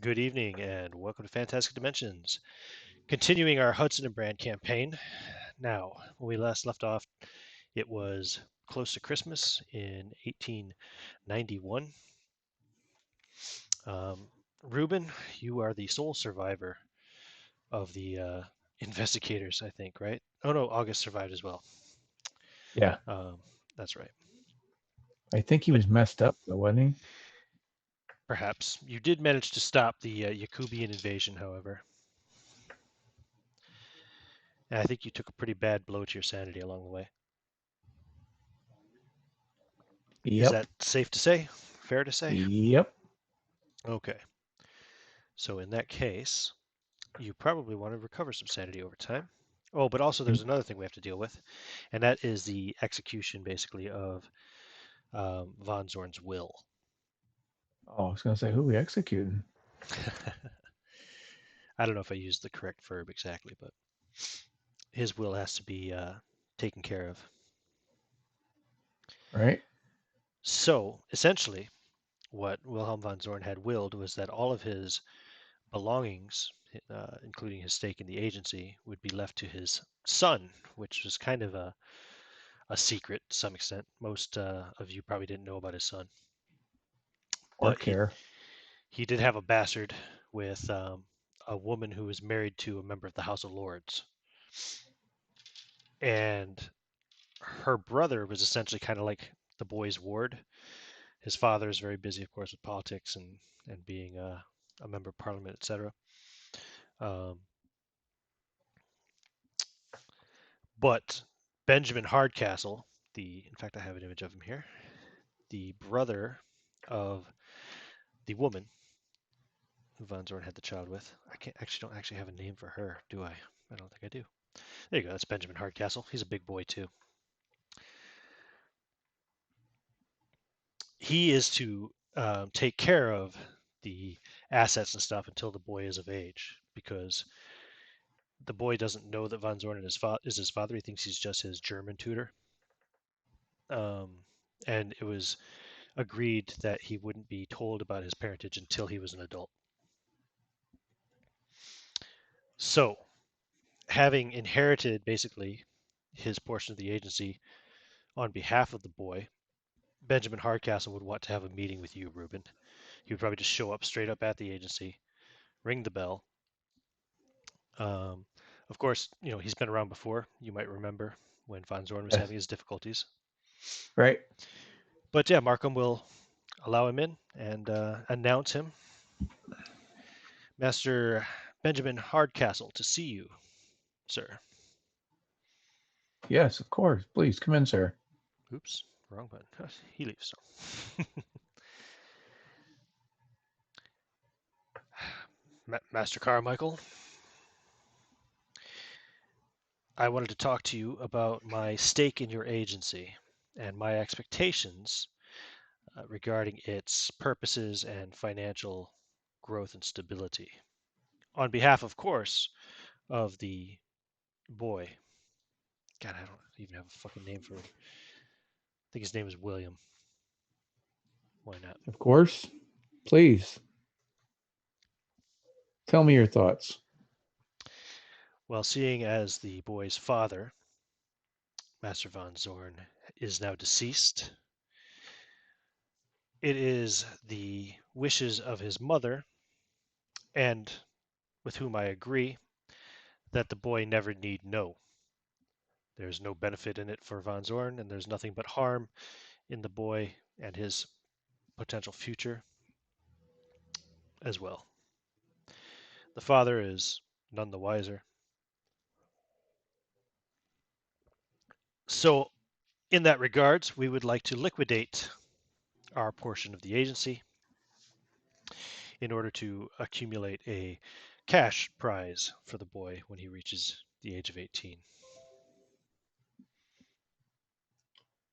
Good evening and welcome to Fantastic Dimensions. Continuing our Hudson and Brand campaign. Now, when we last left off, it was close to Christmas in 1891. Reuben, you are the sole survivor of the investigators, I think, right? Oh no, August survived as well. Yeah, Um, that's right. I think he But was messed up though, wasn't he? perhaps you did manage to stop the Yakubian invasion, however. And I think you took a pretty bad blow to your sanity along the way. Is Yep. that safe to say? Fair to say? Yep. Okay. So in that case, you probably want to recover some sanity over time. Oh, but also there's another thing we have to deal with, and that is the execution, basically, of von Zorn's will. Oh, I was gonna say who we executed, I don't know if I used the correct verb exactly, but his will has to be taken care of. right? So essentially, what Wilhelm von Zorn had willed was that all of his belongings, including his stake in the agency, would be left to his son, which was kind of a secret to some extent. Most of you probably didn't know about his son, Or but he care. he did have a bastard with a woman who was married to a member of the House of Lords, and her brother was essentially kind of like the boy's ward. His father is very busy, of course, with politics and being a member of parliament, etc. Um, but Benjamin Hardcastle, the in fact I have an image of him here, the brother of the woman who Von Zorn had the child with. I can't actually don't actually have a name for her, do I? I don't think I do. There you go. That's Benjamin Hardcastle. He's a big boy too. He is to take care of the assets and stuff until the boy is of age, because the boy doesn't know that Von Zorn is his father. He thinks he's just his German tutor. Um, and it was agreed that he wouldn't be told about his parentage until he was an adult. So, having inherited basically his portion of the agency on behalf of the boy, Benjamin Hardcastle would want to have a meeting with you, Reuben. He would probably just show up straight up at the agency, ring the bell. Um, of course, he's been around before. You might remember when Von Zorn was Yes. having his difficulties. Right. But yeah, Markham will allow him in and announce him, Master Benjamin Hardcastle, to see you, sir. Yes, of course. Please come in, sir. Oops, wrong button. He leaves. So, Master Carmichael, I wanted to talk to you about my stake in your agency and my expectations regarding its purposes and financial growth and stability. On behalf, of course, of the boy. God, I don't even have a fucking name for him. I think his name is William. Why not? Of course. Please tell me your thoughts. Well, seeing as the boy's father, Master von Zorn, is now deceased, it is the wishes of his mother, and with whom I agree, that the boy never need know. There's no benefit in it for Von Zorn, and there's nothing but harm in the boy and his potential future as well. The father is none the wiser. So, in that regards, we would like to liquidate our portion of the agency in order to accumulate a cash prize for the boy when he reaches the age of 18.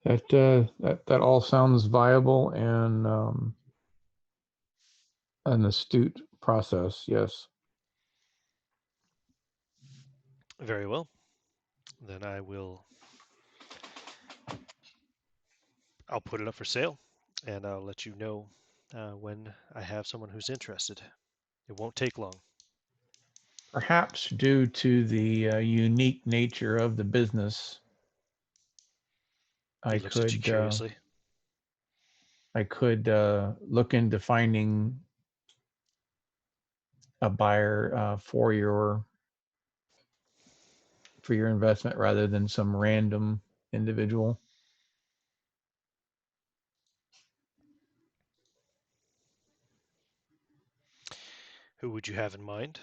That all sounds viable and an astute process. Yes. Very well. Then I'll put it up for sale and I'll let you know when I have someone who's interested. It won't take long. Perhaps due to the unique nature of the business, He I looks at you could curiously. look into finding a buyer for your investment rather than some random individual. Who would you have in mind?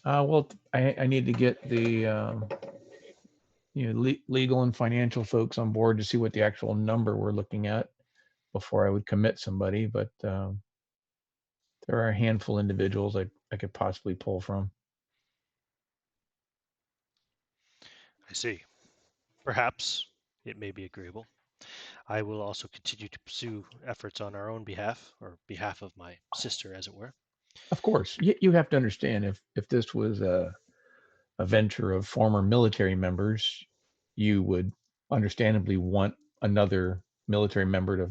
Well, I need to get the legal and financial folks on board to see what the actual number we're looking at before I would commit somebody. But there are a handful of individuals I could possibly pull from. I see. Perhaps it may be agreeable. I will also continue to pursue efforts on our own behalf, or behalf of my sister, as it were. Of course, you have to understand if this was a venture of former military members, you would understandably want another military member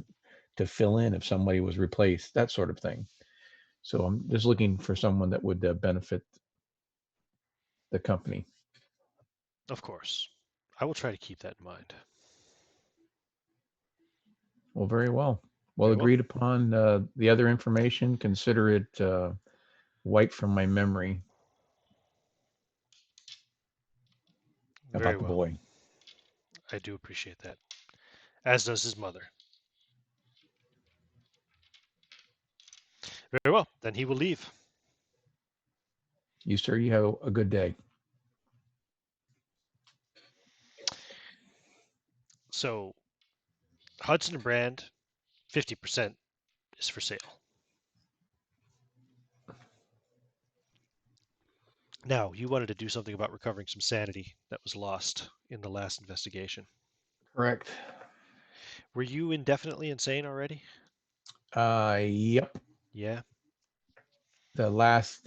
to fill in if somebody was replaced, that sort of thing. So I'm just looking for someone that would benefit the company. Of course. I will try to keep that in mind. Well, very well. Well, Very well. agreed upon. The other information, consider it wiped from my memory Very about the well. boy. I do appreciate that. As does his mother. Very well. Then he will leave. You, sir, you have a good day. So, Hudson and Brand, 50% is for sale. Now, you wanted to do something about recovering some sanity that was lost in the last investigation. Correct. Were you indefinitely insane already? Yep. Yeah. That last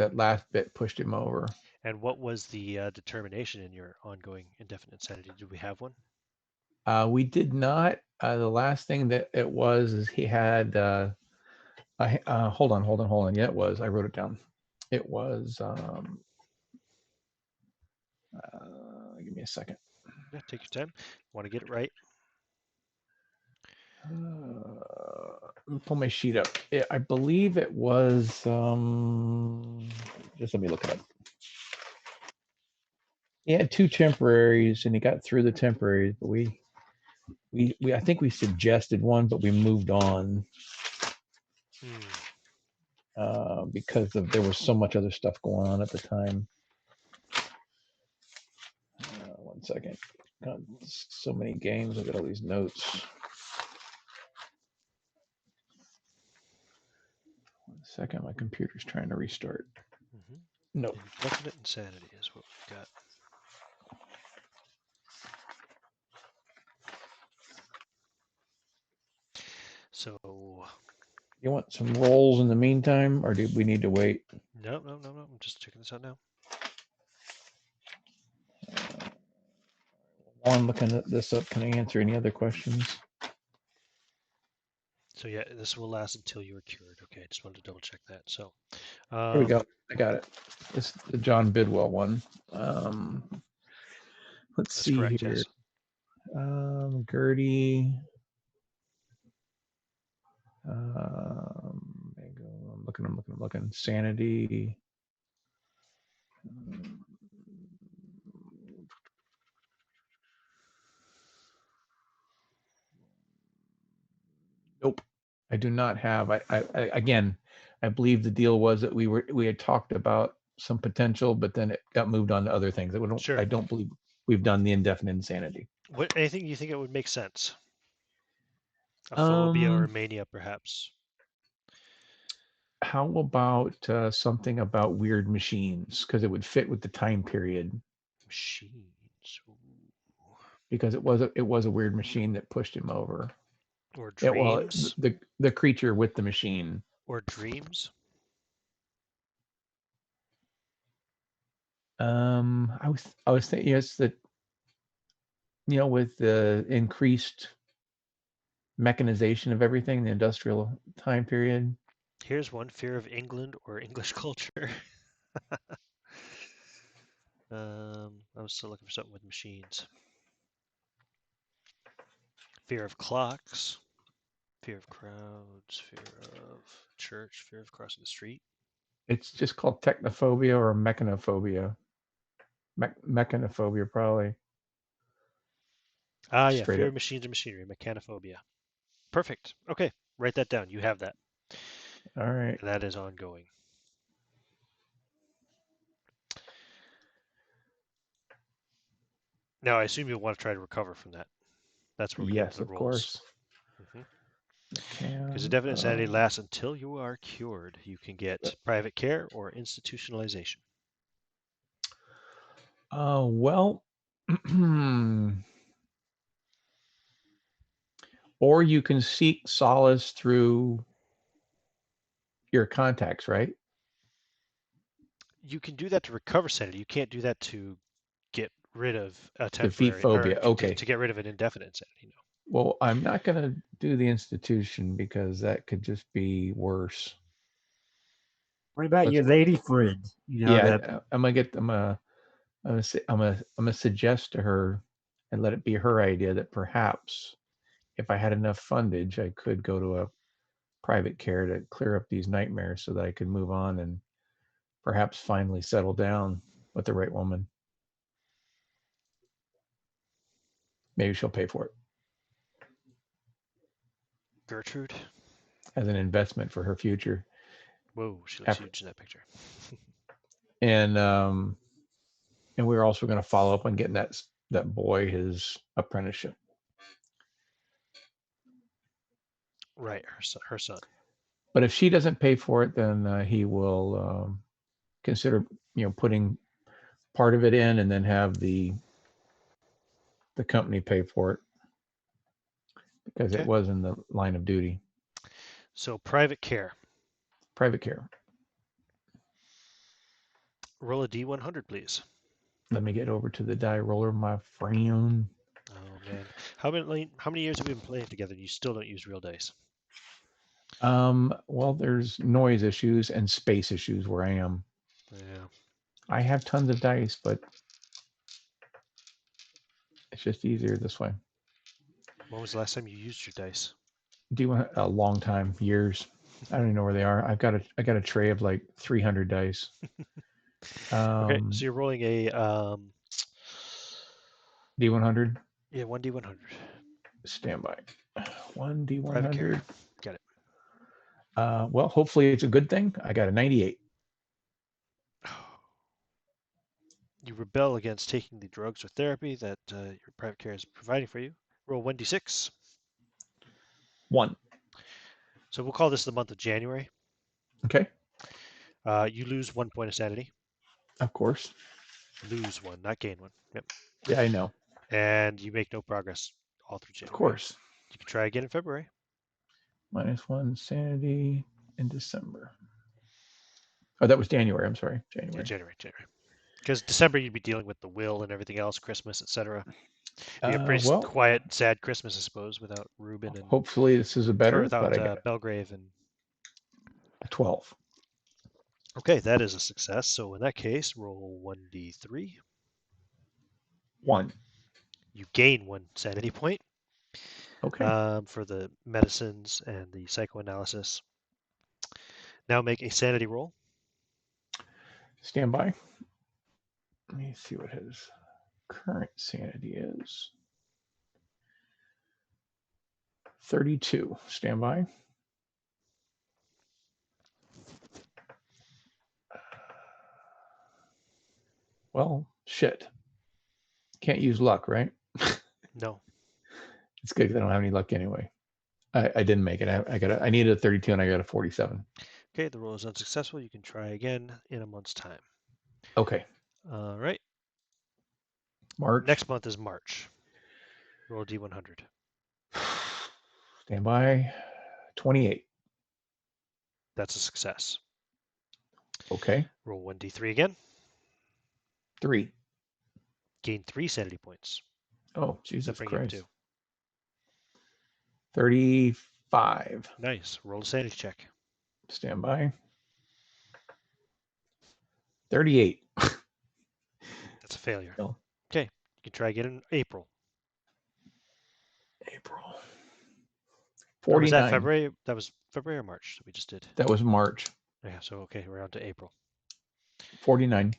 bit pushed him over. And what was the determination in your ongoing indefinite insanity? Did we have one? We did not. The last thing that it was is he had. Hold on. Yeah, it was. I wrote it down. It was. Give me a second. Yeah, take your time. Want to get it right? Let me pull my sheet up. I believe it was. Just let me look it up. He had two temporaries, and he got through the temporaries, but we I think we suggested one, but we moved on Hmm. because there was so much other stuff going on at the time. One second. Got so many games. I got all these notes. 1 second. My computer's trying to restart. Hmm. Nope. Indefinite insanity is what we've got. So, You want some rolls in the meantime, or do we need to wait? no, no, no, no. I'm just checking this out now. While I'm looking at this up, can I answer any other questions? So, yeah, this will last until you are cured. Okay, I just wanted to double check that. So, Here we um, go. I got it. This is the John Bidwell one. Let's that's see correct, here. yes. Gertie. I'm looking. Sanity. Nope. I do not have. Again, I believe the deal was that we had talked about some potential, but then it got moved on to other things. Sure. I don't believe we've done the indefinite insanity. What anything you think it would make sense? A phobia or a Um, mania, perhaps? how about something about weird machines? Because it would fit with the time period. Machines. Ooh. Because it was a weird machine that pushed him over. Or Yeah, well, dreams? the creature with the machine. Or dreams? I was thinking, yes, that with the increased mechanization of everything, the industrial time period, Here's one: fear of England or English culture. I was still looking for something with machines. Fear of clocks, fear of crowds, fear of church, fear of crossing the street. It's just called technophobia or mechanophobia. Mechanophobia, probably. Ah, yeah, Straight fear up. of machines and machinery, mechanophobia. Perfect. Okay, write that down. You have that. All right. And that is ongoing. Now, I assume you'll want to try to recover from that. That's where we get into Yes, the of rolls. course. Because Can. indefinite insanity lasts until you are cured. You can Uh, get private care or institutionalization. well, or you can seek solace through your contacts, right? You can do that to recover sanity. You can't do that to get rid of a Defeat temporary or phobia. Okay. to get rid of an indefinite insanity. No. Well, I'm not going to do the institution because that could just be worse. What about Let's. your lady friend? You know that. Yeah, I'm gonna get. I'm gonna suggest to her, and let it be her idea that perhaps if I had enough fundage, I could go to a private care to clear up these nightmares so that I could move on and perhaps finally settle down with the right woman. Maybe she'll pay for it Gertrude. as an investment for her future. Whoa, she looks After huge in that picture. and and we're also going to follow up on getting that boy his apprenticeship. Right, her son. But if she doesn't pay for it, then he will consider putting part of it in and then have the company pay for it because it Okay. was in the line of duty. So private care. Private care. Roll a D100, please. Let me get over to the die roller, my friend. Oh man, how many years have we been playing together? And you still don't use real dice. Well, there's noise issues and space issues where I am. Yeah. I have tons of dice, but it's just easier this way. When was the last time you used your dice? Do you want a long time, years? I don't even know where they are. I got a tray of like 300 dice. Okay, so Um, you're rolling a D100. yeah, 1D100. Standby. One Private care. D100. Got it. Well, hopefully it's a good thing. I got a 98. You rebel against taking the drugs or therapy that your private care is providing for you. Roll 1d6. One. So we'll call this the month of January. Okay. You lose 1 point of sanity. Of course. Lose one, not gain one. Yep. Yeah, I know. And you make no progress all through Of January. course. You can try again in February. -1 sanity in December. Oh, that was January. I'm sorry. Yeah, January. January. Because December you'd be dealing with the will and everything else, Christmas, etc. Be a pretty Well, quiet, sad Christmas, I suppose, without Reuben and hopefully this is a or better, but without I got Belgrave and. a 12. Okay, that is a success. So in that case, roll 1d3. One. You gain one sanity point Okay. for the medicines and the psychoanalysis. Now make a sanity roll. Stand by. Let me see what his current sanity is. 32. Stand by. Well, shit. Can't use luck, right? No. It's good because I don't have any luck anyway. I didn't make it. I needed a 32 and I got a 47. Okay, the roll is unsuccessful. You can try again in a month's time. Okay. All right. March. Next month is March. Roll D100. Stand by. 28. That's a success. Okay. Roll 1d3 again. 3. Gain 3 sanity points. Oh, That Jesus bring you up Christ. to 35. nice. Roll a sanity check. Stand by. 38. That's a failure. No, Okay, you can try again in April. April. Or was that 49. February? That was February or March that we just did. That was March. Yeah, so okay, we're on to April. 49.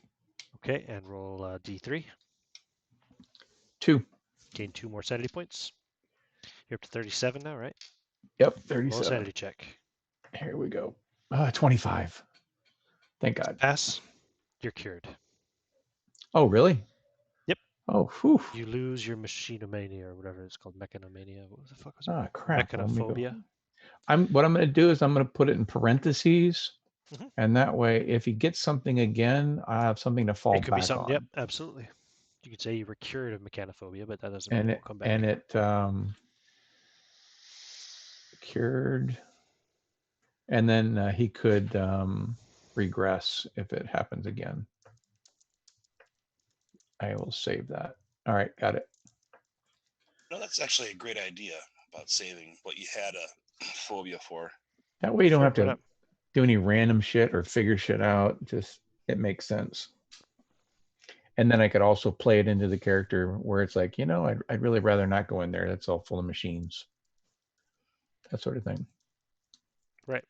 Okay, and roll D3. 2. Gain 2 more sanity points. You're up to 37 now, right? Yep, Roll a 37. sanity check. Here we go. 25. Thank God. Pass. You're cured. Oh, really? Yep. Oh, whew. You lose your machinomania or whatever it's called, mechanomania. What the fuck was it? Ah, crap. Well, let me go. Mechanophobia. What I'm going to do is I'm going to put it in parentheses, Mhm. and that way, if he gets something again, I have something to fall It could be back something. Yep, on. absolutely. You could say you were cured of mechanophobia, but that doesn't mean And it it won't come and back. it cured, and then he could regress if it happens again. I will save that. All right, got it. No, that's actually a great idea about saving what you had a phobia for. That way you don't Sure, have why to not? do any random shit or figure shit out. Just it makes sense. And then I could also play it into the character where it's like, I'd really rather not go in there. That's all full of machines. That sort of thing. Right.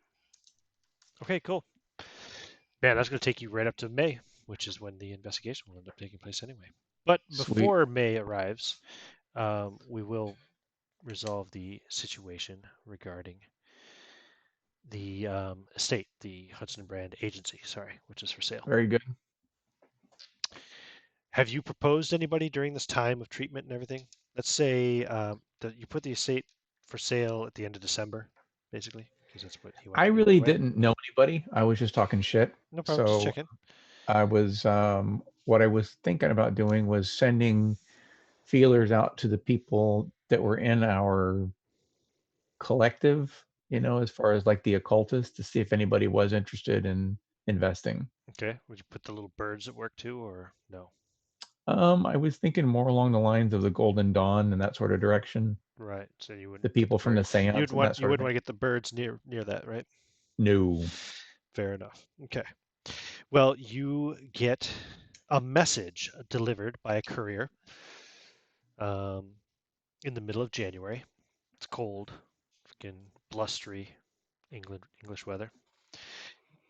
Okay, cool. Man, that's going to take you right up to May, which is when the investigation will end up taking place anyway. But Sweet. before May arrives, we will resolve the situation regarding the estate, the Hudson Brand Agency, sorry, which is for sale. Very good. Have you proposed anybody during this time of treatment and everything? Let's say that you put the estate for sale at the end of December, basically, because that's what you want I to do really anyway. didn't know anybody. I was just talking shit. No problem, just So checking. I was, what I was thinking about doing was sending feelers out to the people that were in our collective, as far as like the occultist to see if anybody was interested in investing. Okay, would you put the little birds at work too, or no? I was thinking more along the lines of the Golden Dawn and that sort of direction. Right, so you The wouldn't put the people from the bird. seance and that You sort of wouldn't thing. want to get the birds near that, right? No. Fair enough. Okay. Well, you get a message delivered by a courier um, in the middle of January. It's cold, freaking blustery English weather.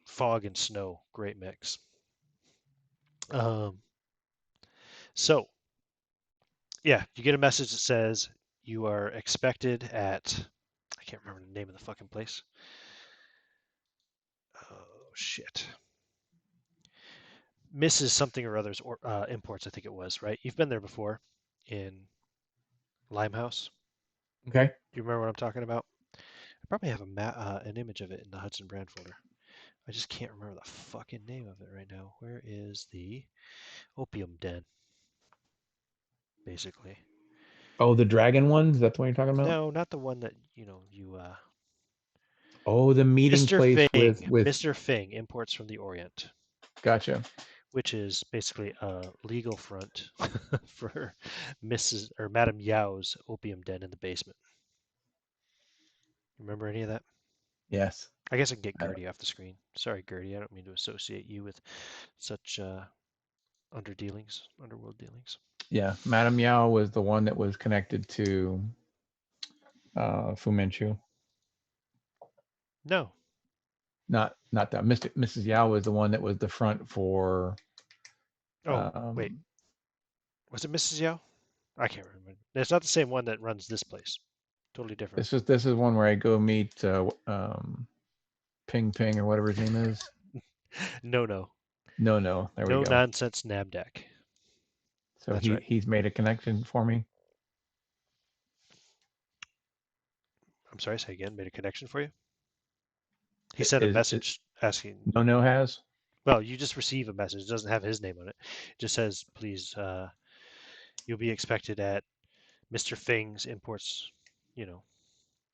Fog and snow, great mix. Um, so, yeah, you get a message that says you are expected at, I can't remember the name of the fucking place. Oh, shit. Mrs. Something or Others or Imports, I think it was, right? You've been there before in Limehouse. Okay. Do you remember what I'm talking about? I probably have an image of it in the Hudson brand folder. I just can't remember the fucking name of it right now. Where is the opium den? Basically. Oh, the dragon ones? Is that the one you're talking about? No, not the one that you. Oh, the meeting Mr. place with Fing. Mr. Fing imports from the Orient, gotcha. which is basically a legal front for Mrs. or Madame Yao's opium den in the basement. Remember any of that? Yes. I guess I can get I Gertie off the screen. Sorry, Gertie. I don't mean to associate you with such underworld dealings. Yeah, Madame Yao was the one that was connected to Fu Manchu. No. Not that. Mrs. Yao was the one that was the front for. Oh, wait. Was it Mrs. Yao? I can't remember. It's not the same one that runs this place. Totally different. This is one where I go meet Ping Ping or whatever his name is. No, no. No. There we No go. nonsense Nabdak. So That's right. he's made a connection for me. I'm sorry, say again. Made a connection for you? He sent a Is message asking. No has? Well, you just receive a message. It doesn't have his name on it. It just says, please, you'll be expected at Mr. Fing's Imports, you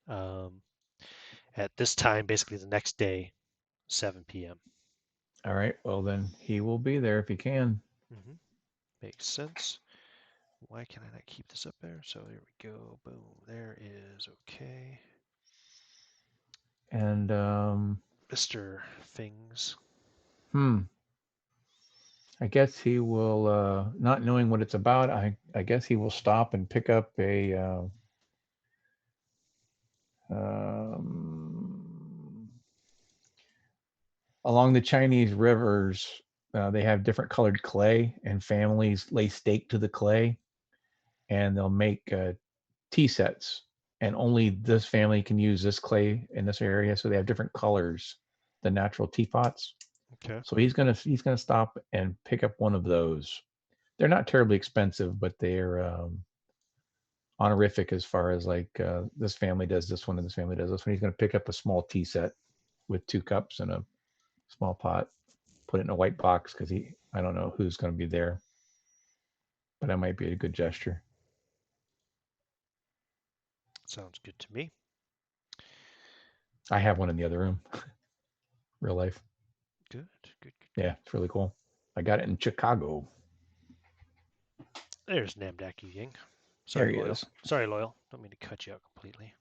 know, at this time, basically the next day, 7 p.m. All right. Well, then he will be there if he can. Mm-hmm. Makes sense. Why can I not keep this up there? So there we go. Boom. There is okay. And Mr. Fings? I guess he will, not knowing what it's about, I guess he will stop and pick up along the Chinese rivers, they have different colored clay, and families lay stake to the clay, and they'll make tea sets. And only this family can use this clay in this area, so they have different colors, the natural teapots. Okay. So he's gonna stop and pick up one of those. They're not terribly expensive, but they're honorific as far as like this family does this one and this family does this one. He's going to pick up a small tea set with 2 cups and a small pot, put it in a white box because I don't know who's going to be there, but that might be a good gesture. Sounds good to me. I have one in the other room, real life. Good. Yeah, it's really cool. I got it in Chicago. There's Namdak Yu Ying. There Sorry, he Loyal. is. Sorry, Loyal. Don't mean to cut you out completely.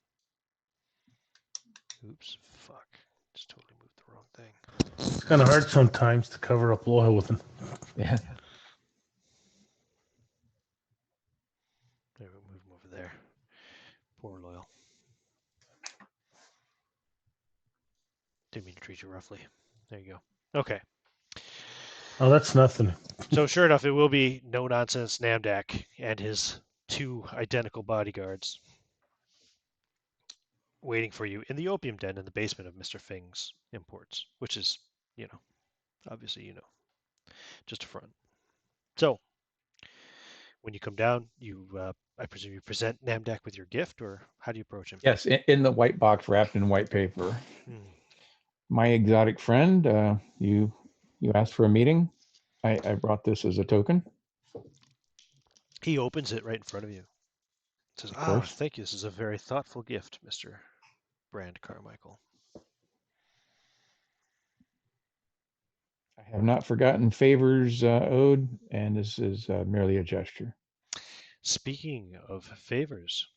Oops. Fuck. Just totally moved the wrong thing. It's kind of hard sometimes to cover up Loyal with him. Yeah. There, we'll move him over there. Poor Loyal. Didn't mean to treat you roughly. There you go. Okay. Oh, that's nothing. So sure enough, it will be no nonsense Namdak and his 2 identical bodyguards waiting for you in the opium den in the basement of Mr. Fing's Imports, which is, obviously, just a front. So when you come down, I presume you present Namdak with your gift, or how do you approach him? Yes, in the white box wrapped in white paper. My exotic friend, you asked for a meeting. I brought this as a token. He opens it right in front of you. Says, Of course. Thank you. This is a very thoughtful gift, Mr. Brand Carmichael. I have not forgotten favors owed, and this is merely a gesture. Speaking of favors,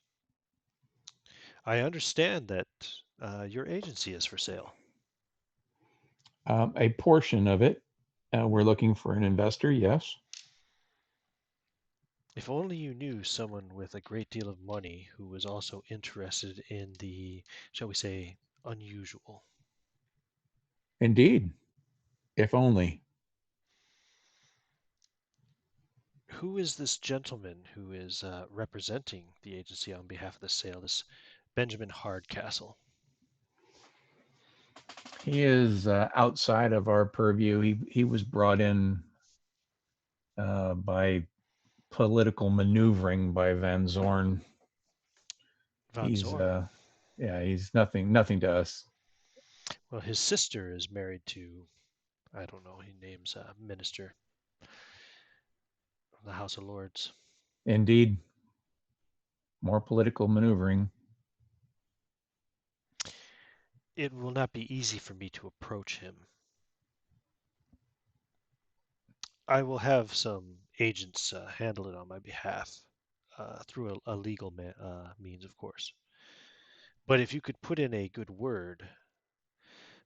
I understand that your agency is for sale. A portion of it, we're looking for an investor, yes. If only you knew someone with a great deal of money who was also interested in the, shall we say, unusual. Indeed, if only. Who is this gentleman who is representing the agency on behalf of the sale, this Benjamin Hardcastle? He is outside of our purview. He was brought in by political maneuvering by Van Zorn. Van Zorn. He's nothing to us. Well, his sister is married to, I don't know, he names a minister of the House of Lords. Indeed. More political maneuvering. It will not be easy for me to approach him. I will have some agents handle it on my behalf through a legal means, of course. But if you could put in a good word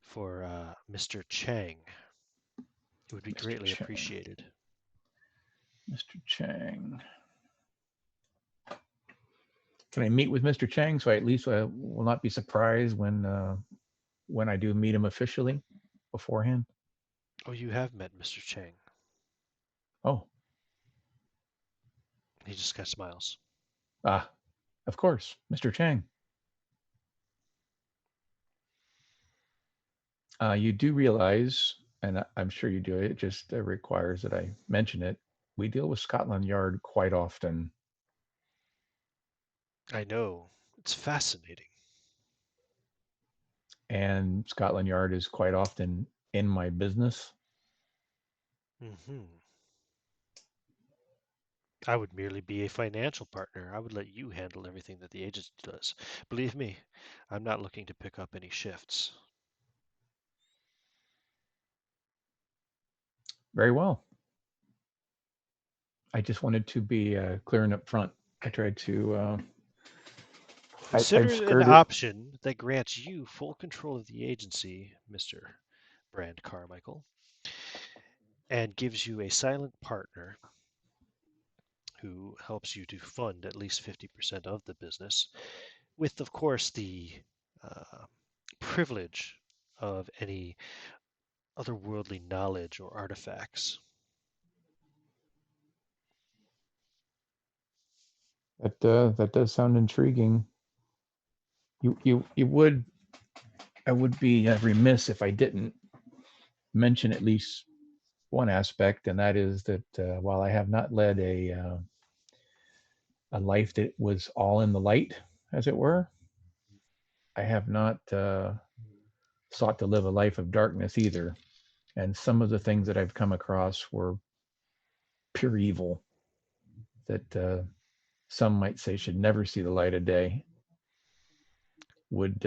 for Mr. Chang, it would be Mr. greatly Chang. appreciated. Mr. Chang. Can I meet with Mr. Chang so I at least will not be surprised when I do meet him officially beforehand? Oh, you have met Mr. Chang. Oh. He just kind of smiles. Of course, Mr. Chang. You do realize, and I'm sure you do, it just requires that I mention it, we deal with Scotland Yard quite often. I know. It's fascinating. And Scotland Yard is quite often in my business. Mm-hmm. I would merely be a financial partner. I would let you handle everything that the agency does. Believe me, I'm not looking to pick up any shifts. Very well. I just wanted to be clear and upfront. I tried to Consider I've it an skirted. option that grants you full control of the agency, Mr. Brand Carmichael, and gives you a silent partner who helps you to fund at least 50% of the business, with, of course, the uh, privilege of any otherworldly knowledge or artifacts. That does sound intriguing. You would. I would be remiss if I didn't mention at least one aspect, and that is that while I have not led a life that was all in the light, as it were, I have not sought to live a life of darkness either. And some of the things that I've come across were pure evil that some might say should never see the light of day. Would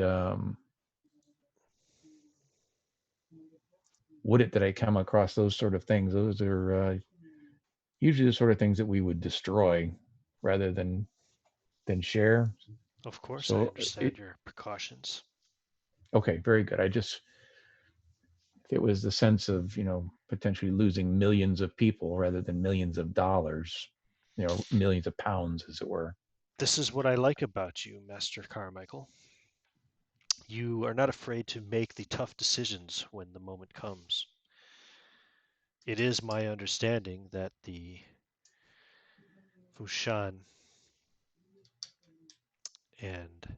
would it that I come across those sort of things? Those are usually the sort of things that we would destroy rather than share. Of course, I So understand your precautions. okay, very good. I just it was the sense of potentially losing millions of people rather than millions of dollars, millions of pounds, as it were. This is what I like about you, Master Carmichael. You are not afraid to make the tough decisions when the moment comes. It is my understanding that the Fushan and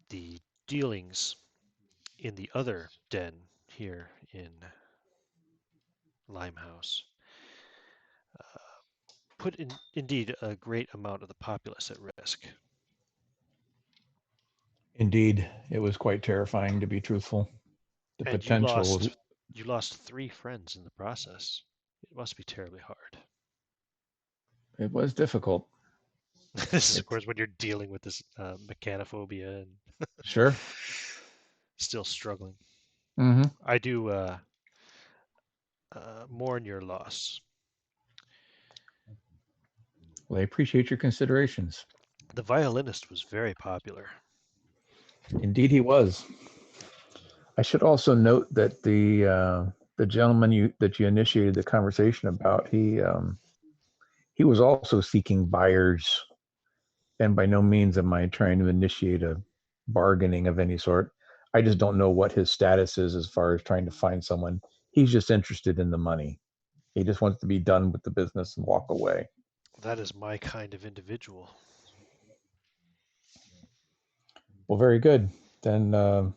the dealings in the other den here in Limehouse put indeed a great amount of the populace at risk. Indeed, it was quite terrifying, to be truthful. The And you potential was, lost 3 friends in the process. It must be terribly hard. it was difficult. This is, of It course, when you're dealing with this mechanophobia and sure. still struggling. Mm-hmm. I do mourn your loss. Well, I appreciate your considerations. The violinist was very popular. Indeed, he was. I should also note that the gentleman that you initiated the conversation about, he was also seeking buyers, and by no means am I trying to initiate a bargaining of any sort. I just don't know what his status is as far as trying to find someone. He's just interested in the money. He just wants to be done with the business and walk away. That is my kind of individual. Well, very good. Then then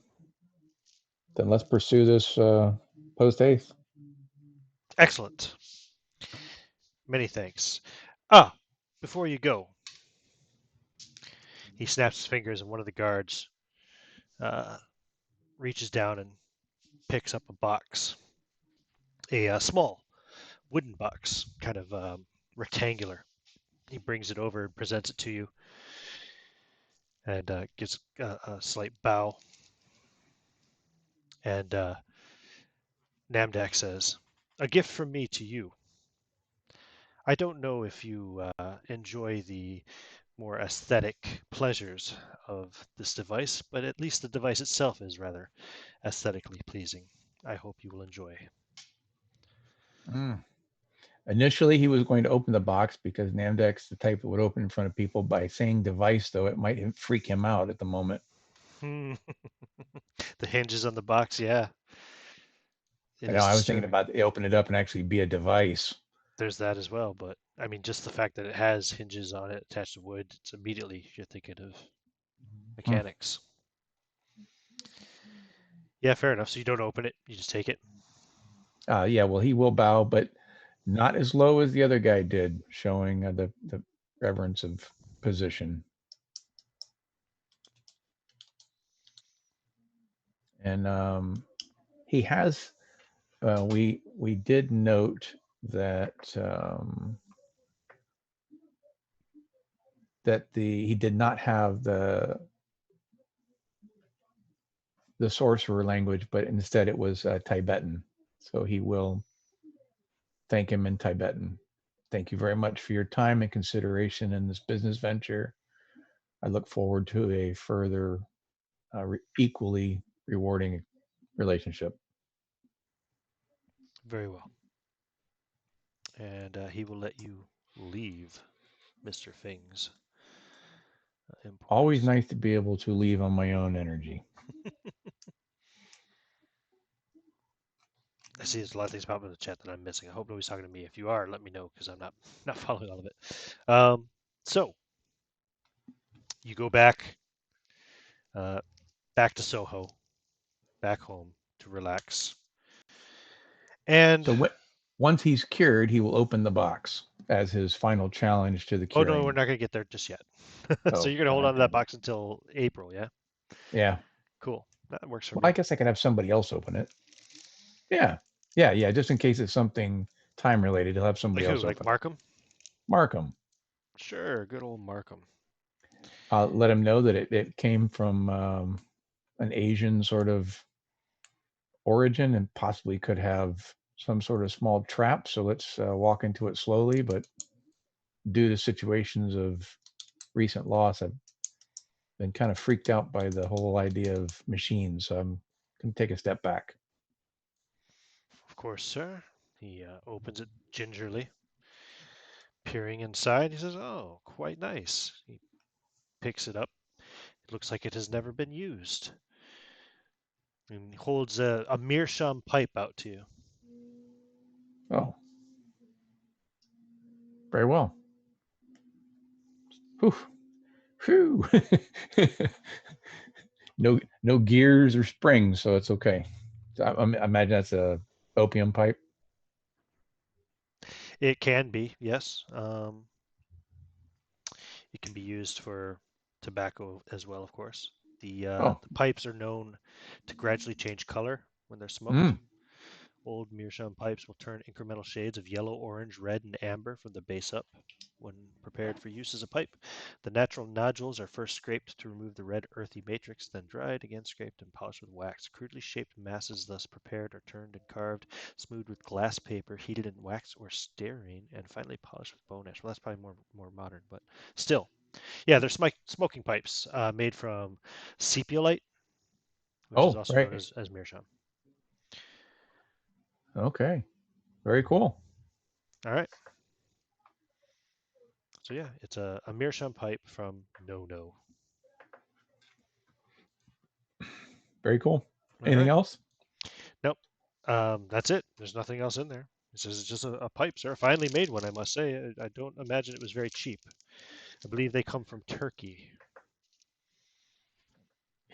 let's pursue this post haste. Excellent. Many thanks. Ah, before you go, he snaps his fingers and one of the guards uh, reaches down and picks up a box, a small wooden box, kind of rectangular. He brings it over and presents it to you and gives a slight bow. And Namdak says, "A gift from me to you. I don't know if you enjoy the more aesthetic pleasures of this device, but at least the device itself is rather aesthetically pleasing. I hope you will enjoy." Mm. Initially, he was going to open the box because Namdek's the type that would open in front of people. By saying device, though, it might freak him out at the moment. The hinges on the box, yeah, it I know is I was thinking disturbing. about open it up and actually be a device. There's that as well, but I mean, just the fact that it has hinges on it attached to wood, it's immediately you're thinking of Hmm. mechanics. Yeah, fair enough. So you don't open it, you just take it. Yeah, well, he will bow, but not as low as the other guy did, showing the reverence of position. And he has. We did note that that he did not have the sorcerer language, but instead it was Tibetan. So he will thank him in Tibetan. Thank you very much for your time and consideration in this business venture. I look forward to a further equally rewarding relationship. Very well. And he will let you leave Mr. Fing's Always employers. nice to be able to leave on my own energy. I see there's a lot of things popping in the chat that I'm missing. I hope nobody's talking to me. If you are, let me know because I'm not following all of it. So you go back back to Soho, back home to relax. And So once he's cured, he will open the box as his final challenge to the oh no, curing. we're not going to get there just yet. So Oh, you're going to hold on to okay. that box until April, yeah? Yeah. Cool. That works for Well, I me. guess I could have somebody else open it. Yeah. Yeah. Just in case it's something time related, he'll have somebody Like who? else Like open it. Markham? Markham. Sure, good old Markham. Let him know that it came from an Asian sort of origin and possibly could have some sort of small trap. So let's walk into it slowly. But due to situations of recent loss, I've been kind of freaked out by the whole idea of machines. So I'm going to take a step back. Of course, sir. He opens it gingerly. Peering inside, he says, "Oh, quite nice." He picks it up. It looks like it has never been used. And he holds a meerschaum pipe out to you. Oh, very well. Whew. Whew. No gears or springs, so it's okay. I imagine that's a opium pipe. It can be, yes. It can be used for tobacco as well, of course. Oh, The pipes are known to gradually change color when they're smoked. mm, Old meerschaum pipes will turn incremental shades of yellow, orange, red, and amber from the base up when prepared for use as a pipe. The natural nodules are first scraped to remove the red, earthy matrix, then dried, again scraped and polished with wax. Crudely shaped masses thus prepared are turned and carved, smoothed with glass paper, heated in wax or stearine, and finally polished with bone ash. Well, that's probably more modern, but still. Yeah, they're smoking pipes made from sepiolite, which is oh, also known right. as meerschaum. Okay, very cool. All right. So yeah, it's a meerschaum pipe from No. Very cool. All Anything right. else? Nope. That's it. There's nothing else in there. It says it's just a pipe, sir. Finally made one, I must say. I don't imagine it was very cheap. I believe they come from Turkey.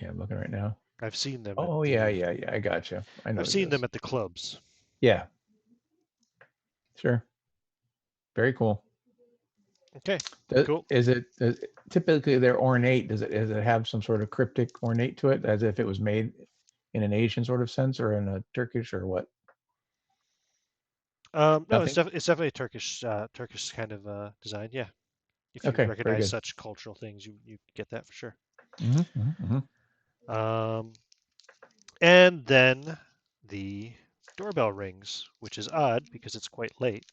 Yeah, I'm looking right now. I've seen them at Oh, yeah. the I gotcha. I know I've what it seen them is. at the clubs. Yeah, sure. Very cool. Okay. Cool. Typically they're ornate? Does it have some sort of cryptic ornate to it, as if it was made in an Asian sort of sense, or in a Turkish, or what? No, Nothing. it's definitely a Turkish kind of design. Yeah. If you Okay, very recognize good. such cultural things, you get that for sure. Mm-hmm. Um, and then the doorbell rings, which is odd because it's quite late,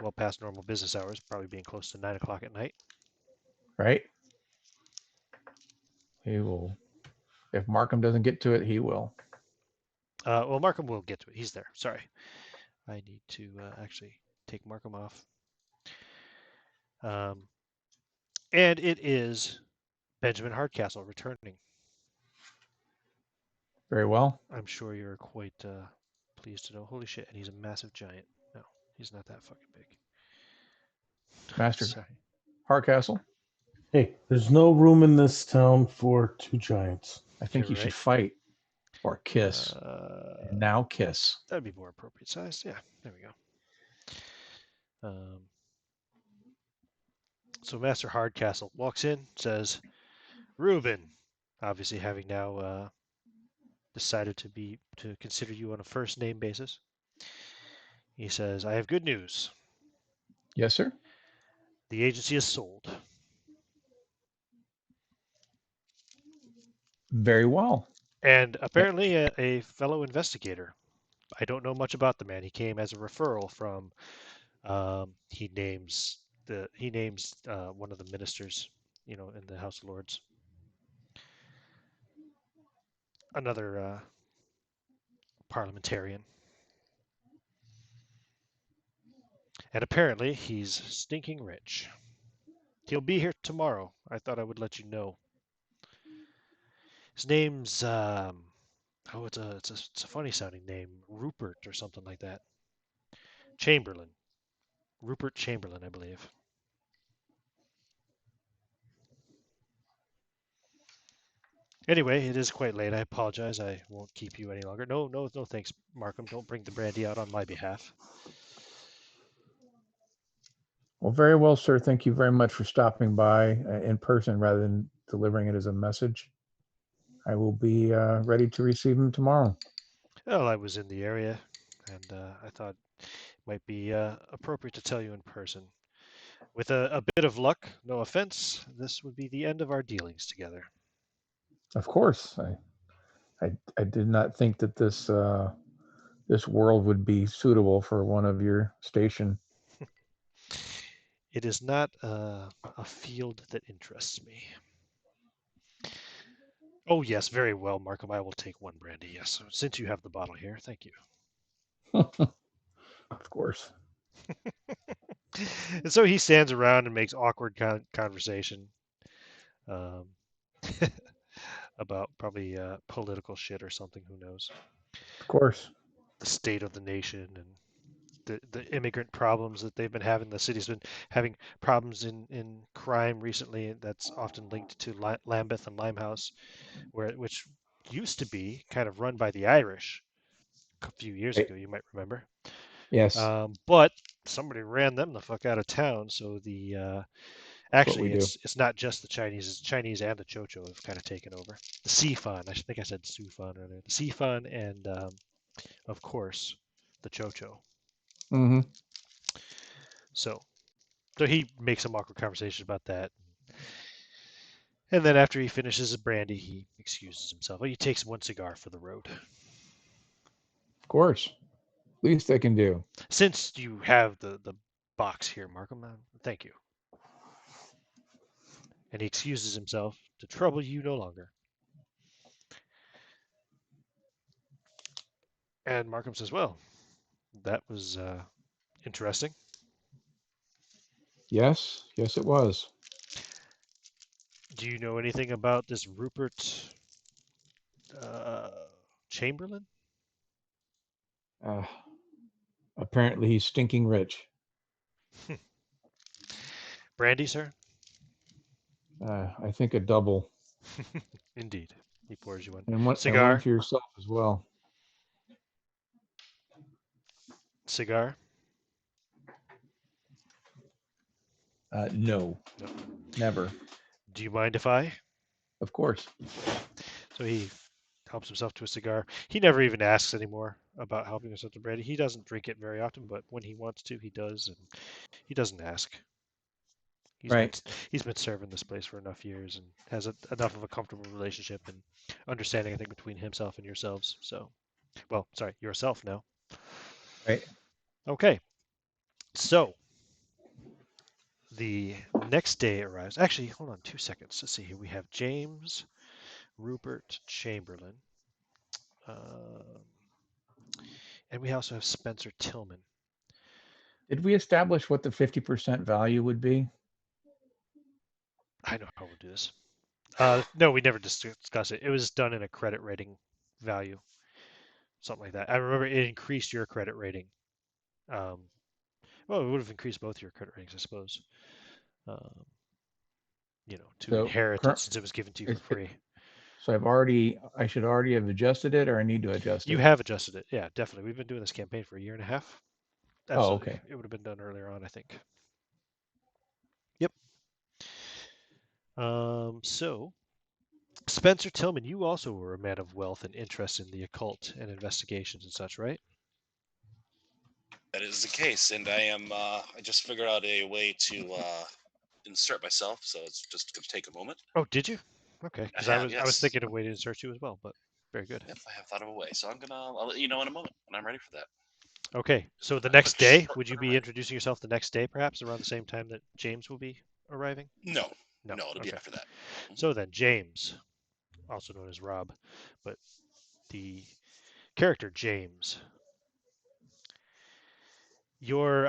well past normal business hours, probably being close to 9 o'clock at night. Right. He will. If Markham doesn't get to it, he will. Well, Markham will get to it. He's there. Sorry. I need to actually take Markham off. And it is Benjamin Hardcastle returning. Very well. I'm sure you're quite pleased to know. Holy shit, and he's a massive giant. No, he's not that fucking big. Master Sorry. Hardcastle, Hey, there's no room in this town for two giants. I think You're you should right. fight or kiss. And now kiss. That'd be more appropriate size. Yeah, there we go. So Master Hardcastle walks in, says, "Reuben," obviously having now decided to consider you on a first name basis. He says, "I have good news. Yes, sir. The agency is sold." Very well. And Eh, apparently a fellow investigator. I don't know much about the man. He came as a referral from, he names he names one of the ministers, in the House of Lords. Another parliamentarian. And apparently he's stinking rich. He'll be here tomorrow. I thought I would let you know. His name's it's a funny sounding name, Rupert or something like that. Chamberlain. Rupert Chamberlain, I believe. Anyway, it is quite late. I apologize. I won't keep you any longer. No, thanks, Markham. Don't bring the brandy out on my behalf. Well, very well, sir. Thank you very much for stopping by in person rather than delivering it as a message. I will be ready to receive him tomorrow. Well, I was in the area, and I thought it might be appropriate to tell you in person. With a bit of luck, no offense, this would be the end of our dealings together. Of course, I did not think that this world would be suitable for one of your station. It is not a field that interests me. Oh, yes, very well, Markham. I will take one brandy, yes. Since you have the bottle here, thank you. Of course. And so he stands around and makes awkward conversation um, about probably political shit or something, who knows. Of course. The state of the nation and the immigrant problems that they've been having. The city's been having problems in crime recently. That's often linked to Lambeth and Limehouse, which used to be kind of run by the Irish a few years Right. ago. You might remember. Yes. But somebody ran them the fuck out of town. So That's what we actually do. it's not just the Chinese. It's Chinese and the Chocho have kind of taken over. The Sifan. I think I said Sufan earlier. The Sifan and of course the Chocho. Mm-hmm. So he makes some awkward conversation about that. And then after he finishes his brandy, he excuses himself. He takes one cigar for the road. Of course. Least I can do. Since you have the box here, Markham, thank you. And he excuses himself to trouble you no longer. And Markham says, well, that was interesting. Yes. Yes, it was. Do you know anything about this Rupert uh, Chamberlain? Uh, Apparently he's stinking rich. Brandy, sir? I think a double. Indeed. He pours you one. And one Cigar? for yourself as well. Cigar? No. No. Never. Do you mind if I? Of course. So he helps himself to a cigar. He never even asks anymore about helping himself to brandy. He doesn't drink it very often, but when he wants to, he does, and he doesn't ask. He's been Right. he's been serving this place for enough years and has enough of a comfortable relationship and understanding, I think, between himself and yourselves. So, well, sorry, yourself now. Right. Okay, so the next day arrives. Actually, hold on 2 seconds. Let's see here. We have James Rupert Chamberlain. Um, and we also have Spencer Tillman. Did we establish what the 50% value would be? I know how we'll do this. No, we never discussed it. It was done in a credit rating value, something like that. I remember it increased your credit rating. Well, it would have increased both your credit ratings, I suppose. Um, to So inherit it current, since it was given to you for free. so I should already have adjusted it, or I need to adjust You it? have adjusted it. Yeah, definitely. We've been doing this campaign for a year and a half. Oh, Absolutely. okay. It would have been done earlier on, I think. Yep. So Spencer Tillman, you also were a man of wealth and interest in the occult and investigations and such, right? That is the case, and I am. I just figured out a way to insert myself, so it's just going to take a moment. Oh, did you? Okay, I because I have, was yes. thinking of a way to insert you as well, but very good. Yep, I have thought of a way, so I'll let you know in a moment when I'm ready for that. Okay, so the next day, would you be introducing yourself the next day, perhaps around the same time that James will be arriving? No, No. no, it'll be Okay. after that. So then, James, also known as Rob, but the character James, your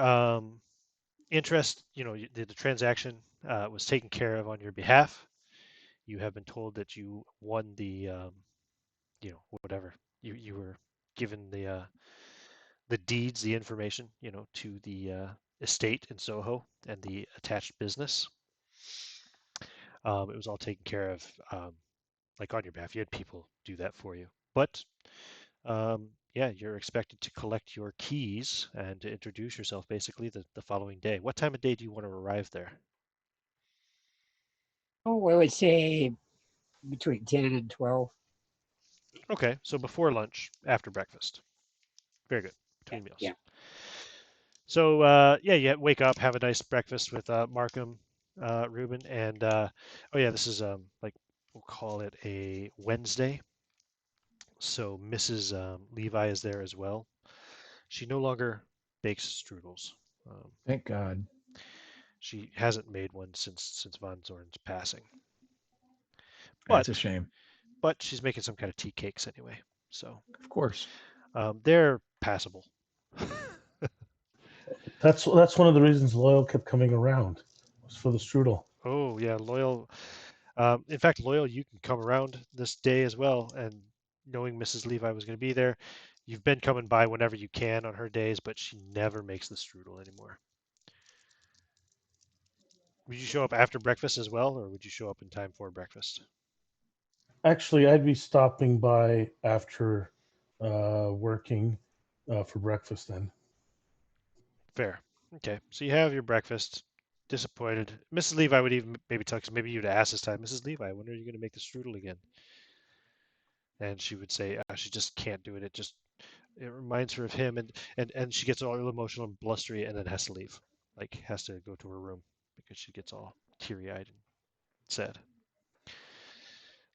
interest, the transaction was taken care of on your behalf. You have been told that you won the, whatever you were given the deeds, the information, to the estate in Soho and the attached business. It was all taken care of, like on your behalf. You had people do that for you, but yeah, you're expected to collect your keys and to introduce yourself basically the following day. What time of day do you want to arrive there? Oh, I would say between 10 and 12. Okay, so before lunch, after breakfast. Very good. Yeah, Between meals. yeah. So yeah, you wake up, have a nice breakfast with Markham, Ruben, and oh yeah, this is like we'll call it a Wednesday. So Mrs. Levi is there as well. She no longer bakes strudels. Um, Thank God. she hasn't made one since Von Zorn's passing. That's a But shame. she's making some kind of tea cakes anyway. So Of course. they're passable. That's one of the reasons Loyal kept coming around, was for the strudel. Oh yeah, Loyal. In fact, Loyal, you can come around this day as well. And knowing Mrs. Levi was going to be there, you've been coming by whenever you can on her days, but she never makes the strudel anymore. Would you show up after breakfast as well, or would you show up in time for breakfast? Actually, I'd be stopping by after working for breakfast then. Fair. Okay, so you have your breakfast. Disappointed. Mrs. Levi would even maybe tell, because maybe you'd ask this time, Mrs. Levi, when are you going to make the strudel again? And she would say she just can't do it. It reminds her of him, and she gets all emotional and blustery, and then has to leave, like has to go to her room because she gets all teary-eyed and sad,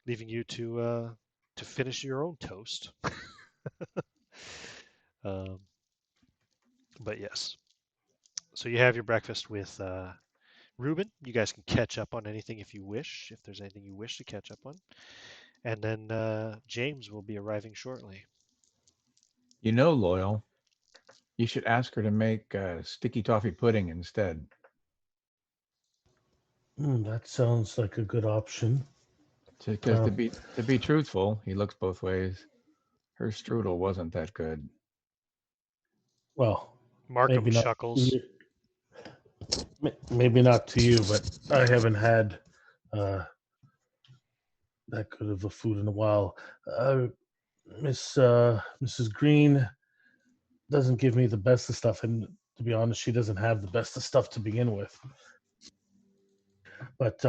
leaving you to finish your own toast. um, but yes, so you have your breakfast with Ruben. You guys can catch up on anything if you wish, if there's anything you wish to catch up on, and then James will be arriving shortly. Loyal, you should ask her to make sticky toffee pudding instead. That sounds like a good option. Because to be truthful, he looks both ways. Her strudel wasn't that good. Well, Markham maybe not. chuckles. Maybe not to you, but I haven't had that good of a food in a while. Mrs. Green doesn't give me the best of stuff, and to be honest, she doesn't have the best of stuff to begin with. But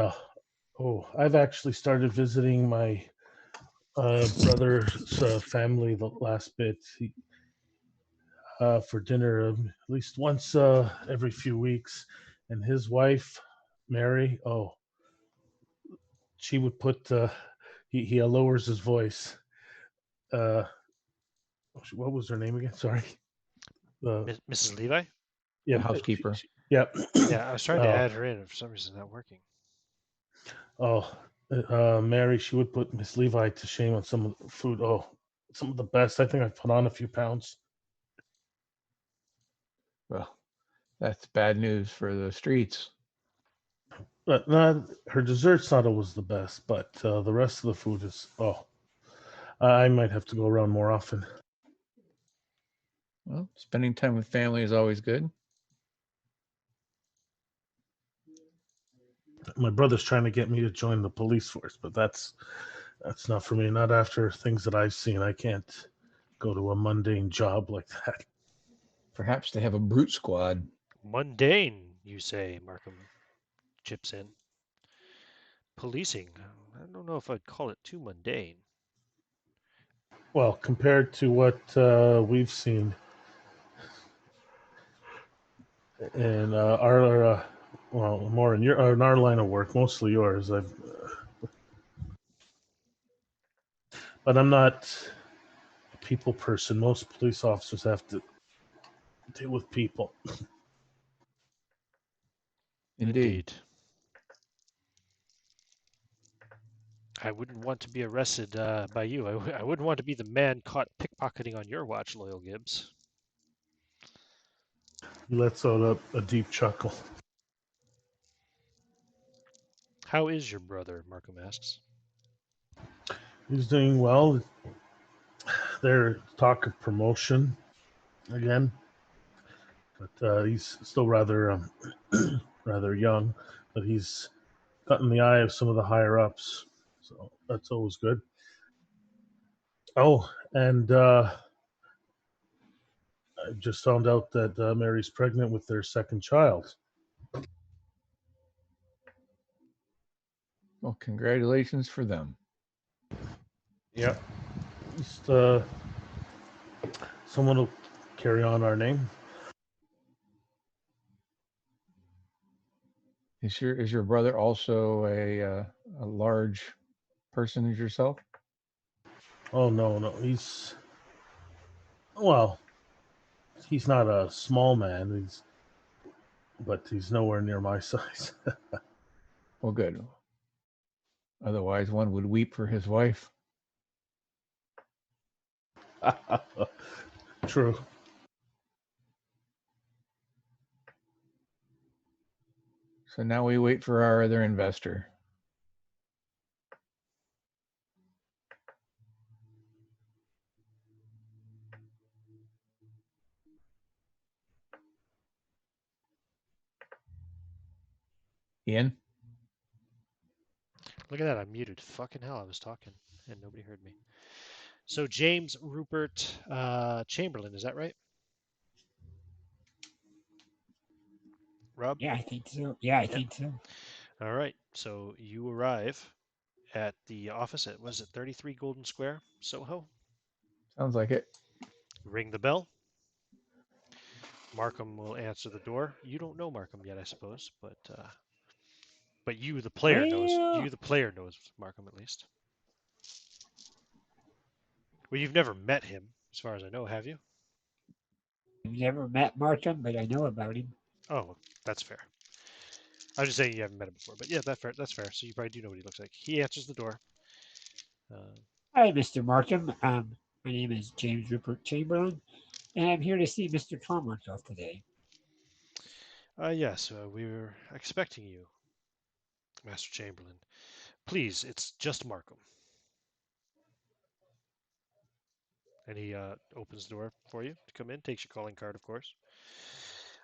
I've actually started visiting my brother's family the last bit for dinner at least once every few weeks, and his wife, Mary. Oh, she would put. He lowers his voice. Uh, what was her name again? Sorry. Mrs. Levi? Yeah, The housekeeper. yeah. Yeah, I was trying to add her in, and for some reason it's not working. Mary, she would put Miss Levi to shame on some of the food. Oh, some of the best. I think I've put on a few pounds. Well, that's bad news for the streets. But not her dessert's not always the best, but the rest of the food is. Oh, I might have to go around more often. Well, spending time with family is always good. My brother's trying to get me to join the police force, but that's not for me. Not after things that I've seen. I can't go to a mundane job like that. Perhaps they have a brute squad. Mundane, you say, Markham chips in. Policing, I don't know if I'd call it too mundane. Well, compared to what we've seen in our well, more in our line of work, mostly yours. But I'm not a people person. Most police officers have to deal with people. Indeed. I wouldn't want to be arrested by you. I wouldn't want to be the man caught pickpocketing on your watch, Loyal Gibbs. He lets out a deep chuckle. How is your brother? Markham asks. He's doing well. There's talk of promotion again, but he's still rather rather young. But he's got in the eye of some of the higher ups, so that's always good. Oh, and I just found out that Mary's pregnant with their second child. Well, congratulations for them. Yeah, just someone will carry on our name. Is your brother also a large person as yourself? Oh no, he's not a small man. But he's nowhere near my size. Well, good. Otherwise, one would weep for his wife. True. So now we wait for our other investor. Ian? Look at that, I'm muted. Fucking hell, I was talking and nobody heard me. So James Rupert Chamberlain, is that right? Rob? Yeah, I think so. Yeah, I think so. All right, so you arrive at the office at, was it 33 Golden Square, Soho? Sounds like it. Ring the bell. Markham will answer the door. You don't know Markham yet, I suppose, but you, the player, knows. Well, You, the player, knows Markham at least. Well, you've never met him, as far as I know, have you? I've never met Markham, but I know about him. Oh, that's fair. I was just saying you haven't met him before, but yeah, that's fair. That's fair. So you probably do know what he looks like. He answers the door. Hi, Mr. Markham. My name is James Rupert Chamberlain, and I'm here to see Mr. Carmichael today. Yes, we were expecting you, Master Chamberlain. Please, it's just Markham. And he opens the door for you to come in, takes your calling card, of course.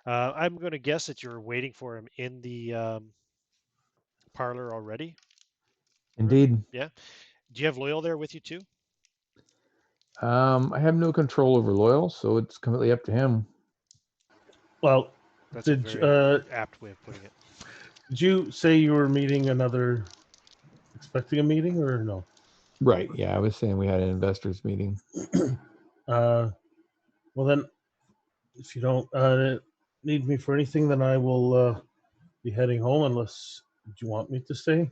I'm going to guess that you're waiting for him in the parlor already. Indeed. Yeah. Do you have Loyal there with you too? I have no control over Loyal, so it's completely up to him. Well, that's a very apt way of putting it. Did you say you were expecting a meeting, or no? Right. Yeah, I was saying we had an investors meeting. Well then, if you don't need me for anything, then I will be heading home. Unless you want me to stay.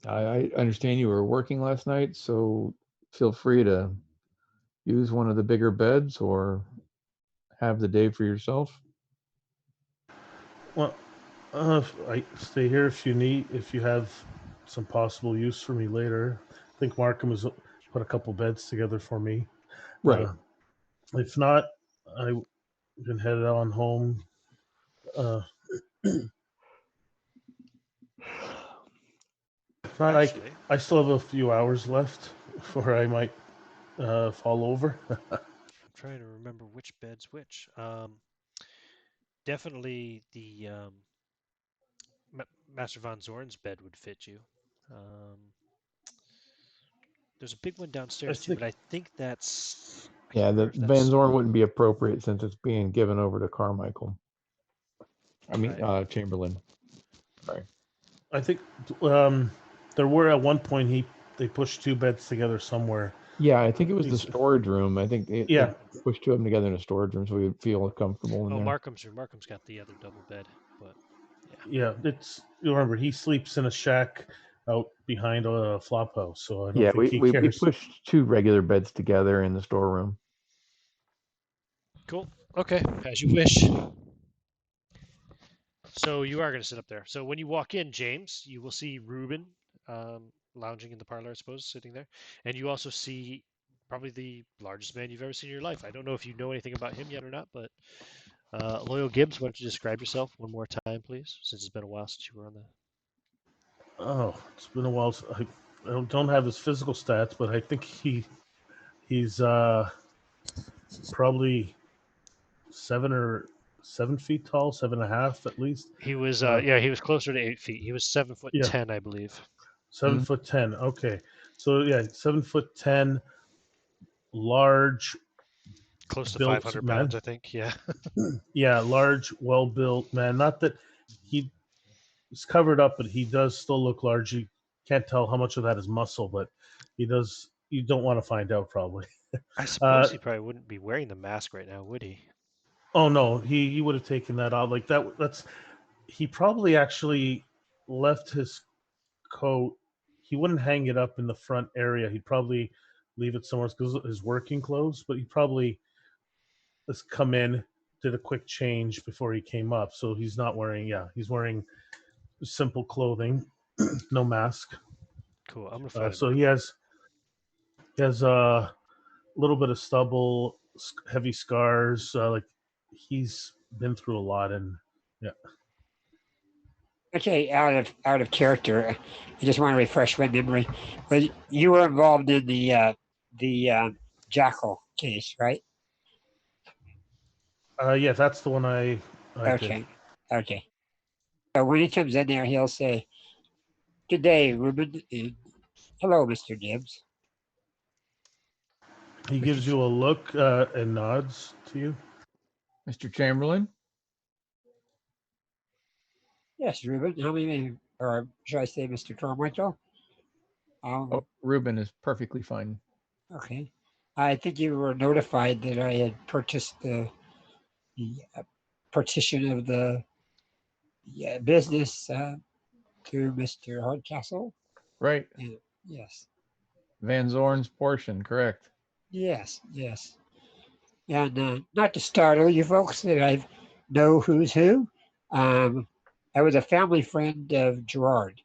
I understand you were working last night, so feel free to use one of the bigger beds or have the day for yourself. Well, I stay here if you have some possible use for me later. I think Markham has put a couple beds together for me. Right. If not, I can head on home. Actually, I still have a few hours left before I might fall over. I'm trying to remember which bed's which. Definitely the Master Von Zorn's bed would fit you. There's a big one downstairs too, but I think that's... Yeah, the Van Zorn wouldn't be appropriate since it's being given over to Carmichael. I mean, right. Chamberlain. Sorry. I think there were at one point they pushed two beds together somewhere. Yeah, I think it was the storage room. I think they pushed two of them together in a storage room so we would feel comfortable in there. Markham's room. Markham's got the other double bed, but yeah, you remember he sleeps in a shack out behind a flop house, so I don't think he cares. We pushed two regular beds together in the storeroom. Cool. Okay, as you wish. So you are going to sit up there. So when you walk in, James, you will see Ruben lounging in the parlor, I suppose, sitting there, and you also see probably the largest man you've ever seen in your life. I don't know if you know anything about him yet or not, but Loyal Gibbs, why don't you describe yourself one more time, please, since it's been a while since you were on the. Oh, it's been a while. I don't have his physical stats, but I think he's probably 7 feet tall, 7.5 at least. He was, Uh, yeah, he was closer to 8 feet. He was 7 foot yeah, 10, I believe. 7'10". Okay, so yeah, 7'10", large, Close to built 500 man. pounds, I think. Yeah. Yeah, large, well built man. Not that he's covered up, but he does still look large. You can't tell how much of that is muscle, but he does. You don't want to find out probably. I Uh, suppose he probably wouldn't be wearing the mask right now, would he? oh no, he would have taken that out like that. That's he probably actually left his coat. He wouldn't hang it up in the front area. He'd probably leave it somewhere because his working clothes. But he probably just come in, did a quick change before he came up. So he's not wearing. Yeah, he's wearing simple clothing, no mask. Cool. I'm gonna find him So real he quick. has a little bit of stubble, heavy scars. Like he's been through a lot, and yeah. Okay, out of character, I just want to refresh my memory. But you were involved in the Jackal case, right? Yeah, that's the one I did. Okay, okay. So when he comes in there, he'll say, "Good day, Ruben," and "Hello, Mr. Gibbs." He Mr. gives Ch- you a look and nods to you. Mr. Chamberlain. Yes, Ruben. How many, or should I say, Mr. Carmichael? Oh, Ruben is perfectly fine. Okay. I think you were notified that I had purchased the partition of the business to Mr. Hardcastle. Right. And yes, Van Zorn's portion, correct. yes. And not to startle you folks that I know who's who. I was a family friend of Gerard.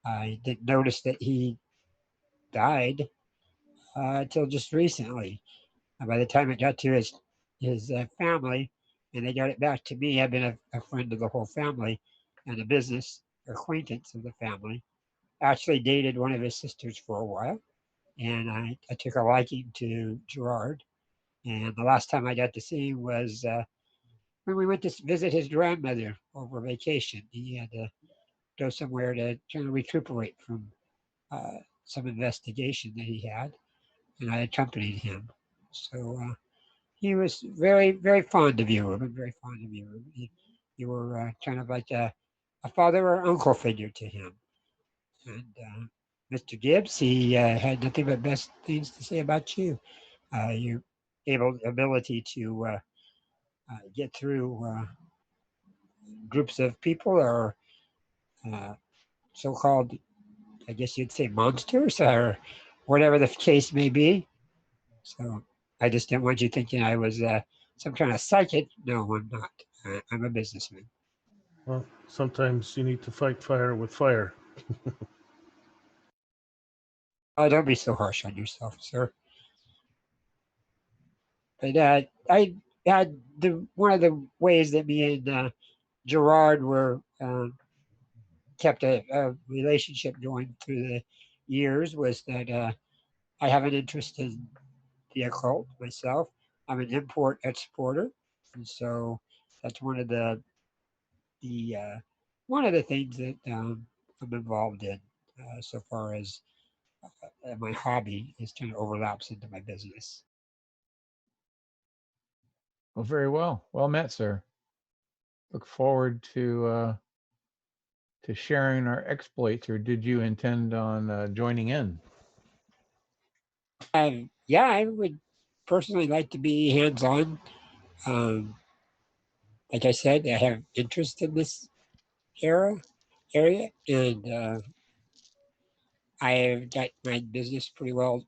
I didn't notice that he died until just recently. By the time it got to his family, and they got it back to me, I've been a friend of the whole family and a business acquaintance of the family. Actually dated one of his sisters for a while, and I took a liking to Gerard. And the last time I got to see him was when we went to visit his grandmother over vacation. He had to go somewhere to kind of recuperate from some investigation that he had, and I accompanied him. So he was very fond of you, Ruben, very fond of you. You were kind of like a father or uncle figure to him. And Mr. Gibbs, he had nothing but best things to say about you. Your ability to get through groups of people or uh, so-called, I guess you'd say, monsters or whatever the case may be. So I just didn't want you thinking I was some kind of psychic. No, I'm not. I'm a businessman. Well, sometimes you need to fight fire with fire. Oh, don't be so harsh on yourself, sir. But I had one of the ways that me and Gerard were kept a relationship going through the years was that I have an interest in the occult myself. I'm an import exporter, and so that's the one of the things that I'm involved in so far as my hobby is kind of overlaps into my business. Well, very well. Well met, sir. Look forward to sharing our exploits, or did you intend on joining in? Yeah, I would personally like to be hands-on. Um, like I said, I have interest in this area, and I've got my business pretty well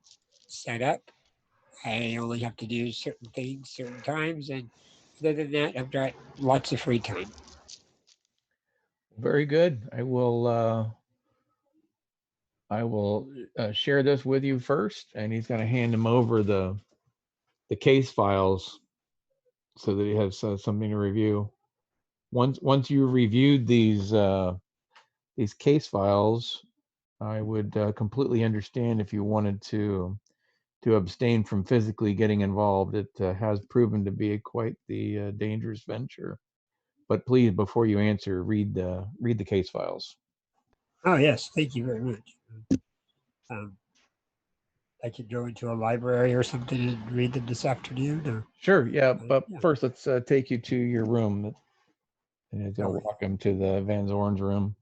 set up. I only have to do certain things, certain times, and other than that, I've got lots of free time. Very good. I will share this with you first, and he's going to hand him over the case files so that he has something to review. Once you reviewed these case files, I would completely understand if you wanted to abstain from physically getting involved. It has proven to be quite the dangerous venture. But please, before you answer, read the case files. Oh yes, thank you very much. Um, I could go into a library or something and read them this afternoon. Or, Sure, yeah, but yeah. first let's take you to your room. And he's gonna Okay. walk him to the Van Zorn's room.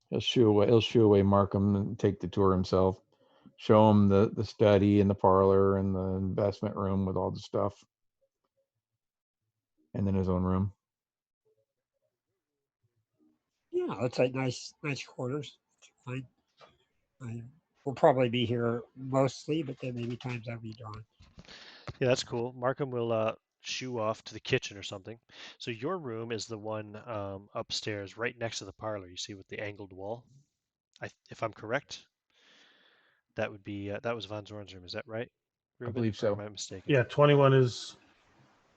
He'll shoo away Markham and take the tour himself. Show him the study and the parlor and the investment room with all the stuff, and then his own room. Yeah, looks like nice quarters. Fine. I will probably be here mostly, but there may be times I'll be gone. Yeah, that's cool. Markham will shoo off to the kitchen or something. So your room is the one upstairs, right next to the parlor. You see with the angled wall. If I'm correct, that was Von Zorn's room. Is that right, I Ruben, believe or am so. I mistaken? Yeah, 21 is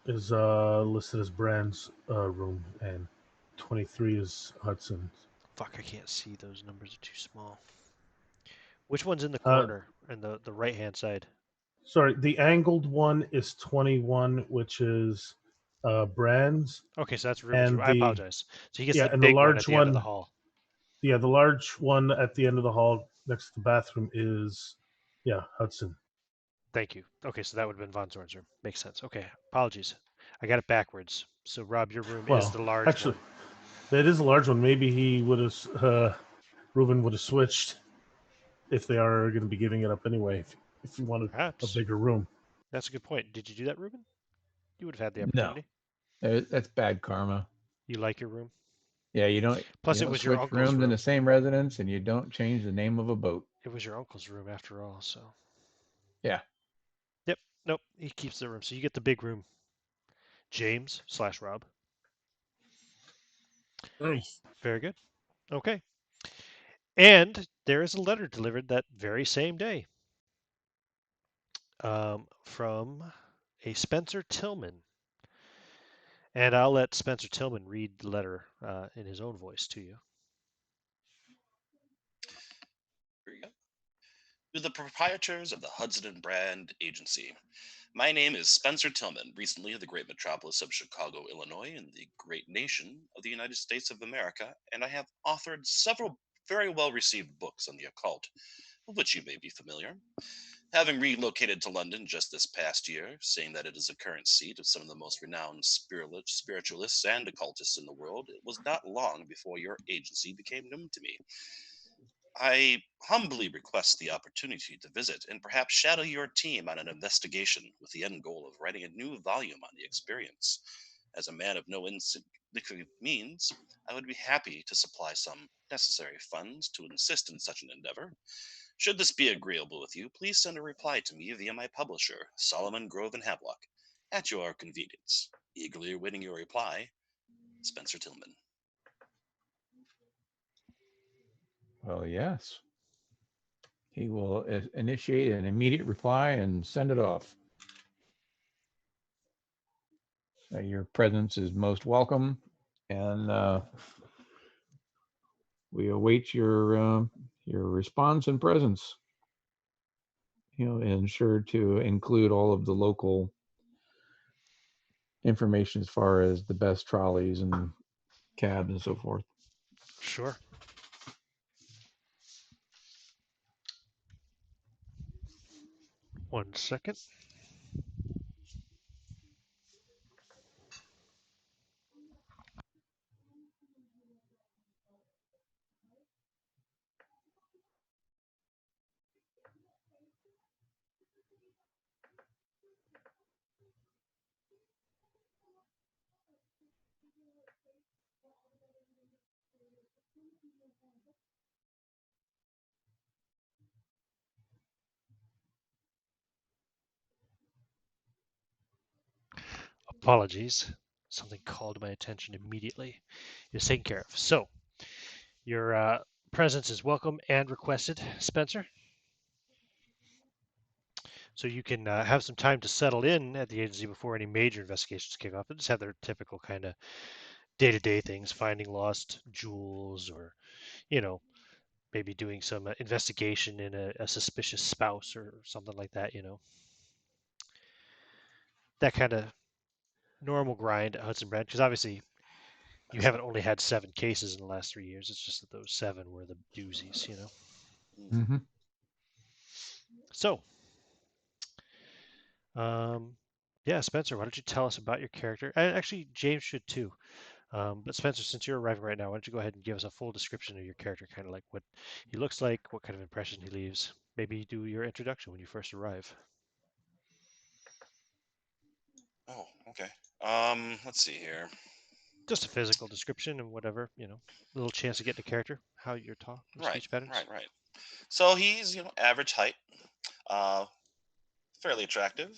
listed as Brand's room, and 23 is Hudson's. Fuck, I can't see. Those numbers are too small. Which one's in the Uh, corner and the right hand side? Sorry, the angled one is 21, which is Brand's, Okay, so that's Ruben's room. and I apologize. So he gets yeah, the and the big one at large the end of the one, hall. yeah, the large one at the end of the hall next to the bathroom is, yeah, Hudson. Thank you. Okay, so that would have been Von Zorn's room. Makes sense. Okay, apologies. I got it backwards. So Rob, your room is Well, the large actually, one. that is a large one. Maybe he would have, Reuben would have switched if they are going to be giving it up anyway. If you wanted a Perhaps. bigger room. That's a good point. Did you do that, Ruben? You would have had the No, opportunity. that's bad karma. You like your room. Yeah, Plus, you it don't was your switch uncle's rooms in room. the same residence, and you don't change the name of a boat. It was your uncle's room after all. So. Yeah. Yep. Nope. He keeps the room. So you get the big room. James/Rob. Nice. Very good. Okay. And there is a letter delivered that very same day from a Spencer Tillman. And I'll let Spencer Tillman read the letter in his own voice to you. Here we go. To the proprietors of the Hudson and Brand Agency. My name is Spencer Tillman, recently of the great metropolis of Chicago, Illinois, in the great nation of the United States of America, and I have authored several very well received books on the occult, with which you may be familiar. Having relocated to London just this past year, seeing that it is the current seat of some of the most renowned spiritualists and occultists in the world, it was not long before your agency became known to me. I humbly request the opportunity to visit and perhaps shadow your team on an investigation with the end goal of writing a new volume on the experience. As a man of no insignificant means, I would be happy to supply some necessary funds to assist in such an endeavor. Should this be agreeable with you, please send a reply to me via my publisher, Solomon Grove and Havelock, at your convenience. Eagerly awaiting your reply, Spencer Tillman. Well, yes. He will initiate an immediate reply and send it off. Your presence is most welcome, and we await your response and presence. Ensure to include all of the local information as far as the best trolleys and cabs and so forth. Sure. One second. Apologies. Something called my attention immediately. It is taken care of. So, your presence is welcome and requested, Spencer. So you can have some time to settle in at the agency before any major investigations kick off. They just have their typical kind of day-to-day things, finding lost jewels, or maybe doing some investigation in a suspicious spouse or something like that. That kind of normal grind at Hudson Brand, because obviously you haven't only had 7 cases in the last 3 years. It's just that those 7 were the doozies. Mm-hmm. So, yeah, Spencer, why don't you tell us about your character? And actually, James should too. But Spencer, since you're arriving right now, why don't you go ahead and give us a full description of your character, kind of like what he looks like, what kind of impression he leaves. Maybe do your introduction when you first arrive. Oh, okay. Let's see here. Just a physical description and whatever, a little chance to get into character, how your talk, your Right, speech patterns. right. So he's average height, fairly attractive.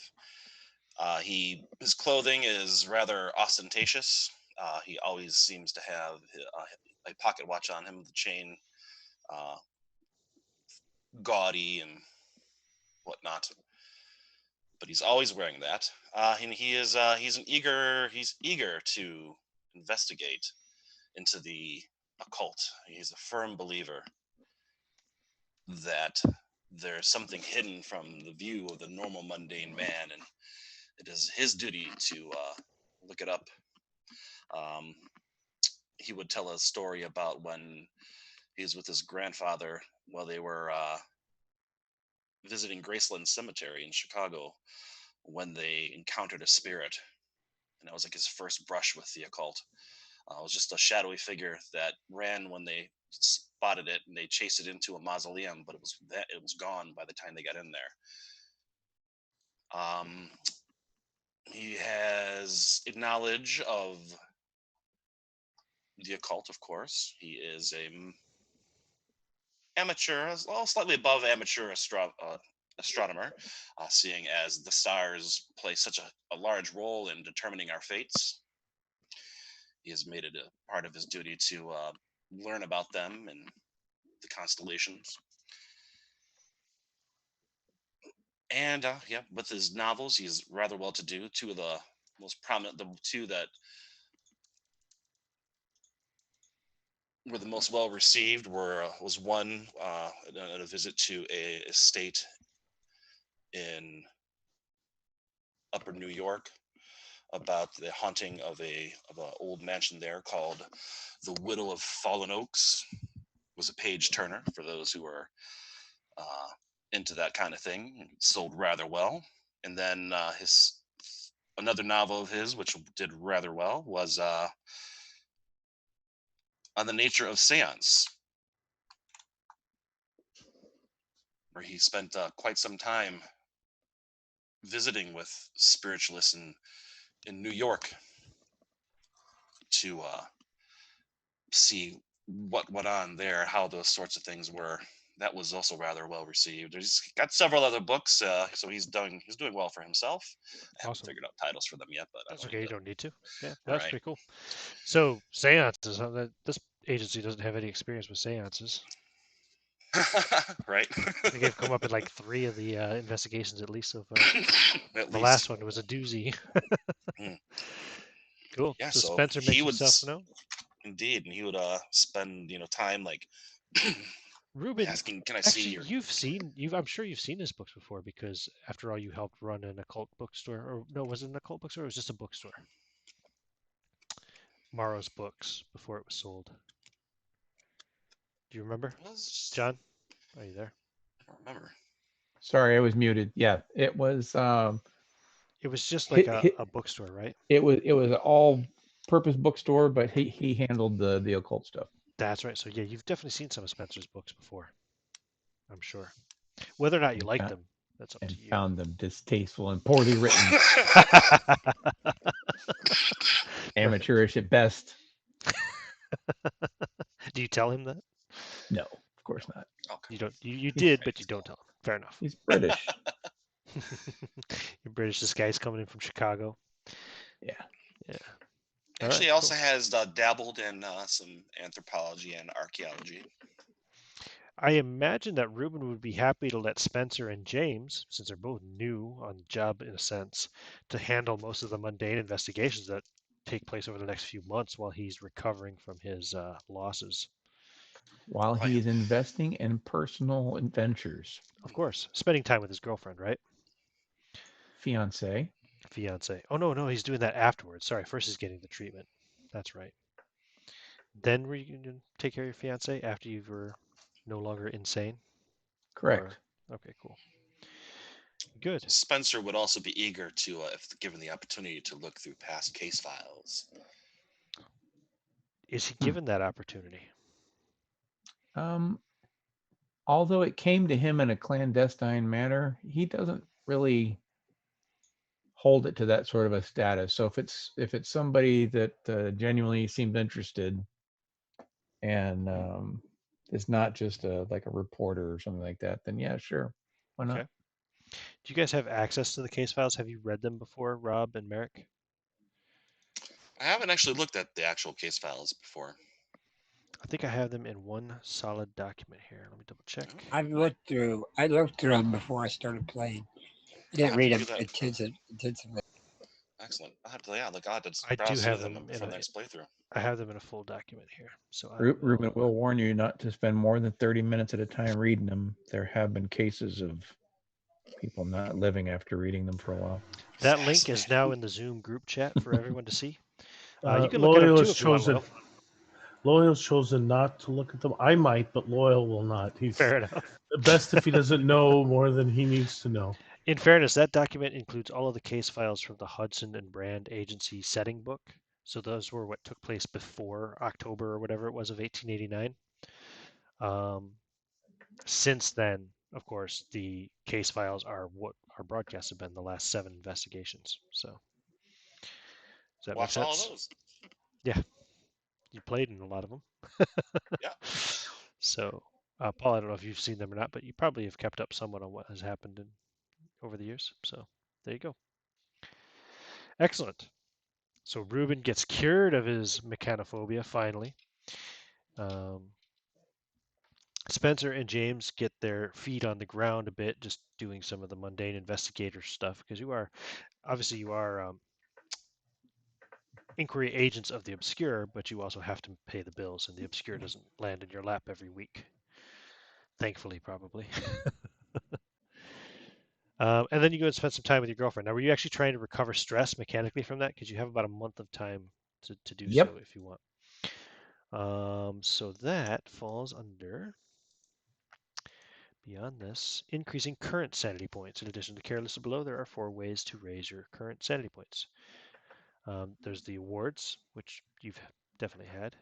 His clothing is rather ostentatious. He always seems to have a pocket watch on him, the chain uh, gaudy and whatnot. But he's always wearing that, and he's eager to investigate into the occult. He's a firm believer that there's something hidden from the view of the normal mundane man, and it is his duty to look it up. Um, he would tell a story about when he was with his grandfather while they were visiting Graceland Cemetery in Chicago when they encountered a spirit, and that was like his first brush with the occult. It was just a shadowy figure that ran when they spotted it, and they chased it into a mausoleum, but it was gone by the time they got in there. He has a knowledge of the occult, of course. He is a amateur, well, slightly above amateur astronomer, seeing as the stars play such a large role in determining our fates. He has made it a part of his duty to learn about them and the constellations. And yeah, with his novels, he's rather well to do. Two of the most prominent, the two that were the most well received was one a visit to a estate in Upper New York about the haunting of an old mansion there called the Widow of Fallen Oaks. It was a page turner for those who are uh, into that kind of thing. It sold rather well. And then his another novel of his, which did rather well, was on the nature of seance, where he spent quite some time visiting with spiritualists in New York to see what went on there, how those sorts of things were. That was also rather well received. He's got several other books, so he's doing well for himself. I haven't Awesome. figured out titles for them yet, but That's I don't okay. need You to. don't need to. Yeah, that's Right. pretty cool. So seances. This agency doesn't have any experience with seances. Right. I think they've come up in like 3 of the investigations at least so far. At The least. last one was a doozy. Cool. Yeah. So So Spencer he makes would himself known. indeed, and he would spend time like Ruben, asking, "Can I see actually, your?" I'm sure you've seen his books before because after all, you helped run an occult bookstore. Or no, was it an occult bookstore? Or it was just a bookstore. Morrow's Books before it was sold. Do you remember, John? Are you there? I don't remember. Sorry, I was muted. Yeah, it was. It was just like a bookstore, right? It was an all-purpose bookstore, but he handled the occult stuff. That's right. So yeah, you've definitely seen some of Spencer's books before. I'm sure. Whether or not you like them, that's up to you. Found them distasteful and poorly written. Amateurish at best. Do you tell him that? No, of course not. Okay. You don't. You did, but you don't tell him. Fair enough. He's British. You're British. This guy's coming in from Chicago. Yeah. Yeah. Actually, he All right, also cool. has dabbled in some anthropology and archaeology. I imagine that Ruben would be happy to let Spencer and James, since they're both new on the job in a sense, to handle most of the mundane investigations that take place over the next few months while he's recovering from his losses. While Oh, yeah. he is investing in personal adventures. Of course, spending time with his girlfriend, right? Fiance. Fiance. Oh no, no, he's doing that afterwards. Sorry, first he's getting the treatment. That's right. Then were you going to take care of your fiance after you were no longer insane? Or Correct. okay, cool. Good. Spencer would also be eager to, if given the opportunity, to look through past case files. Is he Hmm. given that opportunity? Although it came to him in a clandestine manner, he doesn't really hold it to that sort of a status. So if it's somebody that genuinely seems interested and is not just like a reporter or something like that, then yeah, sure, why not? Okay. Do you guys have access to the case files? Have you read them before, Rob and Merrick? I haven't actually looked at the actual case files before. I think I have them in one solid document here. Let me double check. Oh, I looked through them before I started playing. I didn't I'll have to read do them that. intensively. Excellent. I'll have to, yeah, like, I'll have to I do browse through have them them in for a the next playthrough. I have them in a full document here. So I Ruben will will warn you not to spend more than 30 minutes at a time reading them. There have been cases of people not living after reading them for a while. that link is Fascinating. now in the Zoom group chat for everyone to see. You can look at them Loyal too has if you want, chosen. Loyal. Loyal's chosen not to look at them. I might, but Loyal will not. He's Fair enough. best if he doesn't know more than he needs to know. In fairness, that document includes all of the case files from the Hudson and Brand Agency setting book. So those were what took place before October or whatever it was of 1889. Um, since then, of course, the case files are what our broadcasts have been the last 7 investigations. So does that make Watch all of sense? those. Yeah, you played in a lot of them. Yeah. So, Paul, I don't know if you've seen them or not, but you probably have kept up somewhat on what has happened over the years. So there you go. Excellent. So Ruben gets cured of his mechanophobia finally. Um, Spencer and James get their feet on the ground a bit, just doing some of the mundane investigator stuff because you are inquiry agents of the obscure, but you also have to pay the bills, and the obscure doesn't land in your lap every week. Thankfully, probably. And then you go and spend some time with your girlfriend. Now, were you actually trying to recover stress mechanically from that? Because you have about a month of time to do so Yep. if you want. So that falls under, beyond this, increasing current sanity points. In addition to careless below, there are 4 ways to raise your current sanity points. There's the awards, which you've definitely had.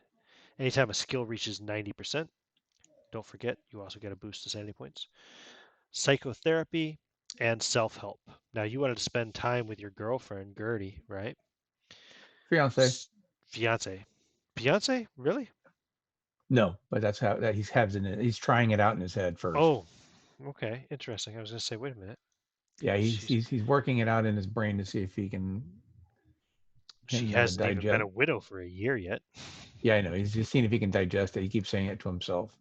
Anytime a skill reaches 90%, don't forget, you also get a boost to sanity points. Psychotherapy and self-help. Now, you wanted to spend time with your girlfriend, Gertie, right? Fiance. Fiance. Fiance? Really? No, but that's how that he's having it. He's trying it out in his head first. Oh, okay. Interesting. I was going to say, wait a minute. Yeah, She's he's working it out in his brain to see if he she can hasn't even been digest. a widow for a year yet. Yeah, I know. He's just seeing if he can digest it. He keeps saying it to himself.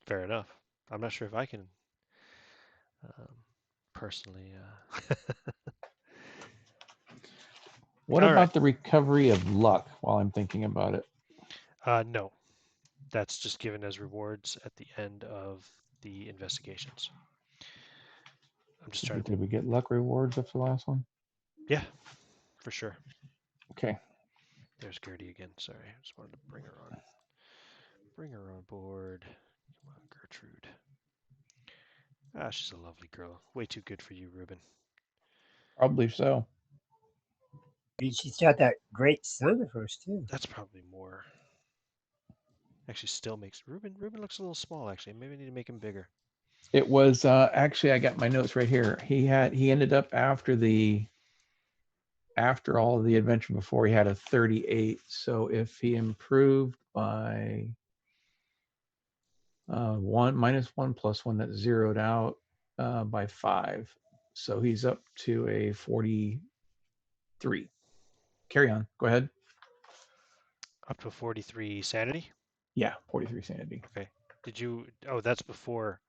Fair enough. I'm not sure if I can um, personally. What All right. about the recovery of luck while I'm thinking about it? No, that's just given as rewards at the end of the investigations. I'm just trying to. Did we get luck rewards after the last one? Yeah, for sure. Okay. There's Gertie again. Sorry, I just wanted to bring her on. Bring her on board. Come on, Gertrude. Ah, she's a lovely girl. Way too good for you, Ruben. Probably so. She's got that great son of hers too. That's probably more. Actually, still makes Ruben. Ruben looks a little small. Actually, maybe I need to make him bigger. It was actually I got my notes right here. He ended up after all of the adventure before he had a 38. So if he improved by 1 - 1 + 1, that's zeroed out by 5. So he's up to a 43. carry on. Go ahead. Up to 43 sanity? Yeah, 43 sanity. Okay. Did you... Oh, that's before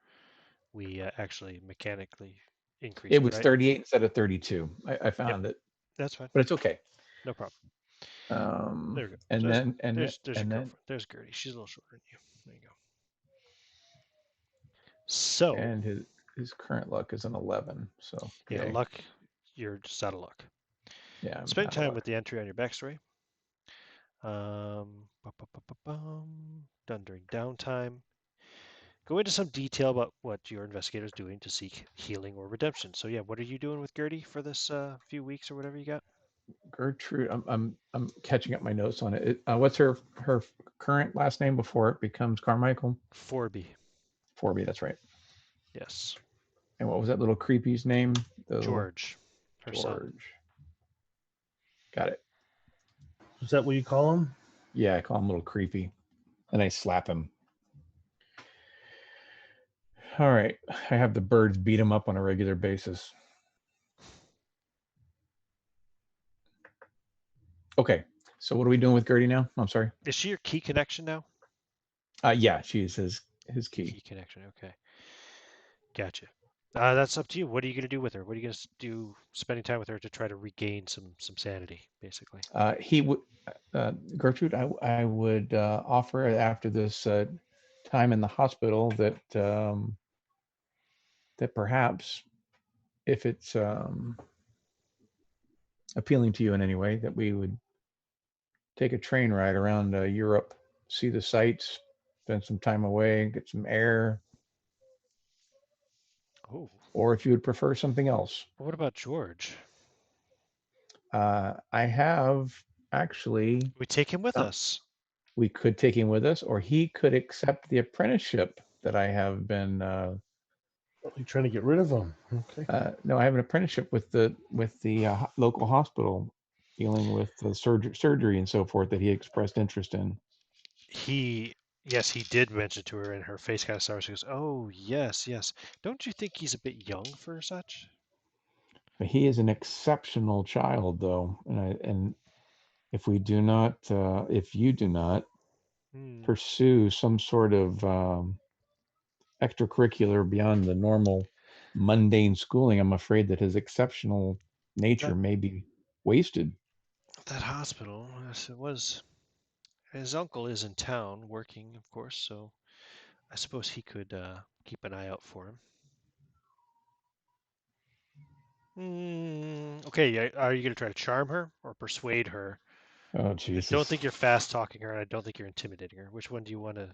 we actually mechanically increased It it, was right? 38 instead of 32. I found it, That's fine. but it's okay. No problem. There we go. And there's, then and there's and your then girlfriend. There's Gertie. She's a little shorter than you. There you go. So. And his current luck is an 11. So yeah, yay. luck. You're just out of luck. Yeah. Spend time with the entry on your backstory. Done during downtime. Go into some detail about what your investigator is doing to seek healing or redemption. So yeah, what are you doing with Gertie for this few weeks or whatever you got? Gertrude. I'm catching up my notes on it. What's her current last name before it becomes Carmichael? Forby. Forby. That's right. Yes. And what was that little creepy's name? George. Her son. George. Got it. Is that what you call him? Yeah, I call him little creepy, and I slap him. All right, I have the birds beat him up on a regular basis. Okay, so what are we doing with Gertie now? I'm sorry. Is she your key connection now? Yeah, she's his key. Key connection. Okay. Gotcha. That's up to you. What are you going to do with her? What are you going to do spending time with her to try to regain some sanity, basically? He would, Gertrude, I would offer after this time in the hospital that that perhaps, if it's appealing to you in any way, that we would take a train ride around Europe, see the sights, spend some time away, get some air. Oh. Or if you would prefer something else. What about George? I have actually. We take him with us. We could take him with us, or he could accept the apprenticeship that I have been. You're trying to get rid of him. Okay. No, I have an apprenticeship with the local hospital, dealing with the surgery and so forth that he expressed interest in. Yes, he did mention to her, and her face kind of sour. She goes, "Oh, yes, yes. Don't you think he's a bit young for such?" He is an exceptional child, though, and if we do not, if you do not pursue some sort of extracurricular beyond the normal mundane schooling, I'm afraid that his exceptional nature may be wasted. That hospital, yes, it was. His uncle is in town working, of course, so I suppose he could keep an eye out for him. Okay, are you going to try to charm her or persuade her? Oh, Jesus. I don't think you're fast talking her, and I don't think you're intimidating her. Which one do you want to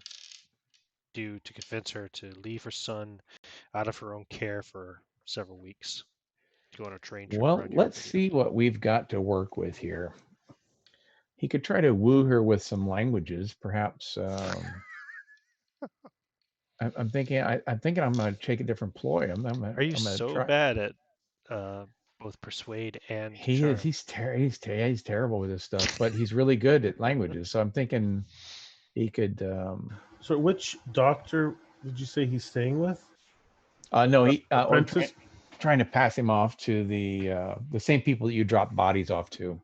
do to convince her to leave her son out of her own care for several weeks? Go on a train trip Well, around Europe. let's see what we've got to work with here. He could try to woo her with some languages, perhaps. I'm thinking. I'm thinking. I'm going to take a different ploy. Are you so bad at both persuade and charm? He's terrible with this stuff, but he's really good at languages. So I'm thinking he could. So, which doctor did you say he's staying with? No, he apprentice. Trying to pass him off to the same people that you drop bodies off to.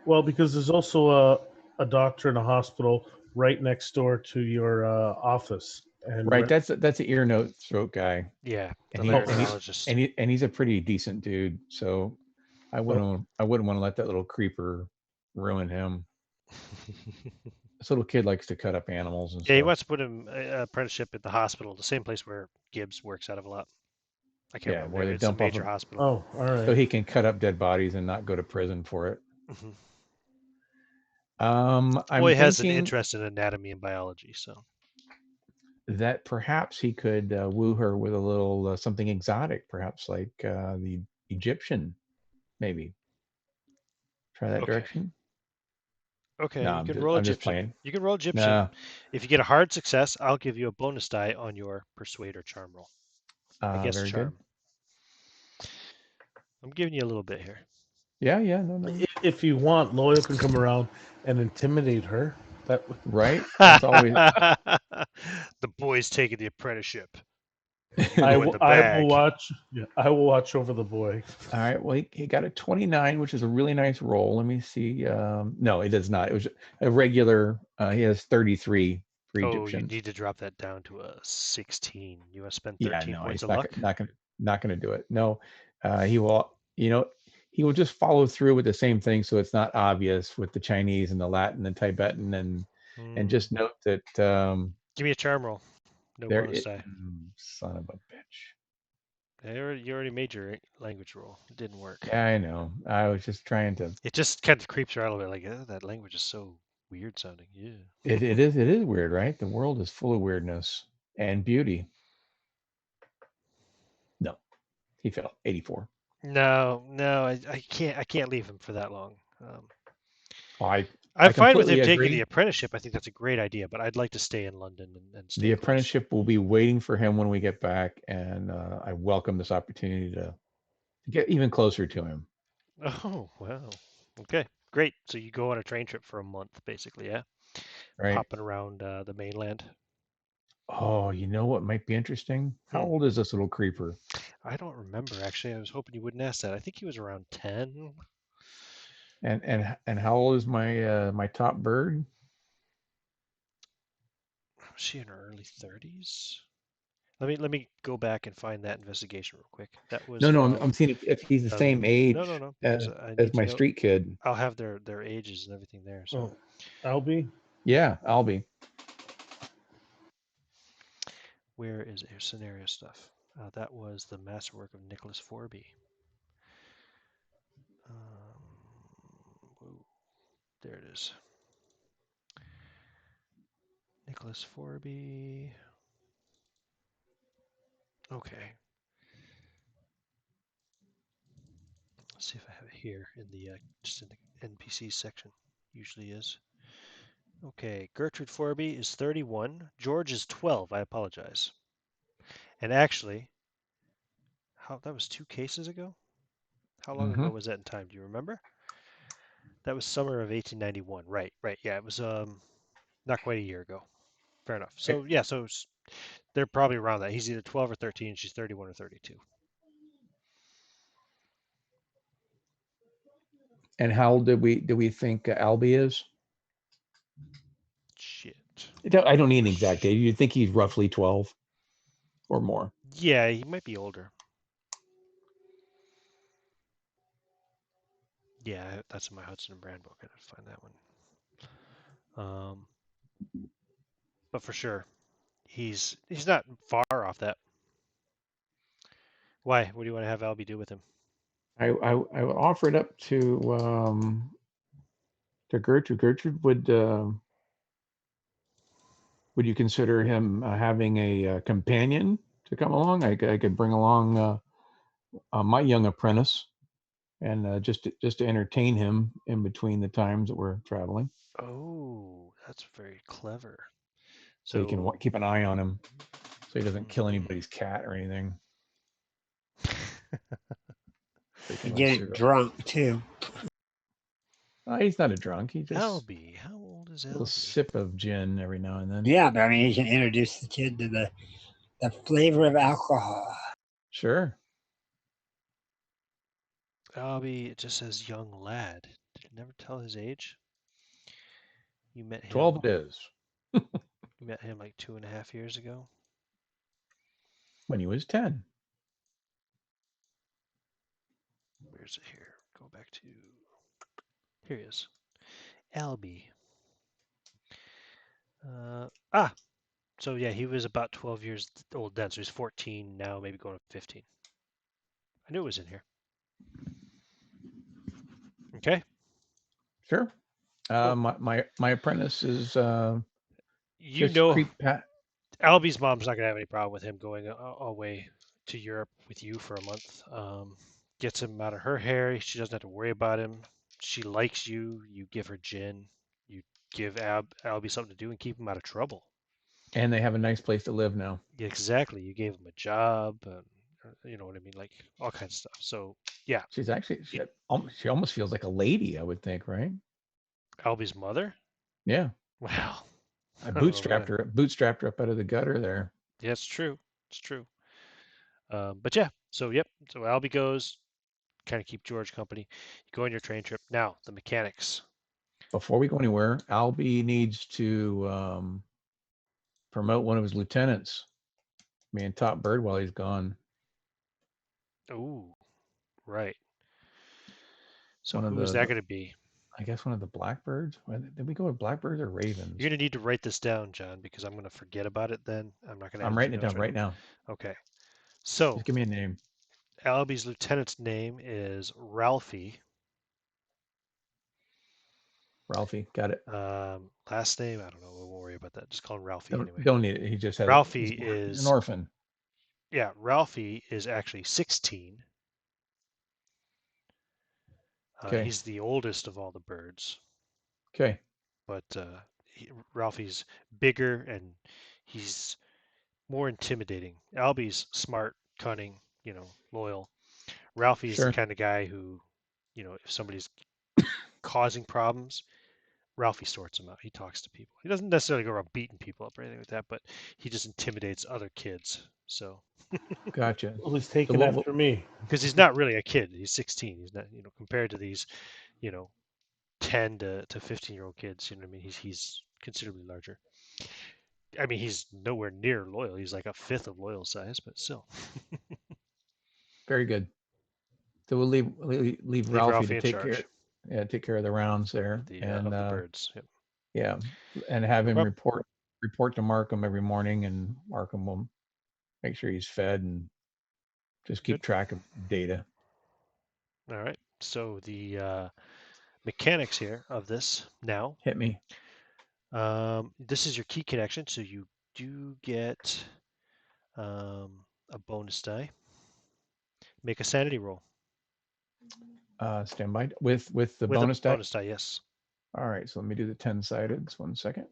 Well, because there's also a doctor in a hospital right next door to your office. And right, that's an ear, nose, throat guy. Yeah, and he's a pretty decent dude. So I wouldn't want to let that little creeper ruin him. This little kid likes to cut up animals and stuff. He wants to put him apprenticeship at the hospital, the same place where Gibbs works out of a lot. I can't remember. Where they dump off a major hospital. Oh, all right. So he can cut up dead bodies and not go to prison for it. Boy has an interest in anatomy and biology, so that perhaps he could woo her with a little something exotic, perhaps like the Egyptian, maybe. Try that direction. Okay, no, you can roll Egyptian. You can roll Egyptian. Nah. If you get a hard success, I'll give you a bonus die on your persuade or charm roll. I guess very charm. Good. I'm giving you a little bit here. Yeah, no. If you want, Loyal can come around and intimidate her. Right? That's always the boy's taking the apprenticeship. I Oh, in will. the I will bag. watch. Yeah, I will watch over the boy. All right. Well, he got a 29, which is a really nice roll. Let me see. No, it does not. It was a regular. He has 33 for Oh, you Egyptians. need to drop that down to a 16. You want to spend Yeah, 13 no, points he's of luck? not gonna do it. No, he will. He will just follow through with the same thing, so it's not obvious with the Chinese and the Latin and Tibetan and Mm, just note that give me a charm roll. No there bonus it. die. Son of a bitch. You already made your language roll. It didn't work. Yeah, I know. I was just trying to. It just kind of creeps her out a little bit. Like, that language is so weird sounding. Yeah. It is weird, right? The world is full of weirdness and beauty. No, he fell 84. No, no, I can't leave him for that long. I I'm I fine with him completely taking the agree. apprenticeship. I think that's a great idea, but I'd like to stay in London and stay The close. apprenticeship will be waiting for him when we get back, and I welcome this opportunity to get even closer to him. Oh, wow. Okay, great. So you go on a train trip for a month, basically, yeah? Right? Hopping around the mainland. Oh, you know what might be interesting? How Hmm. old is this little creeper? I don't remember, actually. I was hoping you wouldn't ask that. I think he was around 10. And how old is my top bird? Was she in her early 30s? Let me go back and find that investigation real quick. That was No, I'm from seeing if he's the same no, age no, because I as need to my know. street kid. I'll have their ages and everything there. So Oh, Albie. Yeah, Albie. where is air scenario stuff? That was the masterwork of Nicholas Forby. Whoa, there it is. Nicholas Forby. Okay. Let's see if I have it here in the just in the NPC section. Usually is. Okay, Gertrude Forby is 31. George is 12. I apologize. And actually, how that was 2 cases ago? How long Mm-hmm. ago was that in time? Do you remember? That was summer of 1891. Right, right. Yeah, it was not quite a year ago. Fair enough. Right. So yeah, so they're probably around that. He's either 12 or 13. She's 31 or 32. And how old did we think Albie is? Shit. I don't need an exact age. You think he's roughly 12 or more? Yeah, he might be older. Yeah, that's in my Hudson and Brand book. I didn't find that one. But for sure, he's not far off that. Why? What do you want to have Albie do with him? I would offer it up to Gertrude. Gertrude, would you consider him having a companion to come along? I could bring along my young apprentice and just to entertain him in between the times that we're traveling, Oh, that's very clever. so you can So, keep an eye on him, so he doesn't kill mhm. anybody's cat or anything. So he can And run get serial. drunk too. He's not a drunk. He just Albie, how old is a little Albie? sip of gin every now and then. Yeah, but I mean, you can introduce the kid to the flavor of alcohol. Sure. Albie, it just says young lad. Did it never tell his age? You met 12 him. it is. You met him like 2.5 years ago. When he was 10. Where's it here? Go back to here. He is. Albie. Ah, so yeah, he was about 12 years old then. So he's 14 now, maybe going to 15. I knew it was in here. Okay, Sure. cool. My apprentice is You just know, creep pat. Albie's mom's not gonna have any problem with him going away to Europe with you for a month. Gets him out of her hair. She doesn't have to worry about him. She likes you. You give her gin. You give Albie something to do and keep him out of trouble. And they have a nice place to live now. Exactly. You gave him a job. You know what I mean? Like all kinds of stuff. So yeah, She's actually she almost feels like a lady, I would think, right? Albie's mother. Yeah. Well, I I don't know about it. bootstrapped her up out of the gutter there. Yeah, it's true. It's true. But yeah, so yep. So Albie goes, kind of keep George company. You go on your train trip. Now the mechanics. Before we go anywhere, Albie needs to promote one of his lieutenants, being top bird while he's gone. Ooh, right. So One of who is that the going to be? I guess one of the blackbirds. Did we go with blackbirds or ravens? You're going to need to write this down, John, because I'm going to forget about it then. I'm not going to add I'm it to writing your it notes down right right now. now. Okay. So Just give me a name. Albie's lieutenant's name is Ralphie. Ralphie. Got it. Last name, I don't know. We won't worry about that. Just call him Ralphie Don't anyway. don't need it. He just has. Ralphie He's an is, orphan. yeah, Ralphie is actually 16. Okay. He's the oldest of all the birds, Okay. but Ralphie's bigger and he's more intimidating. Albie's smart, cunning, loyal. Ralphie is the Sure. kind of guy who, if somebody's causing problems, Ralphie sorts them out. He talks to people. He doesn't necessarily go around beating people up or anything like that, but he just intimidates other kids. So, Gotcha. Well, he's So taken after me. because he's not really a kid, he's 16. He's not, compared to these, you know, 10 to 15-year-old kids. You know what I mean? He's considerably larger. I mean, he's nowhere near loyal. He's like a fifth of loyal size, but still. very good. So we'll leave Leave Ralphie to Ralphie in charge take care of the rounds there, of the and birds. Yep. yeah, and have No him problem. report to Markham every morning, and Markham will make sure he's fed and just keep Good. track of data. All right. So the mechanics here of this now. Hit me. This is your key connection, so you do get a bonus die. Make a sanity roll Stand by with the with a bonus die. bonus die. Yes. All right, so let me do the 10-sided. 1 second.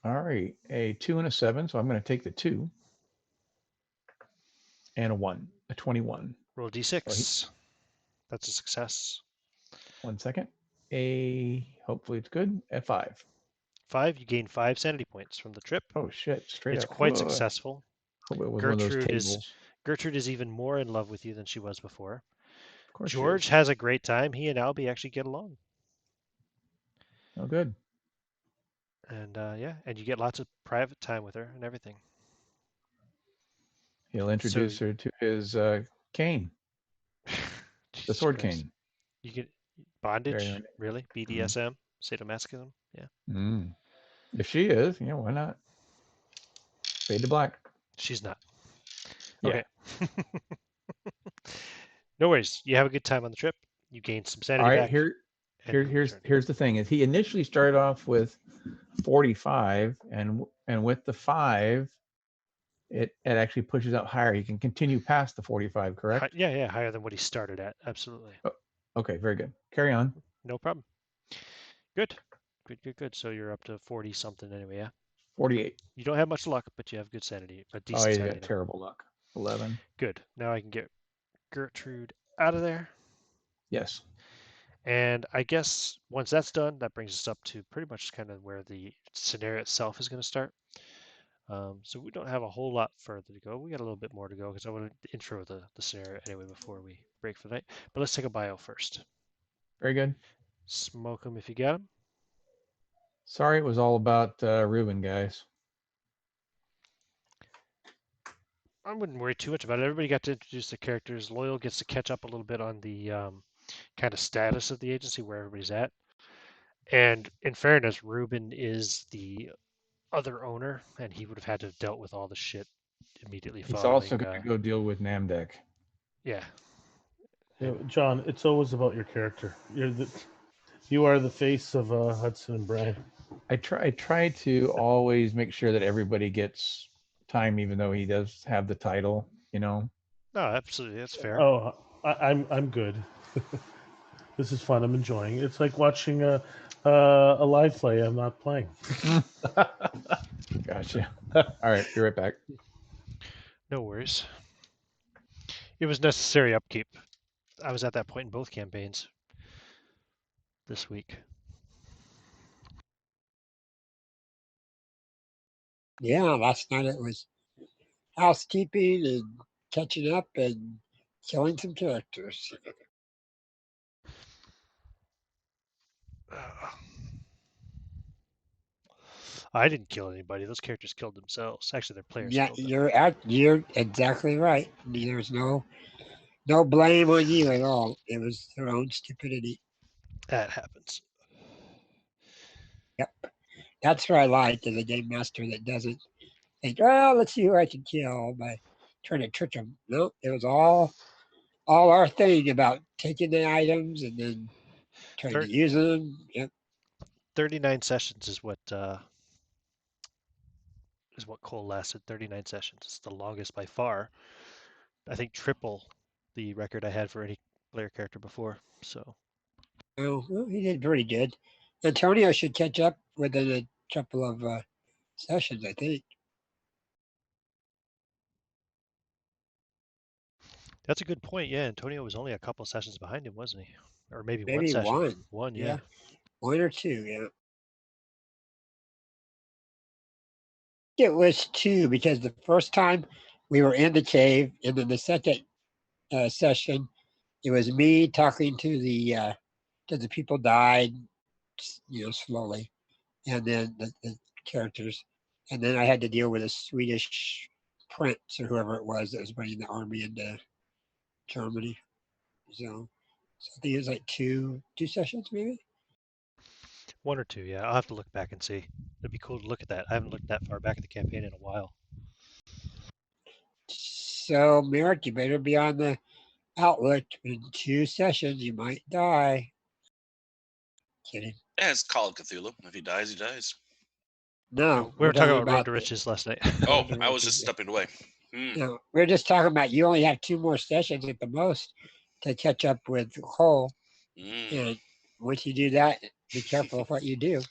All right, a 2 and a 7. So I'm going to take the 2 and a 1, a 21. Roll a d6. That's a success. 1 second. Hopefully it's good. A 5. 5. You gain 5 sanity points from the trip. Oh shit! Straight It's up. quite Whoa. successful. Hope it was one of those Gertrude tables. is even more in love with you than she was before. Of course she George is. has a great time. He and Albie actually get along. Oh, good. And yeah, and you get lots of private time with her and everything. He'll So, introduce her to his cane, the Jesus sword Christ. cane. You get Very bondage, nice. really? BDSM, sadomasochism, yeah. Mm. If she is, why not? Fade to black. She's not. Yeah. Okay. No worries. You have a good time on the trip. You gain some All sanity right. back, and you return. Here's the thing: is he initially started off with 45, and with the 5, it actually pushes up higher. He can continue past the 45, correct? Yeah, higher than what he started at. Absolutely. Oh, okay, very good. Carry on. No problem. Good. Good. So you're up to 40 something anyway, yeah? 48. You don't have much luck, but you have good sanity, a Oh, decent he's sanity got now. terrible luck. 11. Good. Now I can get Gertrude out of there. Yes. And I guess once that's done, that brings us up to pretty much kind of where the scenario itself is going to start. So we don't have a whole lot further to go. We got a little bit more to go because I want to intro the scenario anyway before we break for the night. But let's take a bio first. Very good. Smoke them if you got them. Sorry, it was all about Ruben, guys. I wouldn't worry too much about it. Everybody got to introduce the characters. Loyal gets to catch up a little bit on the kind of status of the agency, where everybody's at. And in fairness, Ruben is the other owner, and he would have had to have dealt with all the shit immediately He's following. also going to go deal with Namdek. Yeah. John, it's always about your character. You are the face of Hudson and Brian. I try to always make sure that everybody gets time, even though he does have the title. No, absolutely, that's fair. Oh, I'm good. This is fun. I'm enjoying. It's like watching a live play. I'm not playing. Gotcha. All right, be right back. No worries. It was necessary upkeep. I was at that point in both campaigns this week. Yeah, last night it was housekeeping and catching up and killing some characters. I didn't kill anybody. Those characters killed themselves. Actually, their players Yeah, killed them. you're exactly right. There's no blame on you at all. It was their own stupidity. That happens. Yep. That's what I like as a game master that doesn't think, oh, let's see who I can kill by trying to trick them. No, it was all our thing about taking the items and then trying to use them. Yep. 39 sessions is what Cole lasted. 39 sessions. It's the longest by far. I think triple the record I had for any player character before. So. Oh, well, he did pretty good. Antonio should catch up within a couple of sessions, I think. That's a good point. Yeah, Antonio was only a couple sessions behind him, wasn't he? Or maybe one Maybe session. one. One, Yeah. yeah. One or two, yeah. It was two because the first time we were in the cave, and then the second session, it was me talking to the people died, slowly, and then the characters, and then I had to deal with a Swedish prince or whoever it was that was bringing the army into Germany. So I think it was like two sessions maybe. One or two, yeah. I'll have to look back and see. It'd be cool to look at that. I haven't looked that far back in the campaign in a while. So Merrick, you better be on the outlook. In 2 sessions, you might die. Kidding. Yeah, it's Call of Cthulhu. If he dies, he dies. No, We were talking about Road about to Riches last night. Oh, the I was riches. just stepping away. No, we're just talking about you only have 2 more sessions at the most to catch up with Cole. And once you do that, be careful of what you do.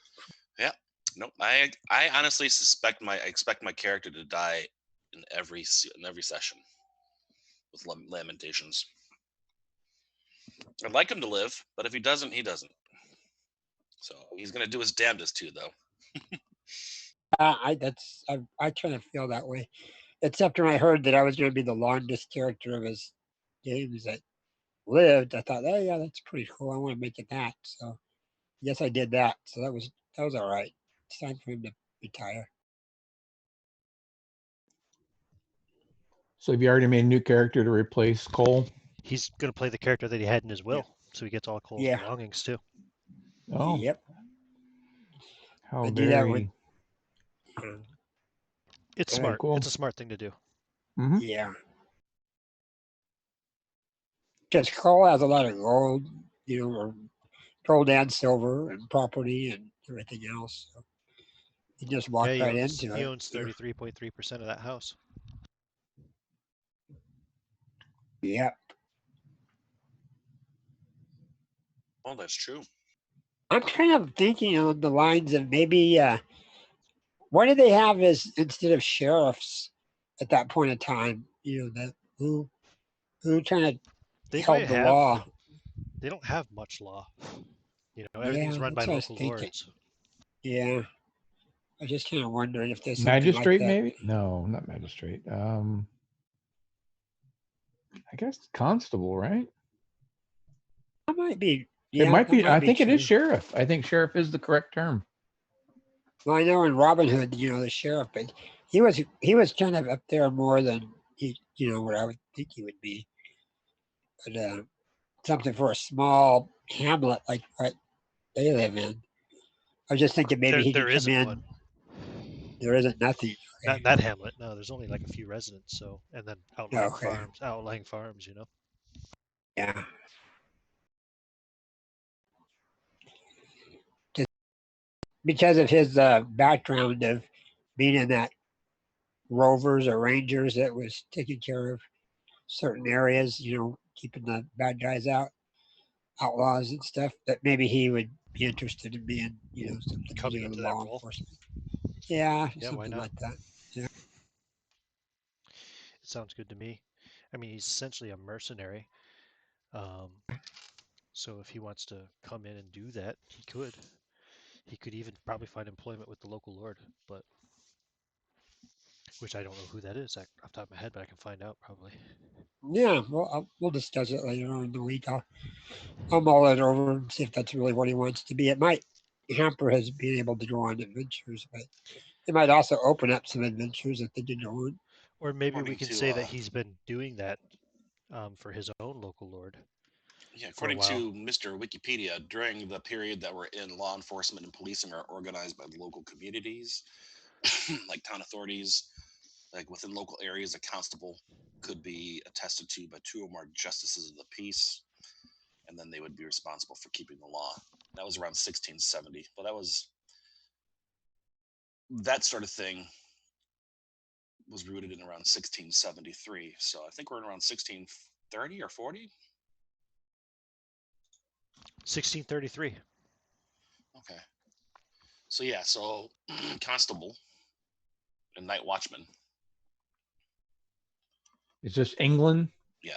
Yeah. Nope. I honestly expect my character to die in every session with Lamentations. I'd like him to live, but if he doesn't, he doesn't. So he's gonna do his damnedest too, though. I kind of feel that way. Except when I heard that I was going to be the longest character of his games that lived, I thought, oh yeah, that's pretty cool. I want to make it that. So yes, I did that. So that was all right. It's time for him to retire. So have you already made a new character to replace Cole? He's going to play the character that he had in his will, so he gets all Cole's belongings too. Oh. Yep. How I do that with. It's smart. Cool. It's a smart thing to do. Mm-hmm. Yeah. Because Cole has a lot of gold, or gold and silver and property and everything else. So he just walked Yeah, right into it. He owns 33.3% of that house. Yep. Oh, that's true. I'm kind of thinking on the lines of maybe what did they have as instead of sheriffs at that point in time? That who kind of held the law. They don't have much law. Yeah, Everything's run by that's what I was local thinking. lords. Yeah. I just kind of wondering if there's something Magistrate, like that. maybe? No, not magistrate. I guess constable, right? That might be. Yeah, it might be. I think true. it is sheriff. I think sheriff is the correct term. Well, I know in Robin Hood, the sheriff, but he was kind of up there more than what I would think he would be. But something for a small hamlet like what they live in. I was just thinking maybe he could come in. One. There isn't nothing. Not in that hamlet. No, there's only like a few residents. So, and then outlying farms. Yeah. Because of his background of being in that rovers or rangers that was taking care of certain areas, keeping the bad guys out, outlaws and stuff, that maybe he would be interested in being, something to do with law enforcement. Yeah, something like that. Yeah. It sounds good to me. I mean, he's essentially a mercenary. So if he wants to come in and do that, he could. He could even probably find employment with the local lord, but which I don't know who that is off the top of my head, but I can find out probably. Yeah, we'll discuss it later on in the week. I'll mull it over and see if that's really what he wants to be. It might hamper his being able to go on adventures, but it might also open up some adventures that they didn't want. Or maybe we According can to say that he's been doing that for his own local lord yeah, for a according while. to Mr. Wikipedia, during the period that we're in, law enforcement and policing are organized by local communities, like town authorities. Like within local areas, a constable could be attested to by two or more justices of the peace, and then they would be responsible for keeping the law. That was around 1670. But that sort of thing was rooted in around 1673. So I think we're in around 1630 or 40. 1633. Okay. So yeah, so constable and night watchman. Is this England? Yeah.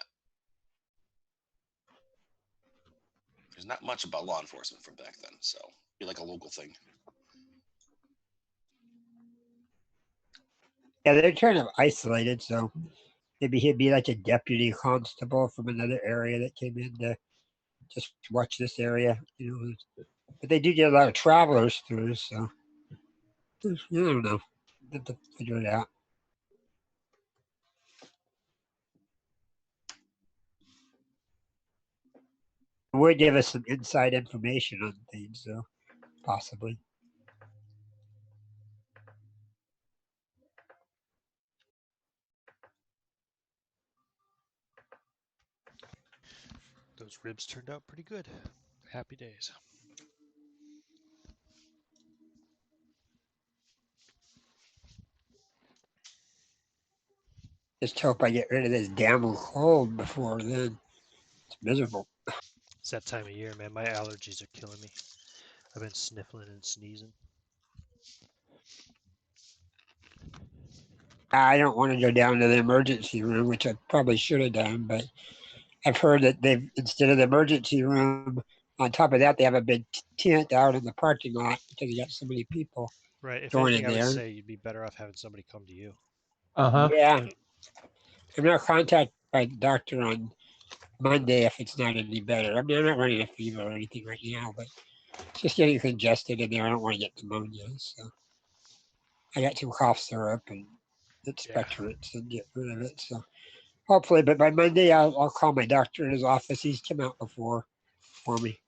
There's not much about law enforcement from back then, so be like a local thing. Yeah, they're kind of isolated, so maybe he'd be like a deputy constable from another area that came in to just watch this area, But they do get a lot of travelers through, so I don't know. Have to figure it out. It would give us some inside information on things, though, possibly. Those ribs turned out pretty good. Happy days. Just hope I get rid of this damn cold before then. It's miserable. It's that time of year, man. My allergies are killing me. I've been sniffling and sneezing. I don't want to go down to the emergency room, which I probably should have done, but I've heard that they've, instead of the emergency room, on top of that, they have a big tent out in the parking lot because you got so many people Right. If going anything, in I would there. say you'd be better off having somebody come to you. Uh-huh. Yeah. I'm not contacted by the doctor on Monday if it's not any better. I mean, I'm not running a fever or anything right now, but it's just getting congested in there. I don't want to get pneumonia. So I got some cough syrup and Yeah. expectorates and get rid of it. So hopefully, but by Monday, I'll call my doctor in his office. He's come out before for me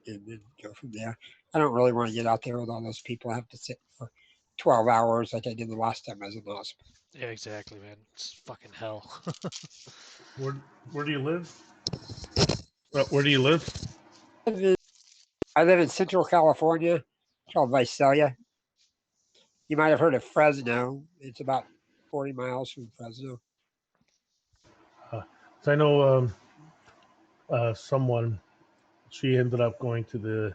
and then go from there. I don't really want to get out there with all those people. I have to sit for 12 hours like I did the last time I was in the hospital. Yeah, exactly, man. It's fucking hell. Where do you live? Where do you live? I live in Central California. It's called Visalia. You might have heard of Fresno. It's about 40 miles from Fresno. So I know someone. She ended up going to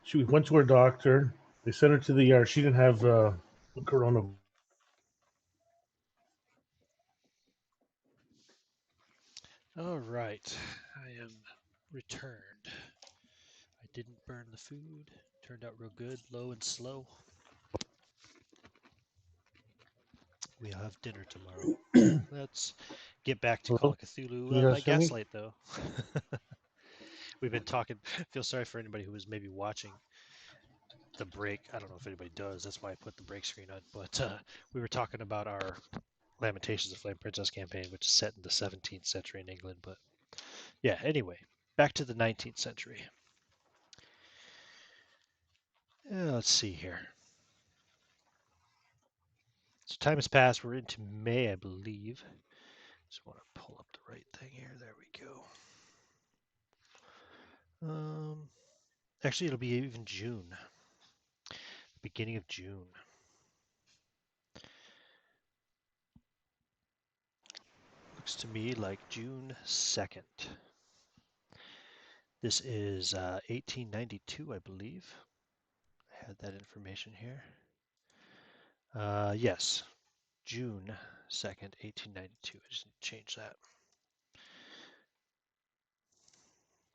She went to her doctor. They sent her to the ER. She didn't have corona. All right. I am returned. I didn't burn the food. Turned out real good, low and slow. We'll have dinner tomorrow. Let's get back to Call Hello? of Cthulhu. Can you My guys hear me? gaslight, though. We've been talking. Feel sorry for anybody who was maybe watching the break. I don't know if anybody does. That's why I put the break screen on. But we were talking about our Lamentations of Flame Princess campaign, which is set in the 17th century in England. But yeah, anyway, back to the 19th century. Let's see here. So time has passed. We're into May, I believe. Just want to pull up the right thing here. There we go. Actually, it'll be even June. Beginning of June. Looks to me like June 2nd. This is 1892, I believe. I had that information here. Yes, June 2nd, 1892. I just need to change that.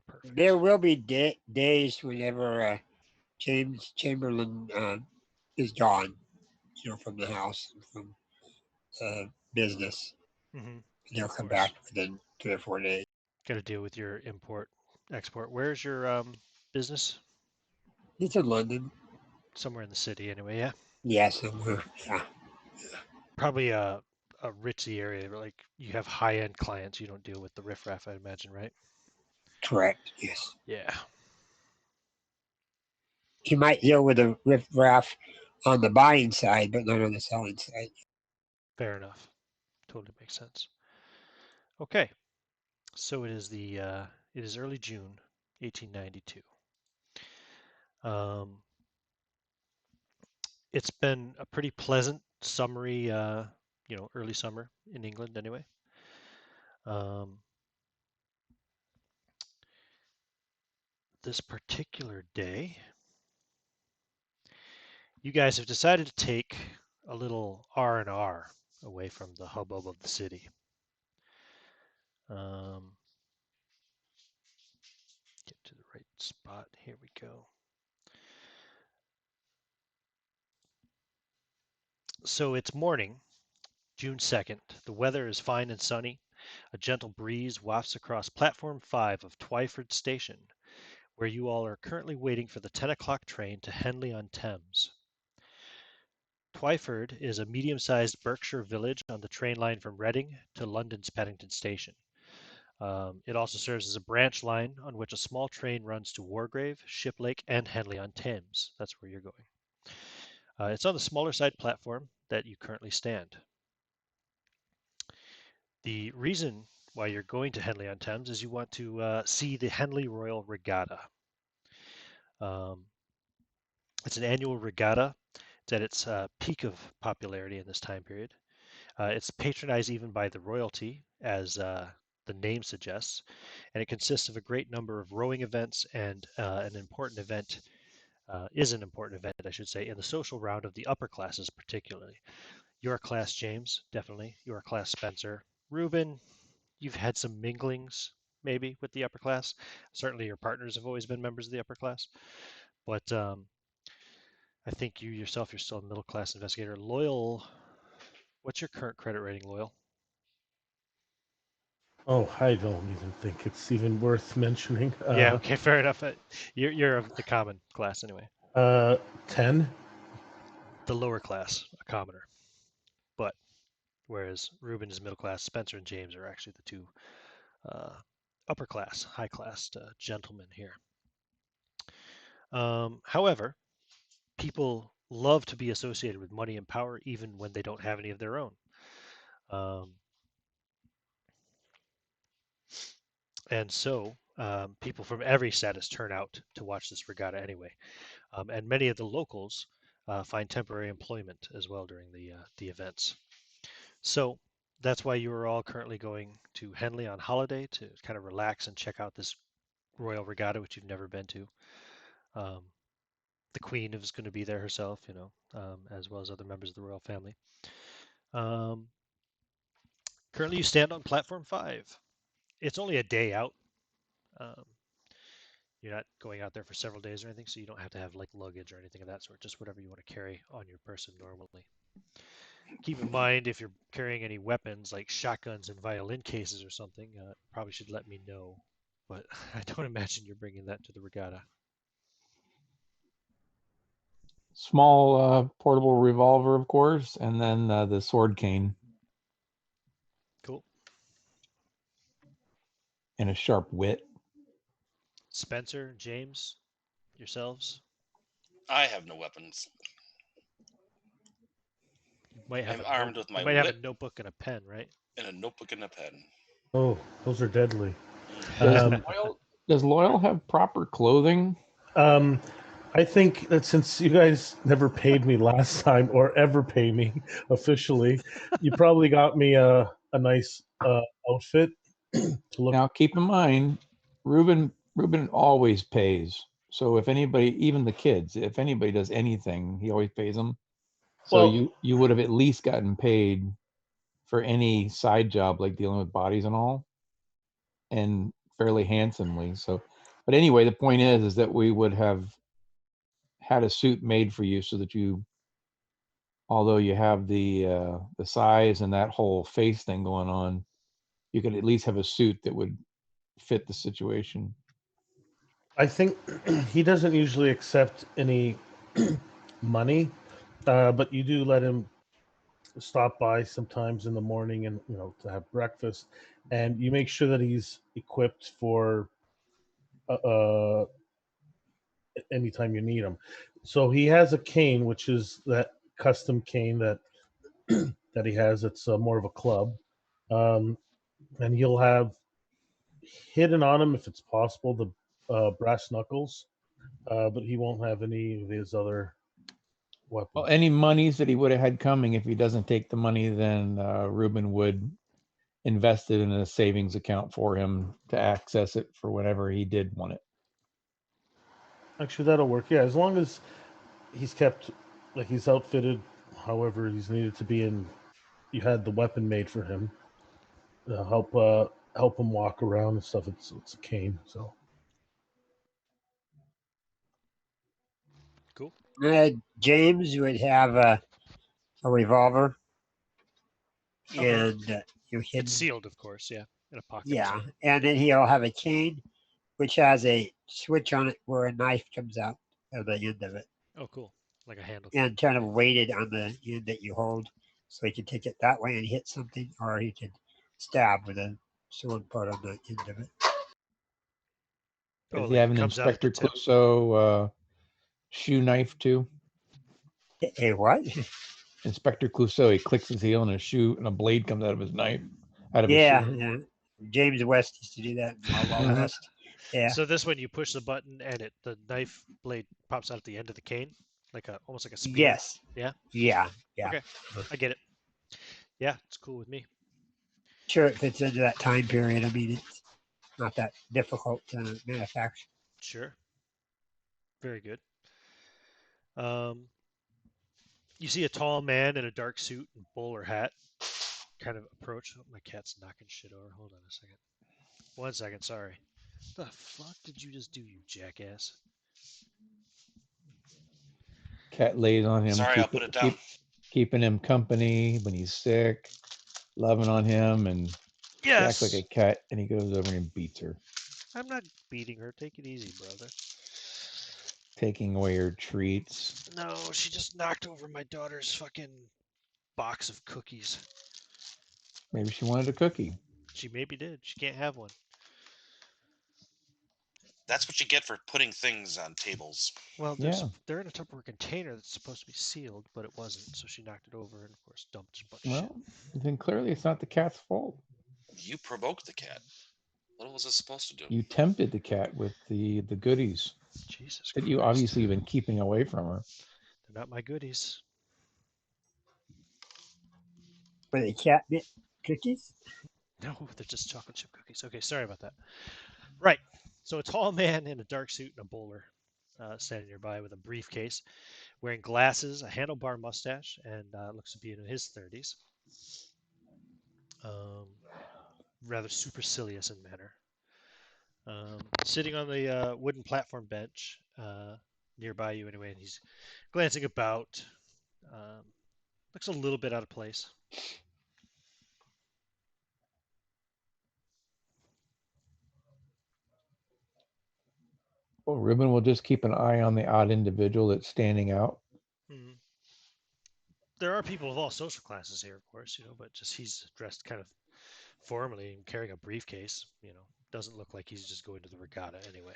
Perfect. There will be days whenever James Chamberlain is gone, from the house and from business. Mm-hmm. They'll come back within 3 or 4 days. Got to deal with your import, export. Where's your business? It's in London. Somewhere in the city, anyway. Yeah. Yeah, somewhere. Yeah. Probably a ritzy area, where, like you have high-end clients. You don't deal with the riffraff, I imagine, right? Correct. Yes. Yeah. You might deal with a riffraff on the buying side, but not on the selling side. Fair enough. Totally makes sense. Okay. So it is early June, 1892. It's been a pretty pleasant, summery, early summer in England anyway. This particular day, you guys have decided to take a little R&R away from the hubbub of the city. Get to the right spot. Here we go. So it's morning, June 2nd. The weather is fine and sunny. A gentle breeze wafts across platform 5 of Twyford Station, where you all are currently waiting for the 10 o'clock train to Henley-on-Thames. Twyford is a medium-sized Berkshire village on the train line from Reading to London's Paddington Station. It also serves as a branch line on which a small train runs to Wargrave, Shiplake, and Henley-on-Thames. That's where you're going. It's on the smaller side platform that you currently stand. The reason why you're going to Henley-on-Thames is you want to see the Henley Royal Regatta. It's an annual regatta. It's at its peak of popularity in this time period. It's patronized even by the royalty, as the name suggests, and it consists of a great number of rowing events and an important event, I should say, in the social round of the upper classes particularly. Your class, James, definitely. Your class, Spencer. Reuben, you've had some minglings, maybe, with the upper class. Certainly your partners have always been members of the upper class. But I think you yourself, you're still a middle class investigator. Loyal, what's your current credit rating, Loyal? Oh, I don't even think it's even worth mentioning. Yeah, okay, fair enough. You're of the common class anyway. 10. The lower class, a commoner. But whereas Reuben is middle class, Spencer and James are actually the two upper class, high class gentlemen here. However, people love to be associated with money and power even when they don't have any of their own. And so people from every status turn out to watch this regatta anyway. And many of the locals find temporary employment as well during the events. So that's why you are all currently going to Henley on holiday to kind of relax and check out this Royal Regatta, which you've never been to. The Queen is going to be there herself, as well as other members of the royal family. Currently, you stand on platform 5. It's only a day out. You're not going out there for several days or anything, so you don't have to have like luggage or anything of that sort. Just whatever you want to carry on your person normally. Keep in mind if you're carrying any weapons like shotguns and violin cases or something, probably should let me know. But I don't imagine you're bringing that to the regatta. Small portable revolver, of course, and then the sword cane. Cool. And a sharp wit. Spencer, James, yourselves? I have no weapons. You might have I'm armed with my you might have a wit notebook and a pen, right? and a notebook and a pen. Oh, those are deadly. Does Loyal have proper clothing? I think that since you guys never paid me last time or ever pay me officially, you probably got me a nice outfit to look. Now, keep in mind, Reuben always pays. So if anybody, even the kids, if anybody does anything, he always pays them. So Well, you would have at least gotten paid for any side job like dealing with bodies and all, and fairly handsomely. So, but anyway, the point is that we would have had a suit made for you so that you although you have the size and that whole face thing going on, you could at least have a suit that would fit the situation. I think he doesn't usually accept any money, but you do let him stop by sometimes in the morning and to have breakfast, and you make sure that he's equipped for uh, anytime you need him. So he has a cane, which is that custom cane that that he has. It's more of a club, um, and he'll have hidden on him if it's possible the brass knuckles, but he won't have any of his other Well, weapons. any monies that he would have had coming, if he doesn't take the money, then Ruben would invest it in a savings account for him to access it for whenever he did want it. Actually, that'll work. Yeah, as long as he's kept, like, he's outfitted however he's needed to be, and you had the weapon made for him to help him walk around and stuff. It's a cane, so. Cool. James would have a revolver, Okay. and you hidden. It's sealed, of course. Yeah, in a pocket. Yeah, and then he'll have a chain, which has a switch on it where a knife comes out of the end of it, Oh, cool. Like a handle. and kind of weighted on the end that you hold, so he can take it that way and hit something, or he can stab with a sword part on the end of it. Oh, Does he like have it an comes out at the Inspector tip. Clouseau shoe knife too? A what? Inspector Clouseau, he clicks his heel and a shoe and a blade comes out of his knife, out of his Yeah, shoe. yeah. James West used to do that in Wild Wild Mhm. West. Yeah. So this one, you push the button and the knife blade pops out at the end of the cane, like almost like a spear. Yes. Yeah. Yeah. Yeah. Okay, I get it. Yeah, it's cool with me. Sure, it fits into that time period. I mean, it's not that difficult to manufacture. Sure. Very good. Um, you see a tall man in a dark suit and bowler hat kind of approach. Oh, my cat's knocking shit over. Hold on a second. 1 second. Sorry. The fuck did you just do, you jackass? Cat lays on him, Sorry, I'll put it down. keeping him company when he's sick, loving on him, and she acts like Yes. a cat, and he goes over and beats her, I'm not beating her. Take it easy, brother. taking away her treats. No, she just knocked over my daughter's fucking box of cookies. Maybe she wanted a cookie. She maybe did. She can't have one. That's what you get for putting things on tables. Well, Yeah. they're in a Tupperware container that's supposed to be sealed, but it wasn't. So she knocked it over and, of course, dumped a bunch of shit. Well, then clearly it's not the cat's fault. You provoked the cat. What was it supposed to do? You tempted the cat with the goodies Jesus that Christ. you obviously have been keeping away from her. They're not my goodies. Were they catnip cookies? No, they're just chocolate chip cookies. Okay, sorry about that. Right. So a tall man in a dark suit and a bowler standing nearby with a briefcase, wearing glasses, a handlebar mustache, and looks to be in his 30s. Rather supercilious in manner. Sitting on the wooden platform bench nearby you anyway, and he's glancing about. Looks a little bit out of place. Well, Ruben will just keep an eye on the odd individual that's standing out. Mm. There are people of all social classes here, of course, but just he's dressed kind of formally and carrying a briefcase. Doesn't look like he's just going to the regatta anyway.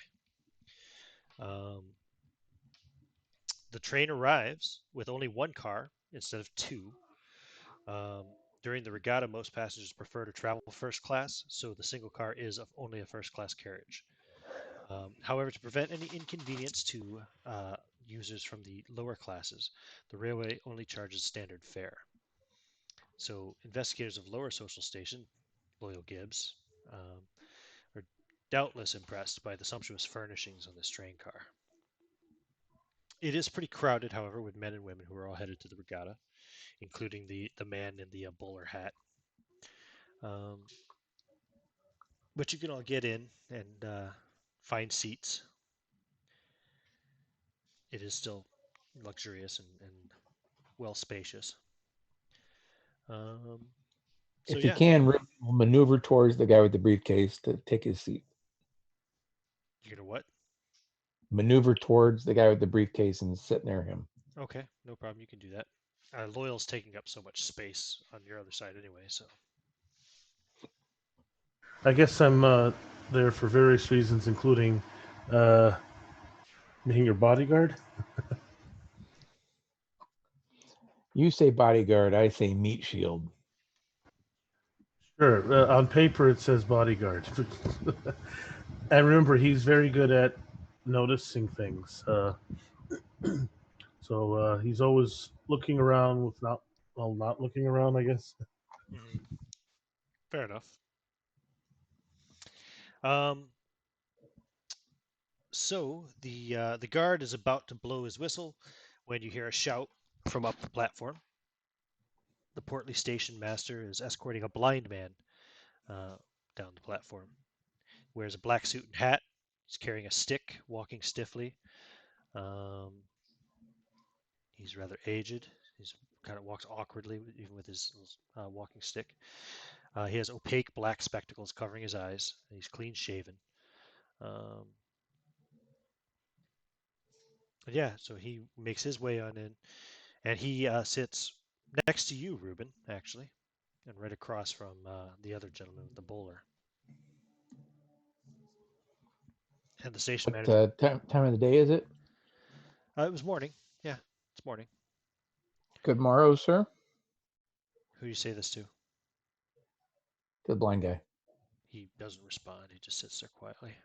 The train arrives with only one car instead of two. During the regatta, most passengers prefer to travel first class, so the single car is only a first class carriage. However, to prevent any inconvenience to users from the lower classes, the railway only charges standard fare. So investigators of lower social station, loyal Gibbs, are doubtless impressed by the sumptuous furnishings on this train car. It is pretty crowded, however, with men and women who are all headed to the regatta, including the man in the bowler hat. But you can all get in and find seats. It is still luxurious and well spacious. So If you yeah, can, maneuver towards the guy with the briefcase to take his seat. you're gonna what? Maneuver towards the guy with the briefcase and sit near him. Okay, no problem. You can do that. Loyal's taking up so much space on your other side anyway, so. I guess I'm there for various reasons, including being your bodyguard. You say bodyguard, I say meat shield. Sure. On paper, it says bodyguard. And remember, he's very good at noticing things. So he's always looking around with not looking around, I guess. Mhm. Fair enough. Um, so the guard is about to blow his whistle when you hear a shout from up the platform. The portly station master is escorting a blind man uh, down the platform. Wears a black suit and hat. He's carrying a stick, walking stiffly. Um, he's rather aged. He's kind of walks awkwardly, even with his walking stick. He has opaque black spectacles covering his eyes. He's clean shaven. Um, yeah, so he makes his way on in, and he sits next to you, Ruben, actually, and right across from the other gentleman with the bowler. And the station What manager. time of the day is it? It was morning. Yeah, it's morning. Good morrow, sir. Who do you say this to? The blind guy. He doesn't respond. He just sits there quietly.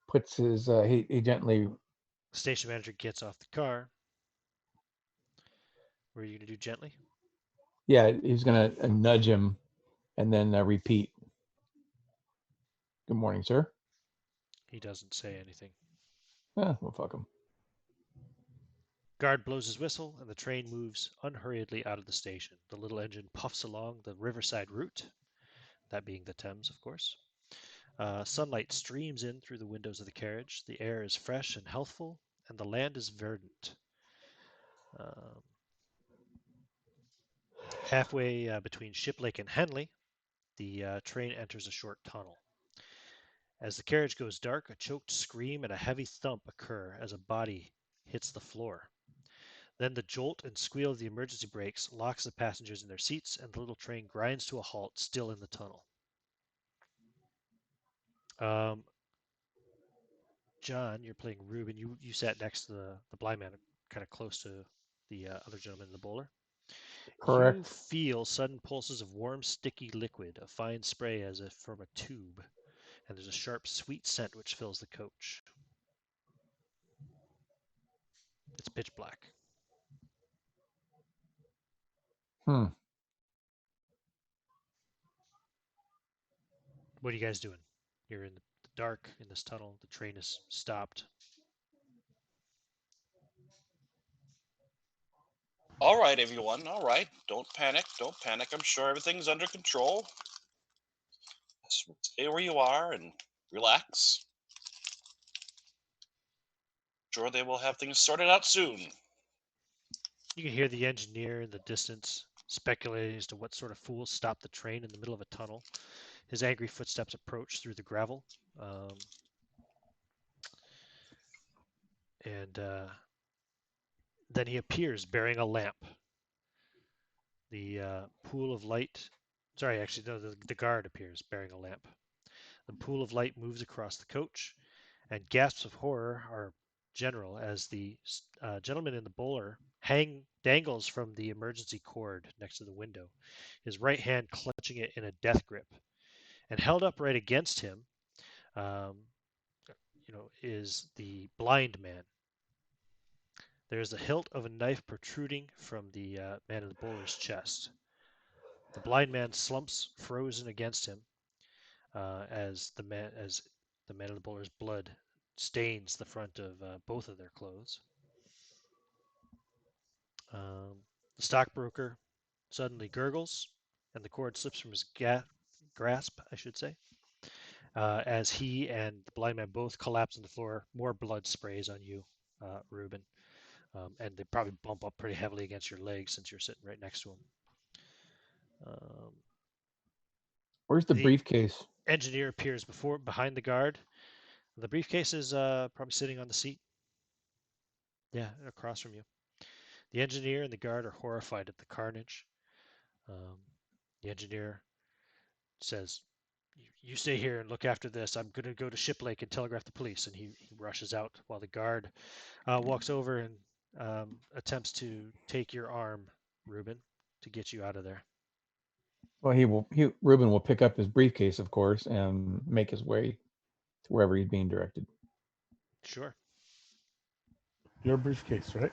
Puts his he gently. The station manager gets off the car. What are you going to do gently? Yeah, he's gonna nudge him, and then repeat. Good morning, sir. He doesn't say anything. Well, fuck him. Guard blows his whistle, and the train moves unhurriedly out of the station. The little engine puffs along the riverside route, that being the Thames, of course. Sunlight streams in through the windows of the carriage. The air is fresh and healthful, and the land is verdant. Um, halfway between Shiplake and Henley, the train enters a short tunnel. As the carriage goes dark, a choked scream and a heavy thump occur as a body hits the floor. Then the jolt and squeal of the emergency brakes locks the passengers in their seats, and the little train grinds to a halt, still in the tunnel. Um, John, you're playing Ruben. You sat next to the blind man, kind of close to the other gentleman in the bowler. You Correct. feel sudden pulses of warm, sticky liquid, a fine spray as if from a tube, and there's a sharp, sweet scent which fills the coach. It's pitch black. Hmm. What are you guys doing? You're in the dark in this tunnel. The train is stopped. All right, everyone. All right. Don't panic. Don't panic. I'm sure everything's under control. Just stay where you are and relax. Sure, they will have things sorted out soon. You can hear the engineer in the distance speculating as to what sort of fools stopped the train in the middle of a tunnel. His angry footsteps approach through the gravel. And then he appears bearing a lamp. The pool of light. Sorry, actually, no, the guard appears bearing a lamp. The pool of light moves across the coach, and gasps of horror are general as the gentleman in the bowler dangles from the emergency cord next to the window, his right hand clutching it in a death grip. And held up right against him, um, is the blind man. There is the hilt of a knife protruding from the man in the bowler's chest. The blind man slumps frozen against him as the man in the bowler's blood stains the front of both of their clothes. The stockbroker suddenly gurgles, and the cord slips from his grasp, I should say, as he and the blind man both collapse on the floor. More blood sprays on you, Reuben. and they probably bump up pretty heavily against your legs since you're sitting right next to them. Where's the The briefcase? engineer appears behind the guard. The briefcase is probably sitting on the seat. Yeah, across from you. The engineer and the guard are horrified at the carnage. Um, the engineer says, "You stay here and look after this. I'm going to go to Ship Lake and telegraph the police." And he rushes out while the guard walks over and attempts to take your arm, Reuben, to get you out of there. Well, Reuben will pick up his briefcase, of course, and make his way to wherever he's being directed. Sure. Your briefcase, right?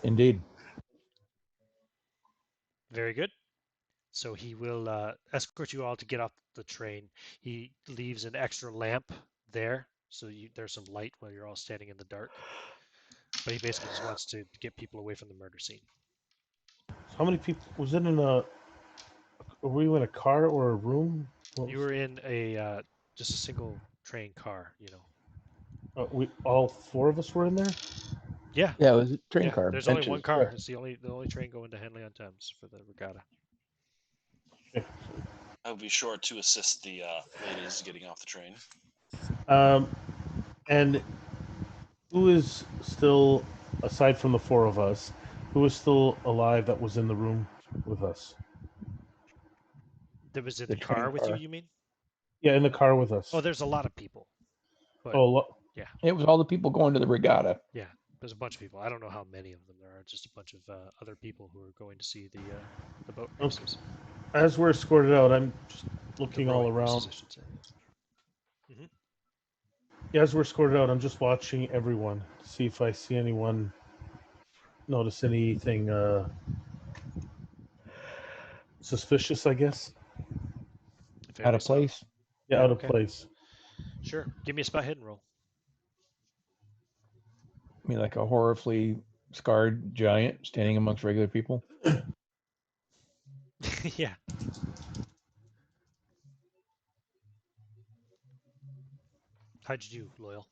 Indeed. Very good. So he will escort you all to get off the train. He leaves an extra lamp there, so there's some light while you're all standing in the dark. But he basically just wants to get people away from the murder scene. So how many people was it in a? Were you in a car or a room? You were in a just a single train car, We all four of us were in there. Yeah, Yeah, it was a train yeah. car. There's only one Benches. car. Yeah. It's the only train going to Henley on Thames for the regatta. Okay. I will be sure to assist the ladies getting off the train. And who is still, aside from the four of us, who is still alive that was in the room with us? That was in The the car train with you, car. you mean? Yeah, in the car with us. Oh, there's a lot of people. But Oh, yeah, It was all the people going to the regatta. yeah. There's a bunch of people. I don't know how many of them there are. Just a bunch of other people who are going to see the boat okay. races. As we're escorted out, I'm just The looking all rowing around. races, I should say. Yeah. Yeah, as we're escorted out, I'm just watching everyone to see if I see anyone, notice anything suspicious, I guess. If Out anybody of saw. place. Yeah, Yeah, out of okay. place. Sure. Give me a spot hidden roll. I mean, like a horribly scarred giant standing amongst regular people. Yeah. How'd you do, Loyal?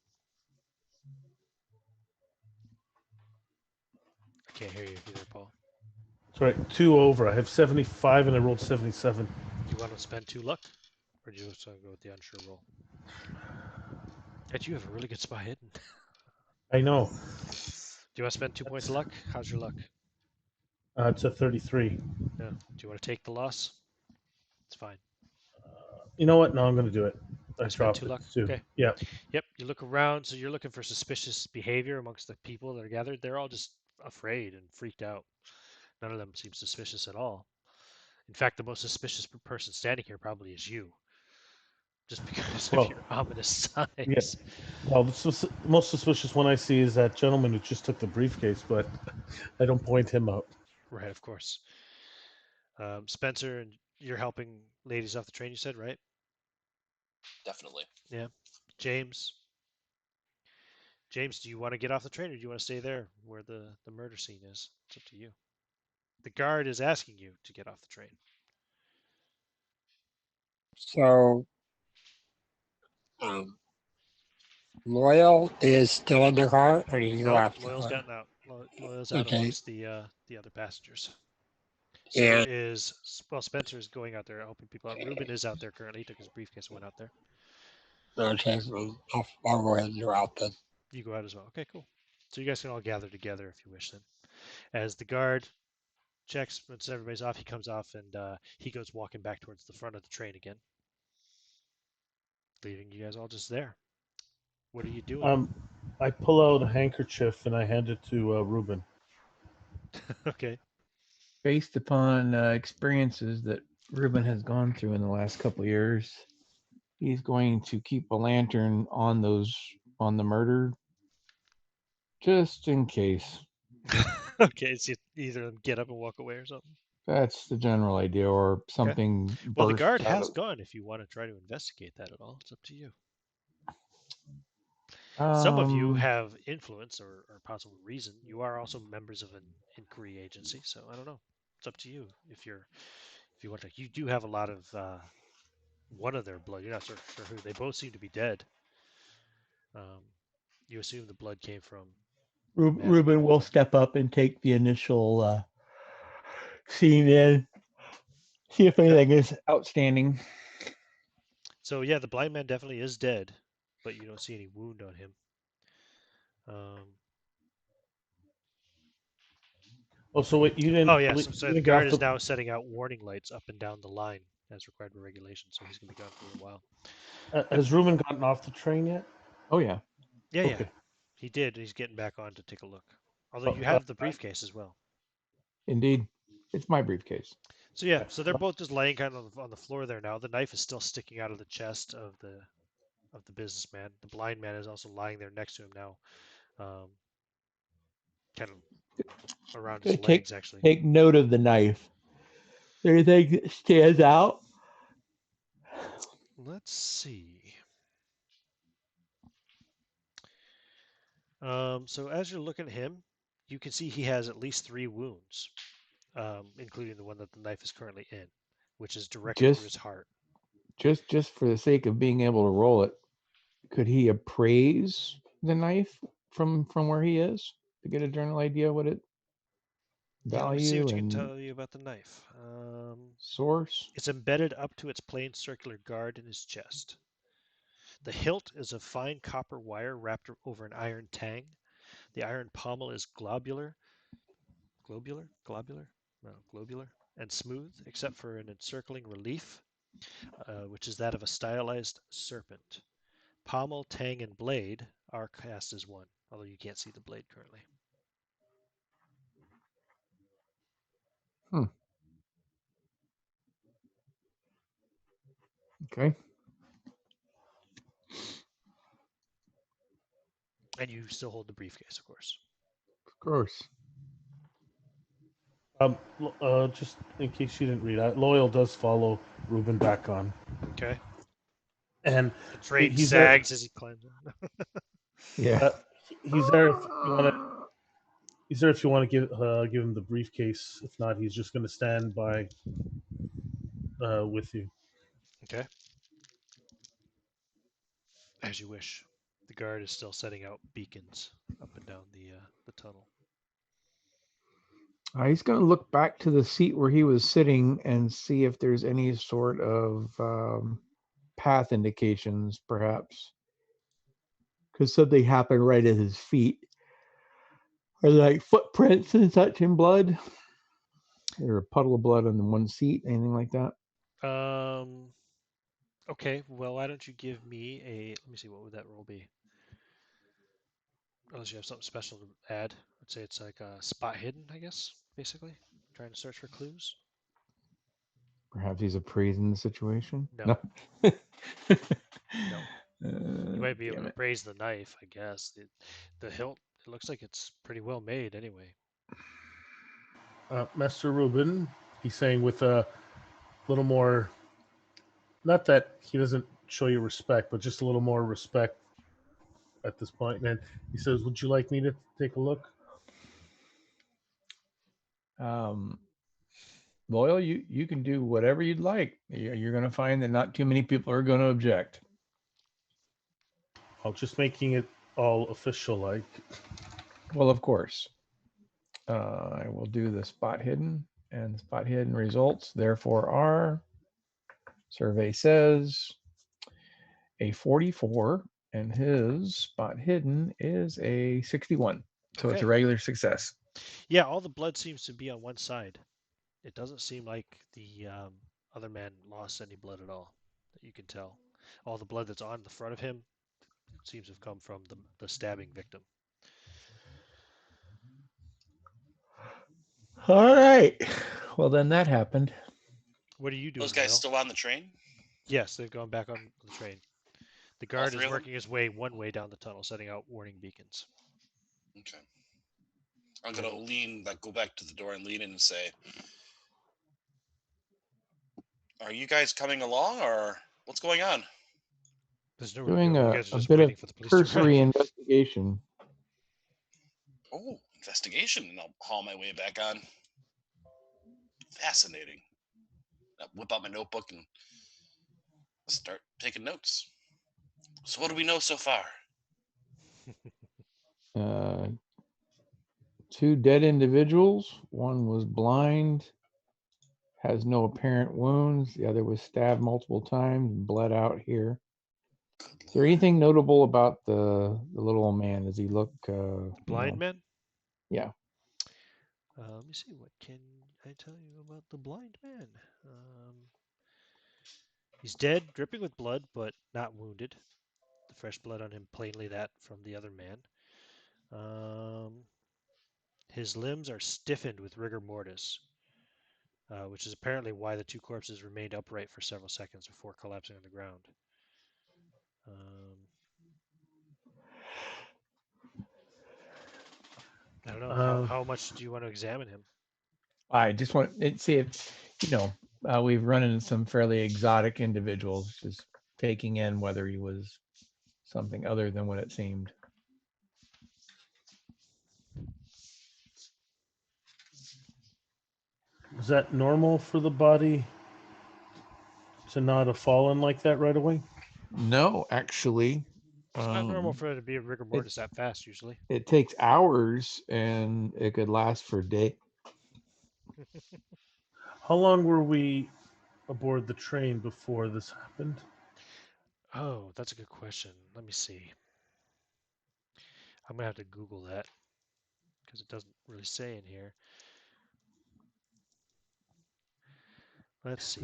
I can't hear you either, Paul. Sorry, 2 over. I have 75 and I rolled 77. Do you want to spend 2 luck? Or do you just want to go with the unsure roll? Yet you have a really good spot hidden. I know. Do you want to spend 2 points of luck? How's your luck? It's a 33. No. Do you want to take the loss? It's fine. You know what? No, I'm going to do it. I Spend dropped 2 it luck? too. Okay. Yeah. Yep. You look around, so you're looking for suspicious behavior amongst the people that are gathered. They're all just afraid and freaked out. None of them seem suspicious at all. In fact, the most suspicious person standing here probably is you, just because of Well, your ominous yeah. signs. Well, the most suspicious one I see is that gentleman who just took the briefcase, but I don't point him out. Right, of course. Spencer, and you're helping ladies off the train, you said, right? Definitely. Yeah. James. James, do you want to get off the train or do you want to stay there where the murder scene is? It's up to you. The guard is asking you to get off the train. So, Loyal is still in the car, or did he go Nope, after Loyal's her? gotten out. Loyal's out Okay. amongst the other passengers. So And there is, well, Spencer's going out there helping people out. Ruben is out there currently. He took his briefcase and went out there. okay, well, I'll go ahead and go out then. You go out as well. Okay, cool. So you guys can all gather together if you wish then. As the guard checks, once everybody's off, he comes off and he goes walking back towards the front of the train again, leaving you guys all just there. What are you doing? I pull out a handkerchief and I hand it to Ruben. Okay. Based upon experiences that Ruben has gone through in the last couple of years, he's going to keep a lantern on the murder, just in case. Okay, so you either get up and walk away or something. That's the general idea, or something Well, the bursts guard out has of. gone. If you want to try to investigate that at all, it's up to you. Um, Some of you have influence or possible reason. You are also members of an inquiry agency, so I don't know. It's up to you if you want to. You do have a lot of one of their blood. You're not sure who. They both seem to be dead. You assume the blood came from Ruben will step up and take the initial scene in, see if anything is outstanding. So yeah, the blind man definitely is dead, but you don't see any wound on him. So wait, you didn't. Oh yeah, you so the didn't get guard off is the. now setting out warning lights up and down the line as required by regulation, so he's gonna be gone for a little while. Has Ruben gotten off the train yet? Oh yeah, Yeah, Okay. he did. He's getting back on to take a look. Although you Uh, have the briefcase as well. indeed, it's my briefcase. So yeah, okay. so they're both just laying kind of on the floor there now. The knife is still sticking out of the chest of the businessman. The blind man is also lying there next to him now, kind of around his Gonna take legs actually. take note of the knife. Anything that stands out? Let's see. So as you're looking at him, you can see he has at least 3 wounds, including the one that the knife is currently in, which is directly through his Just heart. just for the sake of being able to roll it, could he appraise the knife from where he is to get a general idea what it Yeah, let me see value what you can and tell you about the knife. source? It's embedded up to its plain circular guard in his chest. The hilt is of fine copper wire wrapped over an iron tang. The iron pommel is globular, and smooth, except for an encircling relief, which is that of a stylized serpent. Pommel, tang, and blade are cast as one, although you can't see the blade currently. Okay, And you still hold the briefcase, of course. of course. Just in case you didn't read, Loyal does follow Ruben back on, Okay. and The train he's there. sags as he climbs on. Yeah. Uh, he's there if you want to. He's there if you want to give him the briefcase. If not, he's just going to stand by with you. Okay. As you wish. The guard is still setting out beacons up and down the tunnel. He's going to look back to the seat where he was sitting and see if there's any sort of path indications, perhaps. Because something happened right at his feet. Are there like footprints and such in blood? Or a puddle of blood on one seat, anything like that? Okay, well, why don't you give me let me see, what would that roll be? Unless you have something special to add. I'd say it's like a spot hidden, I guess, basically. Trying to search for clues. Perhaps he's appraising the situation? No. No. No. You might be able Damn to it. praise the knife, I guess. The hilt, it looks like it's pretty well made anyway. Master Ruben, he's saying with a little more. Not that he doesn't show you respect, but just a little more respect at this point. And he says, "Would you like me to take a look?" Um, Loyal, you can do whatever you'd like. You're going to find that not too many people are going to object. I'll just making it all official, like. Well, of course. I will do the spot hidden, and the spot hidden results therefore are, survey says, a 44, and his spot hidden is a 61. So it's a Okay. regular success. Yeah, all the blood seems to be on one side. It doesn't seem like the other man lost any blood at all, that you can tell. All the blood that's on the front of him seems to have come from the stabbing victim. All right. Well, then that happened. What are you Those doing, guys Loyal? still on the train? Yes, they've gone back on the train. The All guard three is of them? working his way one way down the tunnel, setting out warning beacons. Okay. I'm Yeah. gonna go back to the door and lean in and say, "Are you guys coming along, or what's going on?" There's nowhere to Doing go. You a, guys are a just bit of waiting for the police to cursory arrive. investigation. Oh, investigation, and I'll haul my way back on. Fascinating. I whip out my notebook and start taking notes. So, what do we know so far? Uh, 2 dead individuals. One was blind, has no apparent wounds. The other was stabbed multiple times and bled out here. Is there anything notable about the little old man? Does he look Blind man? Yeah. Let me see. What can I tell you about the blind man? He's dead, dripping with blood, but not wounded. The fresh blood on him, plainly that from the other man. His limbs are stiffened with rigor mortis, which is apparently why the 2 corpses remained upright for several seconds before collapsing on the ground. I don't know. How much do you want to examine him? I just want to see if, we've run into some fairly exotic individuals, just taking in whether he was something other than what it seemed. Is that normal for the body to not have fallen like that right away? No, actually. It's not normal for it to be a rigor mortis that fast, usually. It takes hours, and it could last for a day. How long were we aboard the train before this happened? Oh, that's a good question. Let me see. I'm going to have to Google that because it doesn't really say in here. Let's see.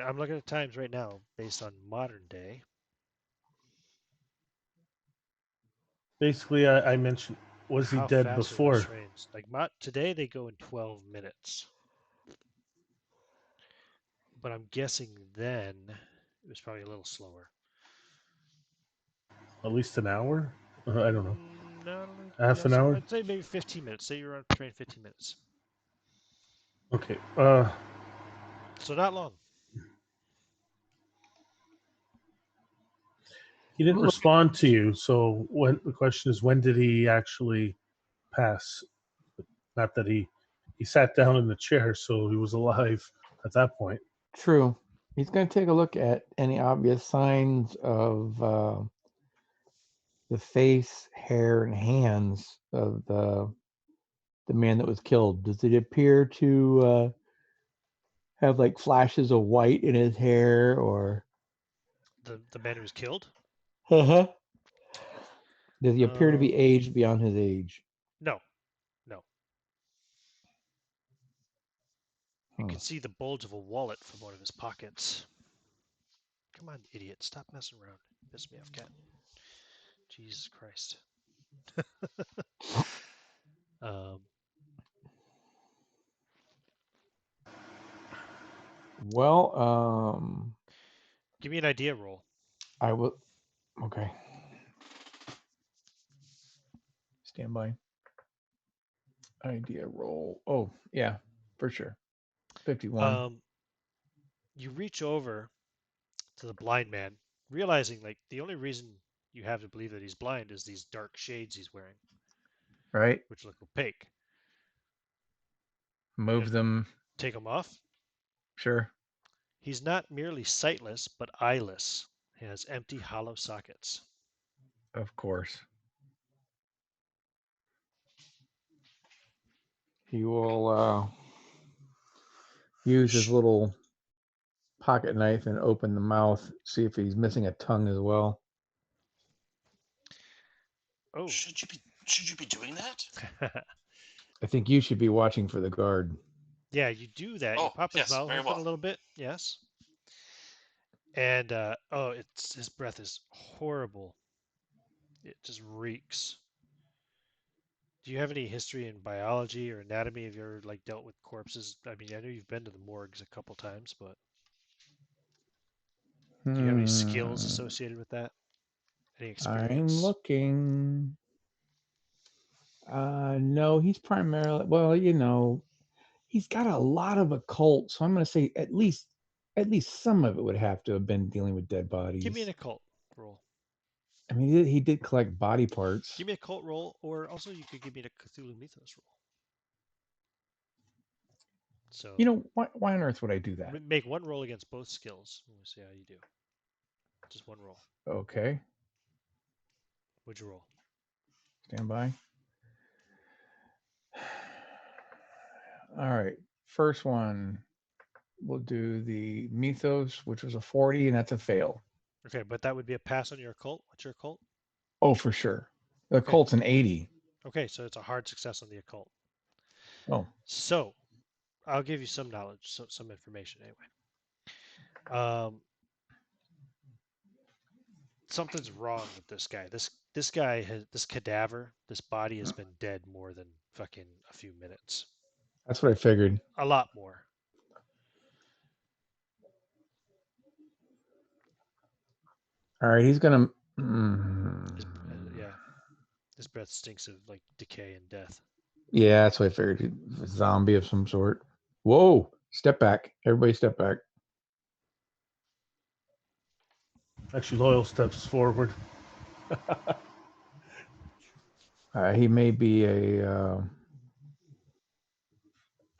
I'm looking at times right now based on modern day. Basically, I mentioned, was he dead before? Trains? Like today, they go in 12 minutes. But I'm guessing then it was probably a little slower. At least an hour? I don't know. No, Half an hour? I'd say maybe 15 minutes. Say you're on the train 15 minutes. Okay. So not long. He didn't respond to you, so the question is, when did he actually pass? Not that he sat down in the chair, so he was alive at that point. True. He's going to take a look at any obvious signs of the face, hair, and hands of the man that was killed. Does it appear to have like flashes of white in his hair, or the man who was killed? Does he appear to be aged beyond his age? No. You can see the bulge of a wallet from one of his pockets. Come on, idiot. Stop messing around. Piss me off, cat. Jesus Christ. Give me an idea roll. I will. Okay. Stand by. Idea roll. Oh, yeah, for sure. 51. You reach over to the blind man, realizing like the only reason you have to believe that he's blind is these dark shades he's wearing. Right. Which look opaque. Move them. Take them off? Sure. He's not merely sightless, but eyeless. He has empty, hollow sockets. Of course. He will use his little pocket knife and open the mouth, see if he's missing a tongue as well. Oh. Should you be doing that? I think you should be watching for the guard. Yeah, you do that. Oh, you pop his yes, mouth very open well. a little bit. Yes. And his breath is horrible. It just reeks. Do you have any history in biology or anatomy? Have you ever like dealt with corpses? I mean, I know you've been to the morgues a couple times, but do you have any skills associated with that? Any experience? I'm looking. No, he's primarily, well, he's got a lot of occult, so I'm going to say at least some of it would have to have been dealing with dead bodies. Give me an occult roll. I mean, he did collect body parts. Give me a occult roll, or also you could give me a Cthulhu Mythos roll. So why on earth would I do that? Make one roll against both skills. We'll see how you do. Just one roll. Okay. What'd you roll? Stand by. All right. First one, we'll do the mythos, which was a 40, and that's a fail. Okay, but that would be a pass on your occult. What's your occult? Oh, for sure. The Okay. Colt's an 80. Okay, so it's a hard success on the occult. Oh, So I'll give you some knowledge, some information anyway. Something's wrong with this guy. This guy has this cadaver. This body has been dead more than fucking a few minutes. that's what I figured. A lot more. All right, he's gonna. Yeah, his breath stinks of like decay and death. Yeah, that's what I figured. A zombie of some sort. Whoa! Step back. Everybody, step back. Actually, Loyal steps forward. He may be a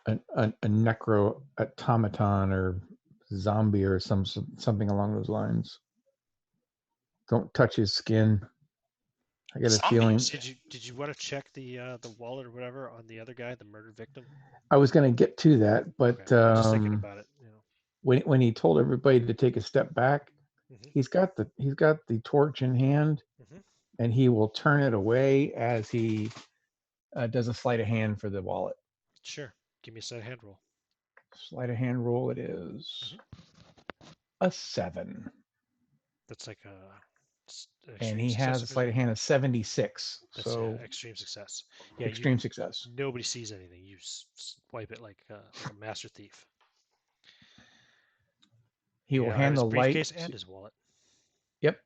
necro automaton or zombie or something along those lines. Don't touch his skin. I get a feeling. Did you want to check the wallet or whatever on the other guy, the murdered victim? I was going to get to that, but Okay. I'm just thinking about it. You know. when he told everybody to take a step back, Mhm. he's got the torch in hand, Mhm. and he will turn it away as he does a sleight of hand for the wallet. Sure. Give me a sleight of hand roll. Sleight of hand roll. It is a 7. That's like an And extreme he success. has a sleight of hand of 76. That's So extreme success. Yeah, extreme success. Nobody sees anything. You wipe it like a master thief. He will hand his the light. briefcase and his wallet. Yep.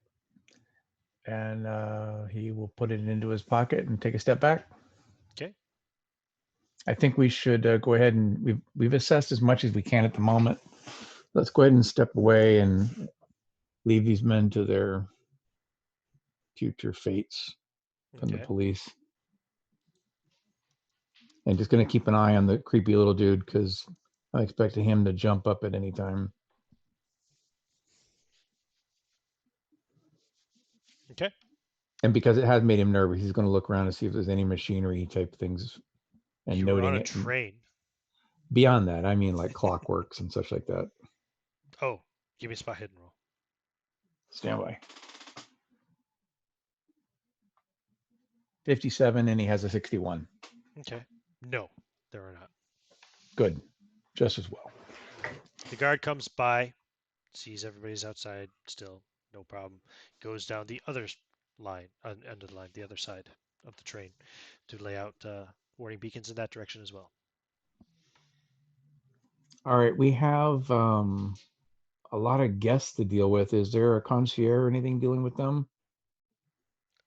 And he will put it into his pocket and take a step back. Okay. I think we should go ahead and we've assessed as much as we can at the moment. Let's go ahead and step away and leave these men to their future fates from the police. And just going to keep an eye on the creepy little dude because I expected him to jump up at any time. Okay. And because it has made him nervous, he's going to look around to see if there's any machinery type things and You were noting on a it. train. Beyond that, I mean like clockworks and such like that. Oh, give me a spot hidden roll. Stand by. 57, and he has a 61. Okay. No, there are not. Good. Just as well. The guard comes by, sees everybody's outside still, no problem. Goes down the other line, end of the line, the other side of the train to lay out warning beacons in that direction as well. All right, we have a lot of guests to deal with. Is there a concierge or anything dealing with them?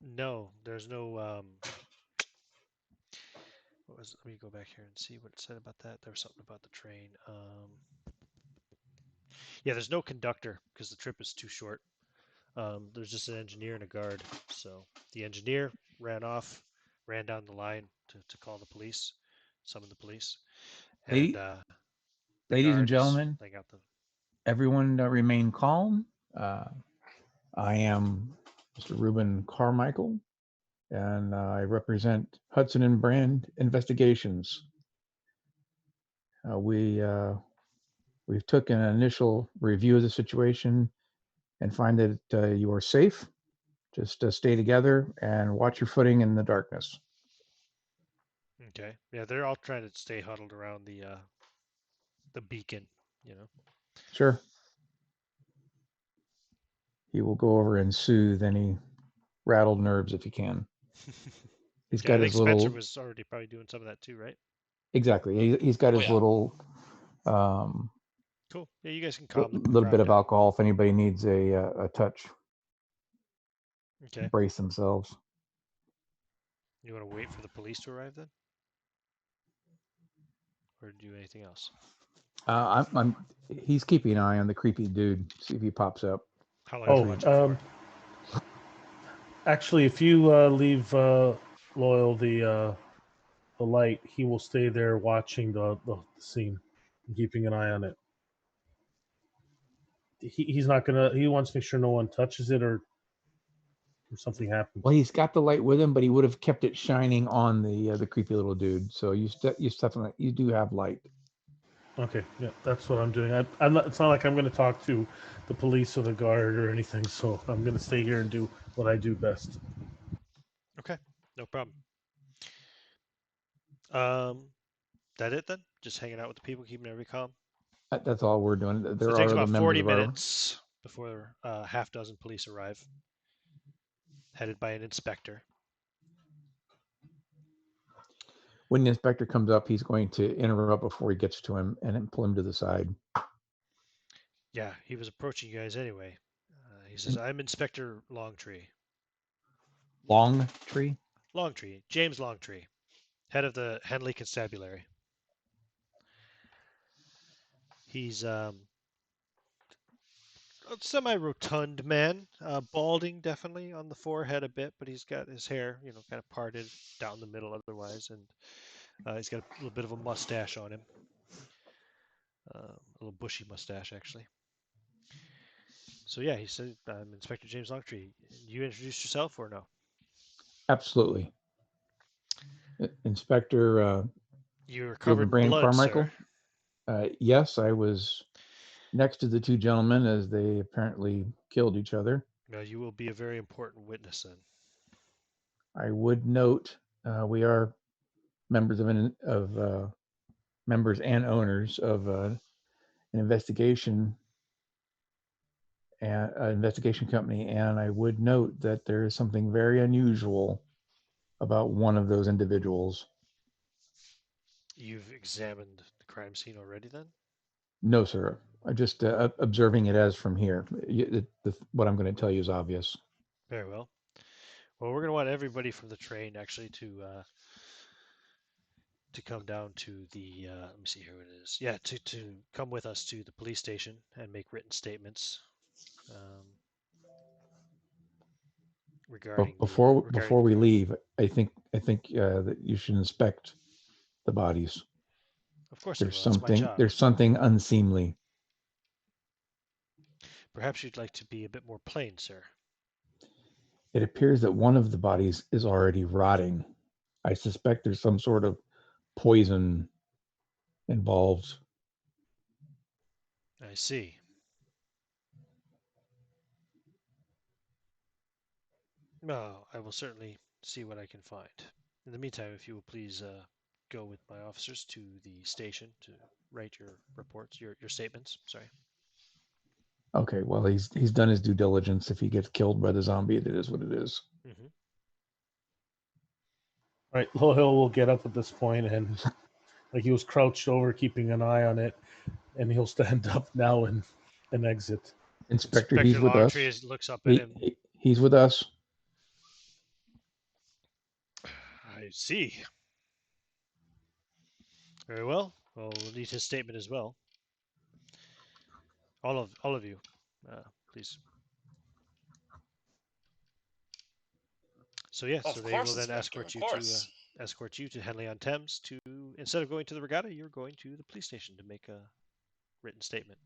No, there's no. Let me go back here and see what it said about that. There was something about the train. Yeah, there's no conductor because the trip is too short. There's just an engineer and a guard. So the engineer ran off, ran down the line to call the police, summon the police, and the Ladies and guard is gentlemen, laying out the. everyone remain calm. I am Mr. Ruben Carmichael, and I represent Hudson and Brand Investigations. We've took an initial review of the situation and find that you are safe. Just stay together and watch your footing in the darkness. Okay. Yeah, they're all trying to stay huddled around the beacon. You know. Sure. He will go over and soothe any rattled nerves if he can. He's Yeah, I got think his Spencer little. was already probably doing some of that too, right? Exactly. He's got his little. Cool. Yeah, you guys can calm the little crowd bit of down. alcohol if anybody needs a touch. Okay. Brace themselves. You want to wait for the police to arrive then, or do anything else? He's keeping an eye on the creepy dude. See if he pops up. How long are you watching for? Actually, if you leave Loyal the light, he will stay there watching the scene, and keeping an eye on it. He's not gonna. He wants to make sure no one touches it or or something happened. Well, he's got the light with him, but he would have kept it shining on the creepy little dude. So you definitely you do have light. Okay, yeah, that's what I'm doing. I'm not. It's not like I'm going to talk to the police or the guard or anything. So I'm going to stay here and do what I do best. Okay, no problem. That it then? Just hanging out with the people, keeping everybody calm. That's all we're doing. So There it takes are other about members 40 of our. minutes before half dozen police arrive, headed by an inspector. When the inspector comes up, he's going to interrupt before he gets to him and then pull him to the side. Yeah, he was approaching you guys anyway. He says, "I'm Inspector Longtree." Longtree? Longtree, James Longtree, head of the Henley Constabulary. He's a semi-rotund man, balding definitely on the forehead a bit, but he's got his hair, kind of parted down the middle otherwise, and he's got a little bit of a mustache on him, a little bushy mustache actually. So yeah, he said, "I'm Inspector James Longtree. You introduce yourself or no?" Absolutely. Inspector You were covered Ruben in Brand blood, Carmichael. sir. Yes, I was next to the two gentlemen as they apparently killed each other. Now you will be a very important witness then. I would note we are members of members and owners of an investigation investigation company, and I would note that there is something very unusual about one of those individuals. You've examined the crime scene already then? No, sir. I just observing it as from here. What I'm going to tell you is obvious. Very well. Well, we're going to want everybody from the train actually to come down to the let me see who it is. Yeah, to come with us to the police station and make written statements regarding But the before we crime. leave, I think that you should inspect the bodies. Of course I There's will. That's my job. something unseemly. Perhaps you'd like to be a bit more plain, sir. It appears that one of the bodies is already rotting. I suspect there's some sort of poison involved. I see. No, I will certainly see what I can find. In the meantime, if you will please go with my officers to the station to write your reports, your statements. Sorry. Okay, well he's done his due diligence. If he gets killed by the zombie, it is what it is. Mm-hmm. All right, Low Hill will get up at this point, and like he was crouched over, keeping an eye on it, and he'll stand up now and exit. Inspector, Inspector he's with us. Longtree looks up at him. He's with us. I see. Very well. Well, we'll need his statement as well. All of you, please. So yes, so they will then escort you to Henley-on-Thames to, instead of going to the regatta, you're going to the police station to make a written statement.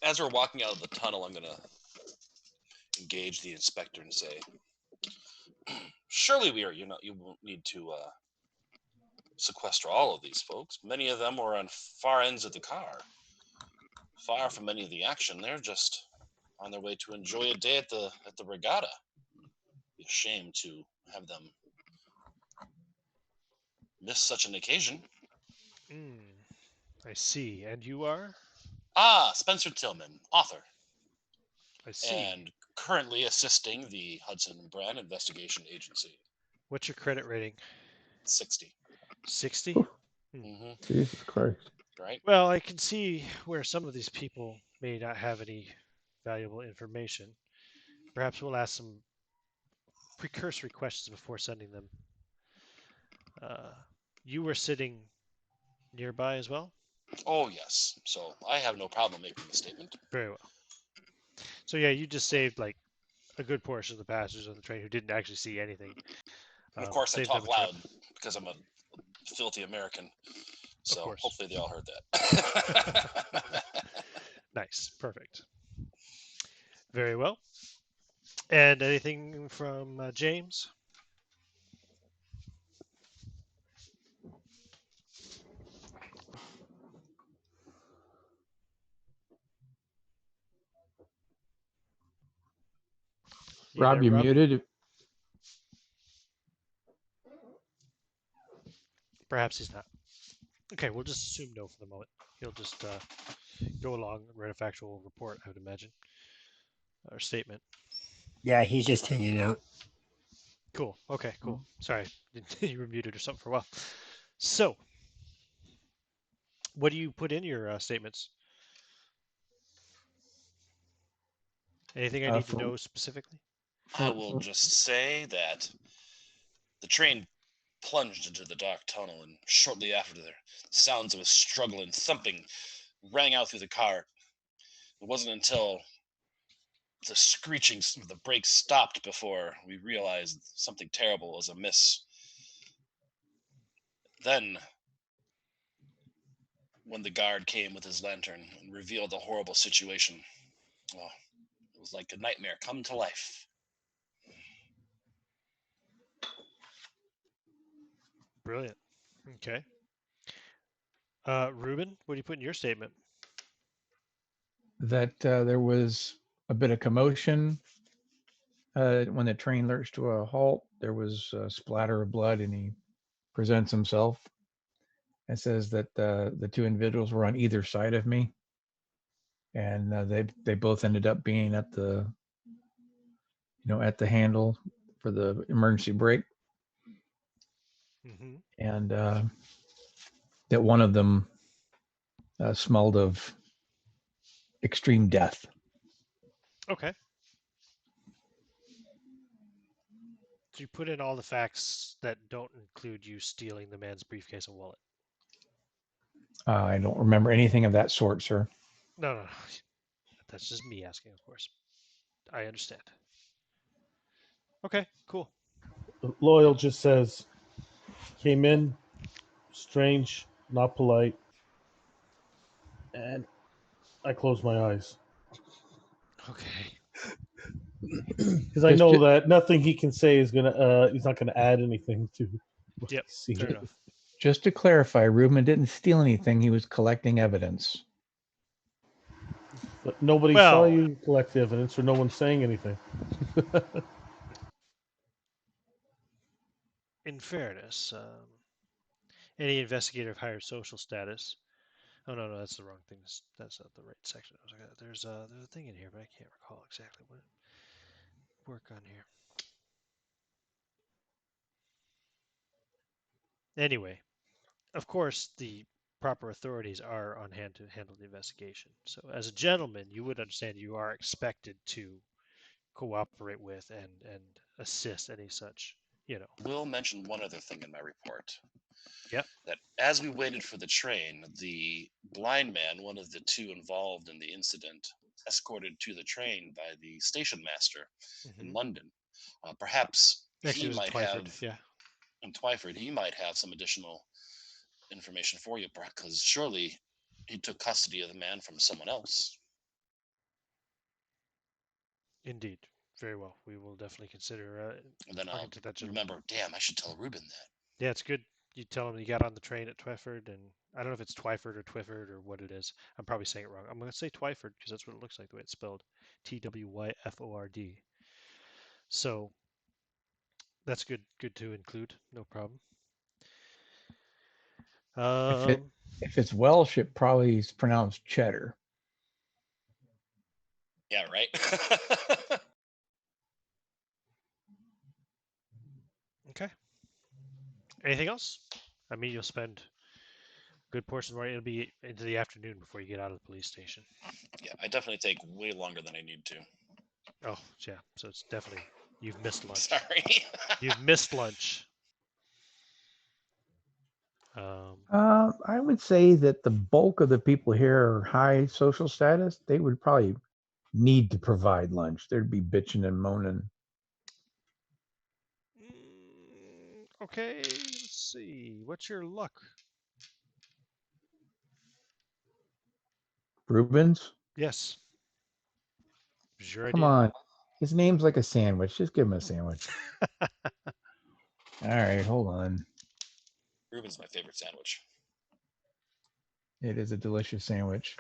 As we're walking out of the tunnel, I'm going to engage the inspector and say, surely you won't need to sequester all of these folks. Many of them were on far ends of the car, far from any of the action. They're just on their way to enjoy a day at the regatta. Be a shame to have them miss such an occasion. I see. And you are? Spencer Tillman, author. I see. And currently assisting the Hudson Brand Investigation Agency. What's your credit rating? 60. 60? Mm-hmm. Jesus Christ. Right. Well, I can see where some of these people may not have any valuable information. Perhaps we'll ask some precursory questions before sending them. You were sitting nearby as well? Oh, yes. So I have no problem making the statement. Very well. So yeah, you just saved like a good portion of the passengers on the train who didn't actually see anything. Of course, I talk loud because I'm a filthy American. So hopefully they all heard that. Nice. Perfect. Very well. And anything from James? You Rob, there, you Rob? muted. Perhaps he's not. Okay, we'll just assume no for the moment. He'll just go along and write a factual report, I would imagine, or statement. Yeah, he's just hanging out. Cool. Okay, cool. Sorry, you were muted or something for a while. So, what do you put in your statements? Anything I need to know specifically? I will just say that the train plunged into the dark tunnel, and shortly after, the sounds of a struggle and thumping rang out through the car. It wasn't until the screeching of the brakes stopped before we realized something terrible was amiss. Then, when the guard came with his lantern and revealed the horrible situation, oh, it was like a nightmare come to life. Brilliant. Okay. Ruben, what do you put in your statement? That there was a bit of commotion when the train lurched to a halt. There was a splatter of blood, and he presents himself and says that the two individuals were on either side of me, and they both ended up being at the at the handle for the emergency brake, Mm-hmm. and that one of them smelled of extreme death. Okay. So you put in all the facts that don't include you stealing the man's briefcase and wallet. I don't remember anything of that sort, sir. No. That's just me asking, of course. I understand. Okay, cool. Loyal just says, came in, strange, not polite, and I closed my eyes. Okay. Because I know that nothing he can say is he's not gonna add anything to what Yep, he's seen. fair enough. Just to clarify, Ruben didn't steal anything. He was collecting evidence. But nobody saw Well, you collect evidence, or no one's saying anything. in fairness, any investigator of higher social status. Oh no, that's the wrong thing. That's not the right section. There's a thing in here, but I can't recall exactly what it work on here. Anyway, of course, the proper authorities are on hand to handle the investigation. So, as a gentleman, you would understand you are expected to cooperate with and assist any such, Will mention one other thing in my report. Yep. That as we waited for the train, the blind man, one of the two involved in the incident, escorted to the train by the station master in London. Perhaps Actually, he it was might Twyford. have, Yeah. in Twyford, he might have some additional information for you, because surely he took custody of the man from someone else. Indeed. Very well. We will definitely consider And then talking I'll to that gentleman. remember, damn, I should tell Ruben that. Yeah, it's good. You tell him you got on the train at Twyford, and I don't know if it's Twyford or Twyford or what it is. I'm probably saying it wrong. I'm going to say Twyford because that's what it looks like the way it's spelled. Twyford. So that's good. Good to include. No problem. If it's Welsh, it probably is pronounced cheddar. Yeah, right. Okay. Anything else? I mean, you'll spend a good portion, right? It'll be into the afternoon before you get out of the police station. Yeah, I definitely take way longer than I need to. Oh, yeah. So it's definitely, you've missed lunch. Sorry. You've missed lunch. I would say that the bulk of the people here are high social status. They would probably need to provide lunch. There'd be bitching and moaning. Okay, let's see. What's your luck? Rubens? Yes. It's your Come idea. on. His name's like a sandwich. Just give him a sandwich. All right, hold on. Reuben's my favorite sandwich. It is a delicious sandwich.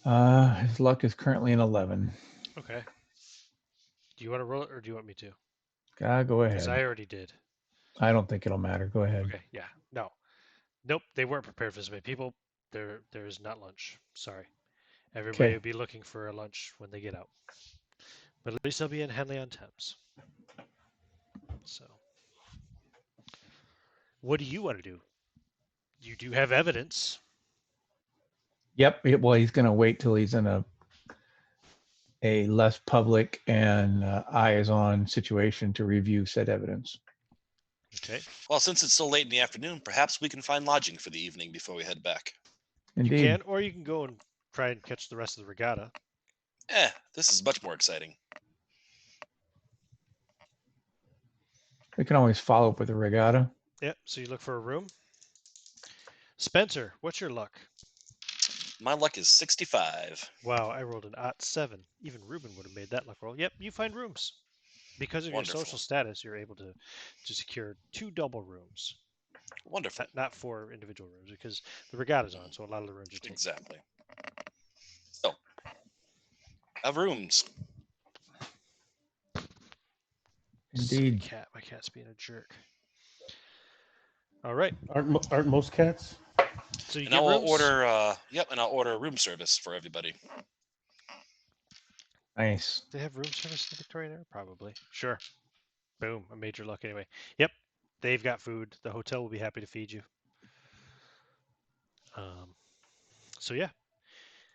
His luck is currently an 11. Okay. Do you want to roll it or do you want me to? Go Because I ahead. already did. I don't think it'll matter. Go ahead. Okay. Yeah. No. Nope. They weren't prepared for this many people. There is not lunch. Sorry. Everybody Okay. will be looking for a lunch when they get out. But at least they'll be in Henley on Thames. So, what do you want to do? You do have evidence. Yep. Well, he's going to wait till he's in a less public and eyes-on situation to review said evidence. Okay. Well, since it's so late in the afternoon, perhaps we can find lodging for the evening before we head back. Indeed. You can, or you can go and try and catch the rest of the regatta. This is much more exciting. We can always follow up with a regatta. Yep. So you look for a room. Spencer, what's your luck? My luck is 65. Wow, I rolled an odd 7. Even Ruben would have made that luck roll. Yep, you find rooms. Because of Wonderful. your social status, you're able to secure 2 double rooms. Wonderful. Not 4 individual rooms, because the regatta's on, so a lot of the rooms are taken. Exactly. So, have rooms. Indeed. Cat. My cat's being a jerk. All right. Aren't most cats? So you And get I will rooms? order. And I'll order room service for everybody. Nice. They have room service in the Victorian era? Probably. Sure. Boom. A major luck anyway. Yep. They've got food. The hotel will be happy to feed you. So yeah.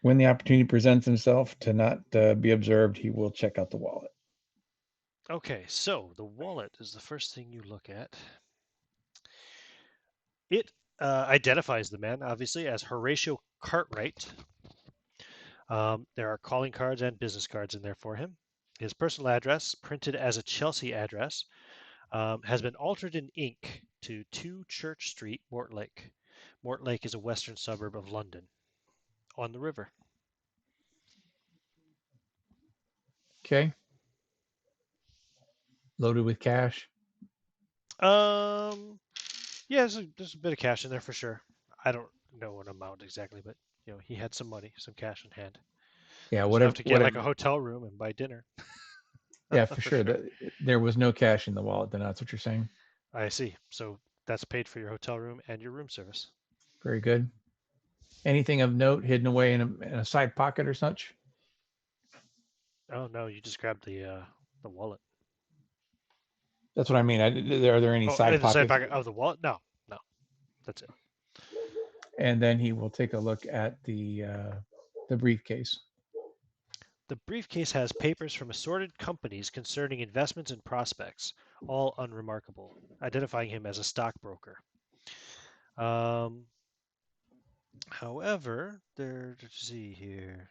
When the opportunity presents himself to not be observed, he will check out the wallet. Okay, so the wallet is the first thing you look at. It identifies the man, obviously, as Horatio Cartwright. There are calling cards and business cards in there for him. His personal address, printed as a Chelsea address, has been altered in ink to 2 Church Street, Mortlake. Mortlake is a western suburb of London, on the river. Okay. Loaded with cash. Yeah, there's a bit of cash in there for sure. I don't know an amount exactly, but he had some money, some cash in hand. Yeah, There's whatever. enough to get like a hotel room and buy dinner. Yeah, for sure. There was no cash in the wallet. Then that's what you're saying. I see. So that's paid for your hotel room and your room service. Very good. Anything of note hidden away in a side pocket or such? Oh no, you just grabbed the wallet. That's what I mean. Are there any side in the side pockets? pocket of the wallet? No, that's it. And then he will take a look at the briefcase. The briefcase has papers from assorted companies concerning investments and prospects, all unremarkable, identifying him as a stockbroker. However, let's see here.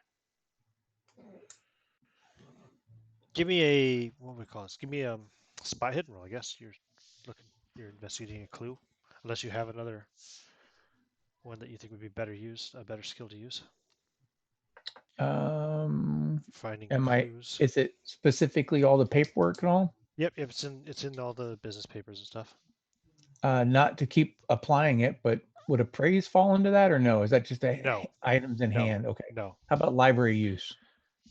Give me a, what would we call this? Give me a spot hidden roll. I guess you're investigating a clue, unless you have another one that you think would be a better skill to use. Finding clues. Is it specifically all the paperwork and all? Yep, it's in all the business papers and stuff. Not to keep applying it, but would appraise fall into that or no? Is that just items in hand? Okay. No. How about library use?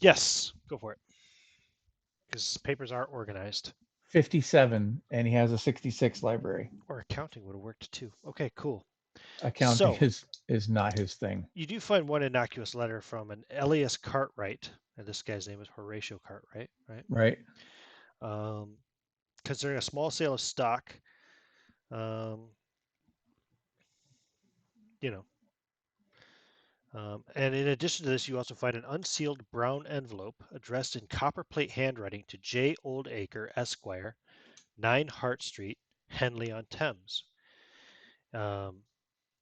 Yes, go for it. Because papers aren't organized. 57, and he has a 66 library. Or accounting would have worked too. Okay, cool. Accounting is not his thing. You do find one innocuous letter from an Elias Cartwright, and this guy's name is Horatio Cartwright, right? Right. Concerning a small sale of stock, and in addition to this, you also find an unsealed brown envelope addressed in copperplate handwriting to J. Oldacre, Esquire, 9 Hart Street, Henley on Thames.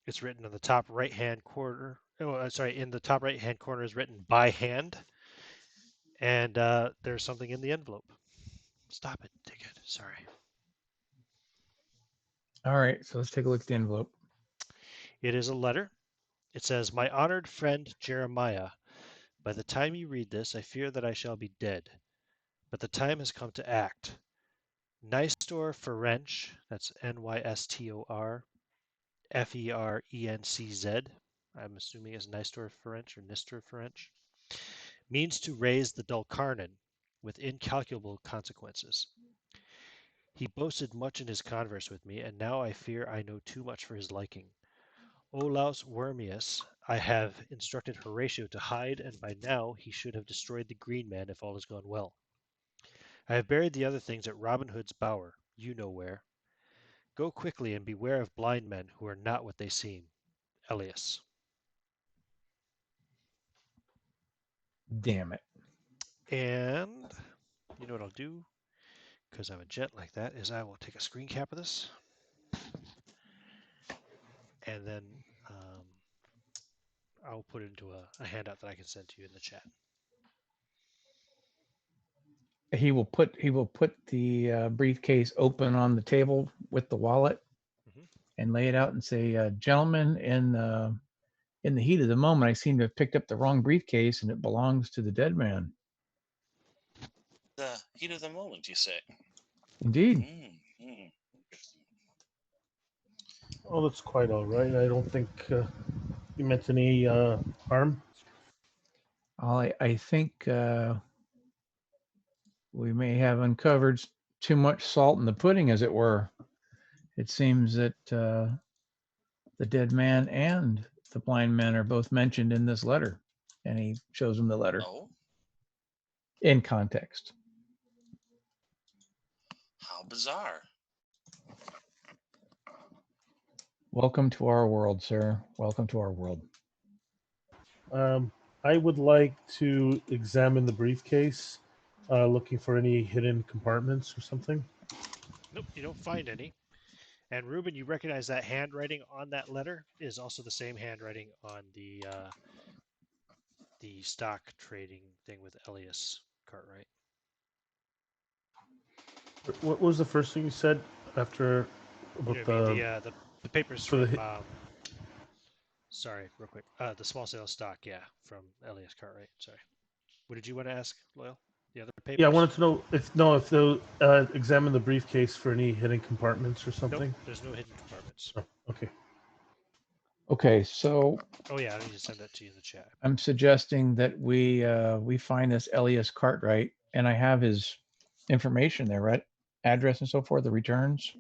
It's written in the top right-hand corner. In the top right-hand corner is written by hand, and there's something in the envelope. Stop it, take it. Sorry. All right, so let's take a look at the envelope. It is a letter. It says, "My honored friend Jeremiah, By the time you read this, I fear that I shall be dead. But the time has come to act. Nystor Ferenc, that's Nystor Frencz, I'm assuming it's Nystor Ferenc or Nistor Ferenc, means to raise the Dulcarnon with incalculable consequences. He boasted much in his converse with me, and now I fear I know too much for his liking. Olaus Wormius I have instructed Horatio to hide, and by now he should have destroyed the Green Man if all has gone well. I have buried the other things at Robin Hood's bower, you know where. Go quickly and beware of blind men who are not what they seem. Elias. Damn it. And you know what I'll do? Because I'm a jet like that, is I will take a screen cap of this, and then I'll put it into a handout that I can send to you in the chat. He will put the briefcase open on the table with the wallet Mhm. and lay it out and say, "Gentlemen, in the heat of the moment, I seem to have picked up the wrong briefcase, and it belongs to the dead man." The heat of the moment, you say? Indeed. Interesting. Oh, that's quite all right. I don't think you meant any harm. I think we may have uncovered too much salt in the pudding, as it were. It seems that the dead man and the blind man are both mentioned in this letter. And he shows him the letter Oh, in context. how bizarre. Welcome to our world, sir. Welcome to our world. I would like to examine the briefcase, looking for any hidden compartments or something. Nope, you don't find any. And Ruben, you recognize that handwriting on that letter is also the same handwriting on the stock trading thing with Elias Cartwright. What was the first thing you said after about You know what I mean? The papers for from the sorry, real quick. The small sale stock, yeah, from Elias Cartwright. Sorry. What did you want to ask, Loyal? The other papers? Yeah, I wanted to know if they'll examine the briefcase for any hidden compartments or Nope, something. there's no hidden compartments. Oh, okay. Okay, so Oh yeah, I need to send that to you in the chat. I'm suggesting that we find this Elias Cartwright, and I have his information there, right? Address and so forth, the returns.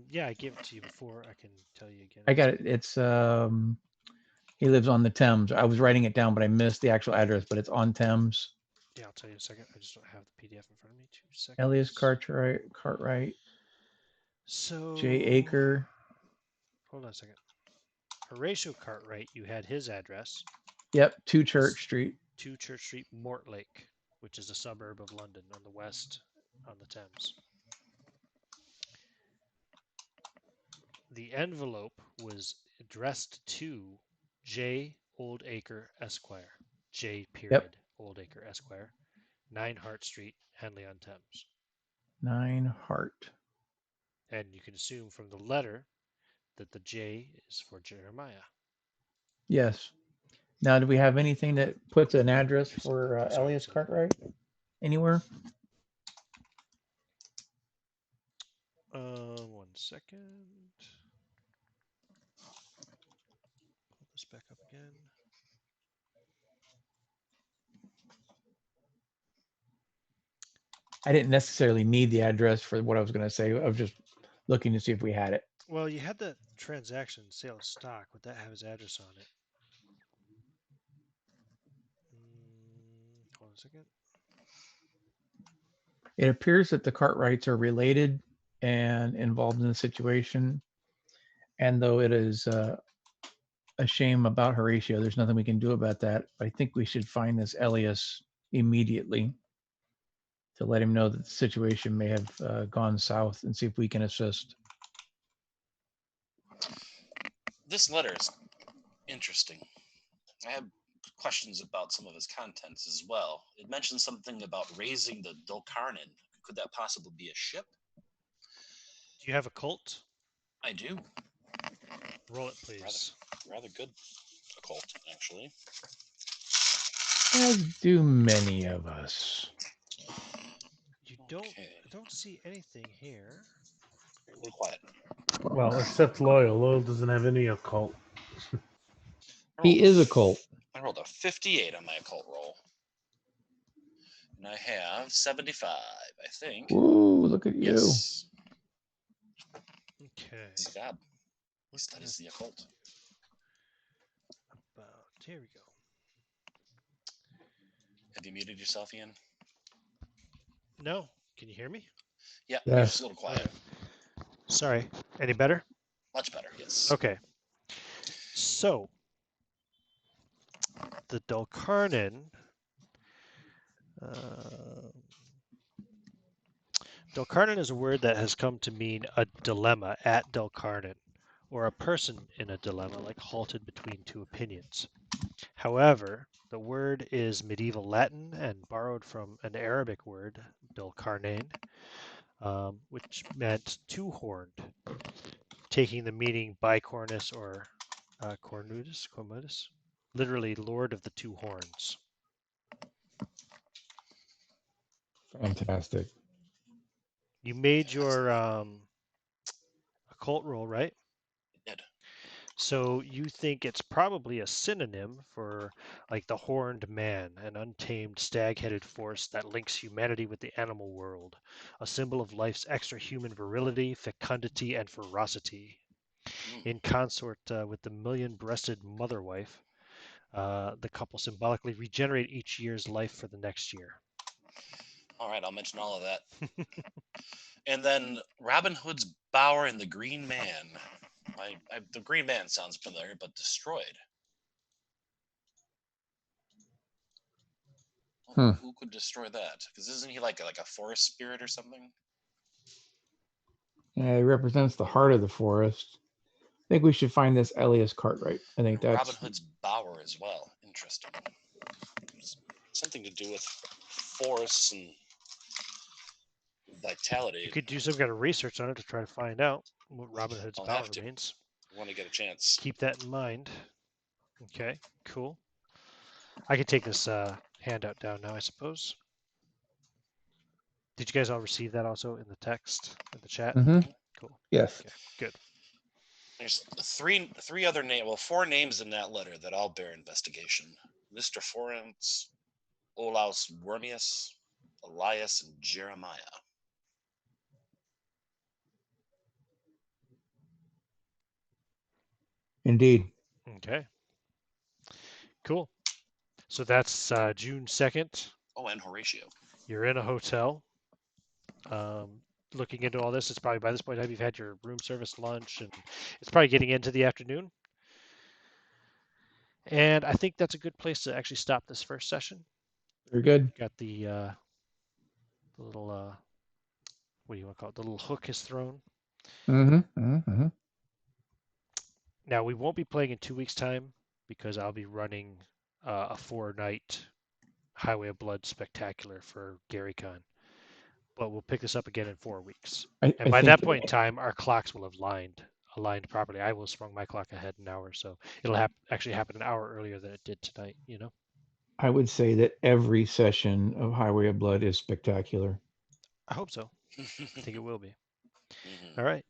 Yeah, I gave it to you before. I can tell you again. I got it. It's he lives on the Thames. I was writing it down, but I missed the actual address, but it's on Thames. Yeah, I'll tell you in a second. I just don't have the PDF in front of me. 2 seconds. Elias Cartwright, So J. Acre. hold on a second. Horatio Cartwright, you had his address. Yep, 2 Church Street. 2 Church Street, Mortlake, which is a suburb of London on the west on the Thames. The envelope was addressed to J. Oldacre Esquire, J. Yep, Oldacre Esquire, 9 Hart Street, Henley on Thames. 9 Hart. And you can assume from the letter that the J is for Jeremiah. Yes. Now, do we have anything that puts an address for Elias So Cartwright anywhere? 1 second. Pull this back up again. I didn't necessarily need the address for what I was going to say. I was just looking to see if we had it. Well, you had the transaction sale of stock. Would that have his address on it? Hold on a second. It appears that the Cartwrights are related and involved in the situation. And though it is a shame about Horatio, there's nothing we can do about that. But I think we should find this Elias immediately to let him know that the situation may have gone south and see if we can assist. This letter is interesting. I have questions about some of his contents as well. It mentions something about raising the Dulcarnon. Could that possibly be a ship? Do you have a Colt? I do. Roll it, please. Rather good occult, actually. As do many of us. You don't Okay. I don't see anything here. Really quiet. Well, except Loyal. Loyal doesn't have any occult. He is a cult. I rolled a 58 on my occult roll. And I have 75, I think. Ooh, look at you. Yes. Okay. Scab. At least that is the occult. Here we go. Have you muted yourself, Ian? No. Can you hear me? Yeah, Yes. you're just a little quiet. Okay. Sorry. Any better? Much better, yes. Okay. So the Delcarnan. Delcarnan is a word that has come to mean a dilemma at Delcarnan, or a person in a dilemma, like halted between two opinions. However, the word is medieval Latin and borrowed from an Arabic word, Delcarnain, which meant two-horned, taking the meaning bicornus or cornutus, literally Lord of the Two Horns. Fantastic. You made your occult roll, right? It did. So you think it's probably a synonym for like the horned man, an untamed stag-headed force that links humanity with the animal world, a symbol of life's extra-human virility, fecundity, and ferocity. In consort with the million-breasted mother wife, the couple symbolically regenerate each year's life for the next year. All right, I'll mention all of that. And then Robin Hood's Bower and the Green Man. The Green Man sounds familiar, but destroyed. Who could destroy that? Because isn't he like a forest spirit or something? Yeah, he represents the heart of the forest. I think we should find this Elias Cartwright. I think that's Robin Hood's Bower as well. Interesting. Something to do with forests and vitality. You could do some kind of research on it to try to find out what Robin Hood's power means. I want to get a chance. Keep that in mind. Okay, cool. I can take this handout down now, I suppose. Did you guys all receive that also in the text, in the chat? Mm-hmm. Cool. Yes. Okay, good. There's three other names, well, four names in that letter that all bear investigation. Mr. Forens, Olaus Wormius, Elias, and Jeremiah. Indeed. Okay. Cool. So that's June 2nd. Oh, and Horatio. You're in a hotel. Looking into all this, it's probably by this point in time you've had your room service lunch, and it's probably getting into the afternoon. And I think that's a good place to actually stop this first session. Very good. Got the little, what do you want to call it? The little hook is thrown. Now, we won't be playing in 2 weeks' time because I'll be running a 4-night Highway of Blood spectacular for GaryCon. But we'll pick this up again in 4 weeks. And by that point in time, our clocks will have aligned properly. I will have sprung my clock ahead an hour, so it'll actually happen an hour earlier than it did tonight, you know? I would say that every session of Highway of Blood is spectacular. I hope so. I think it will be. All right.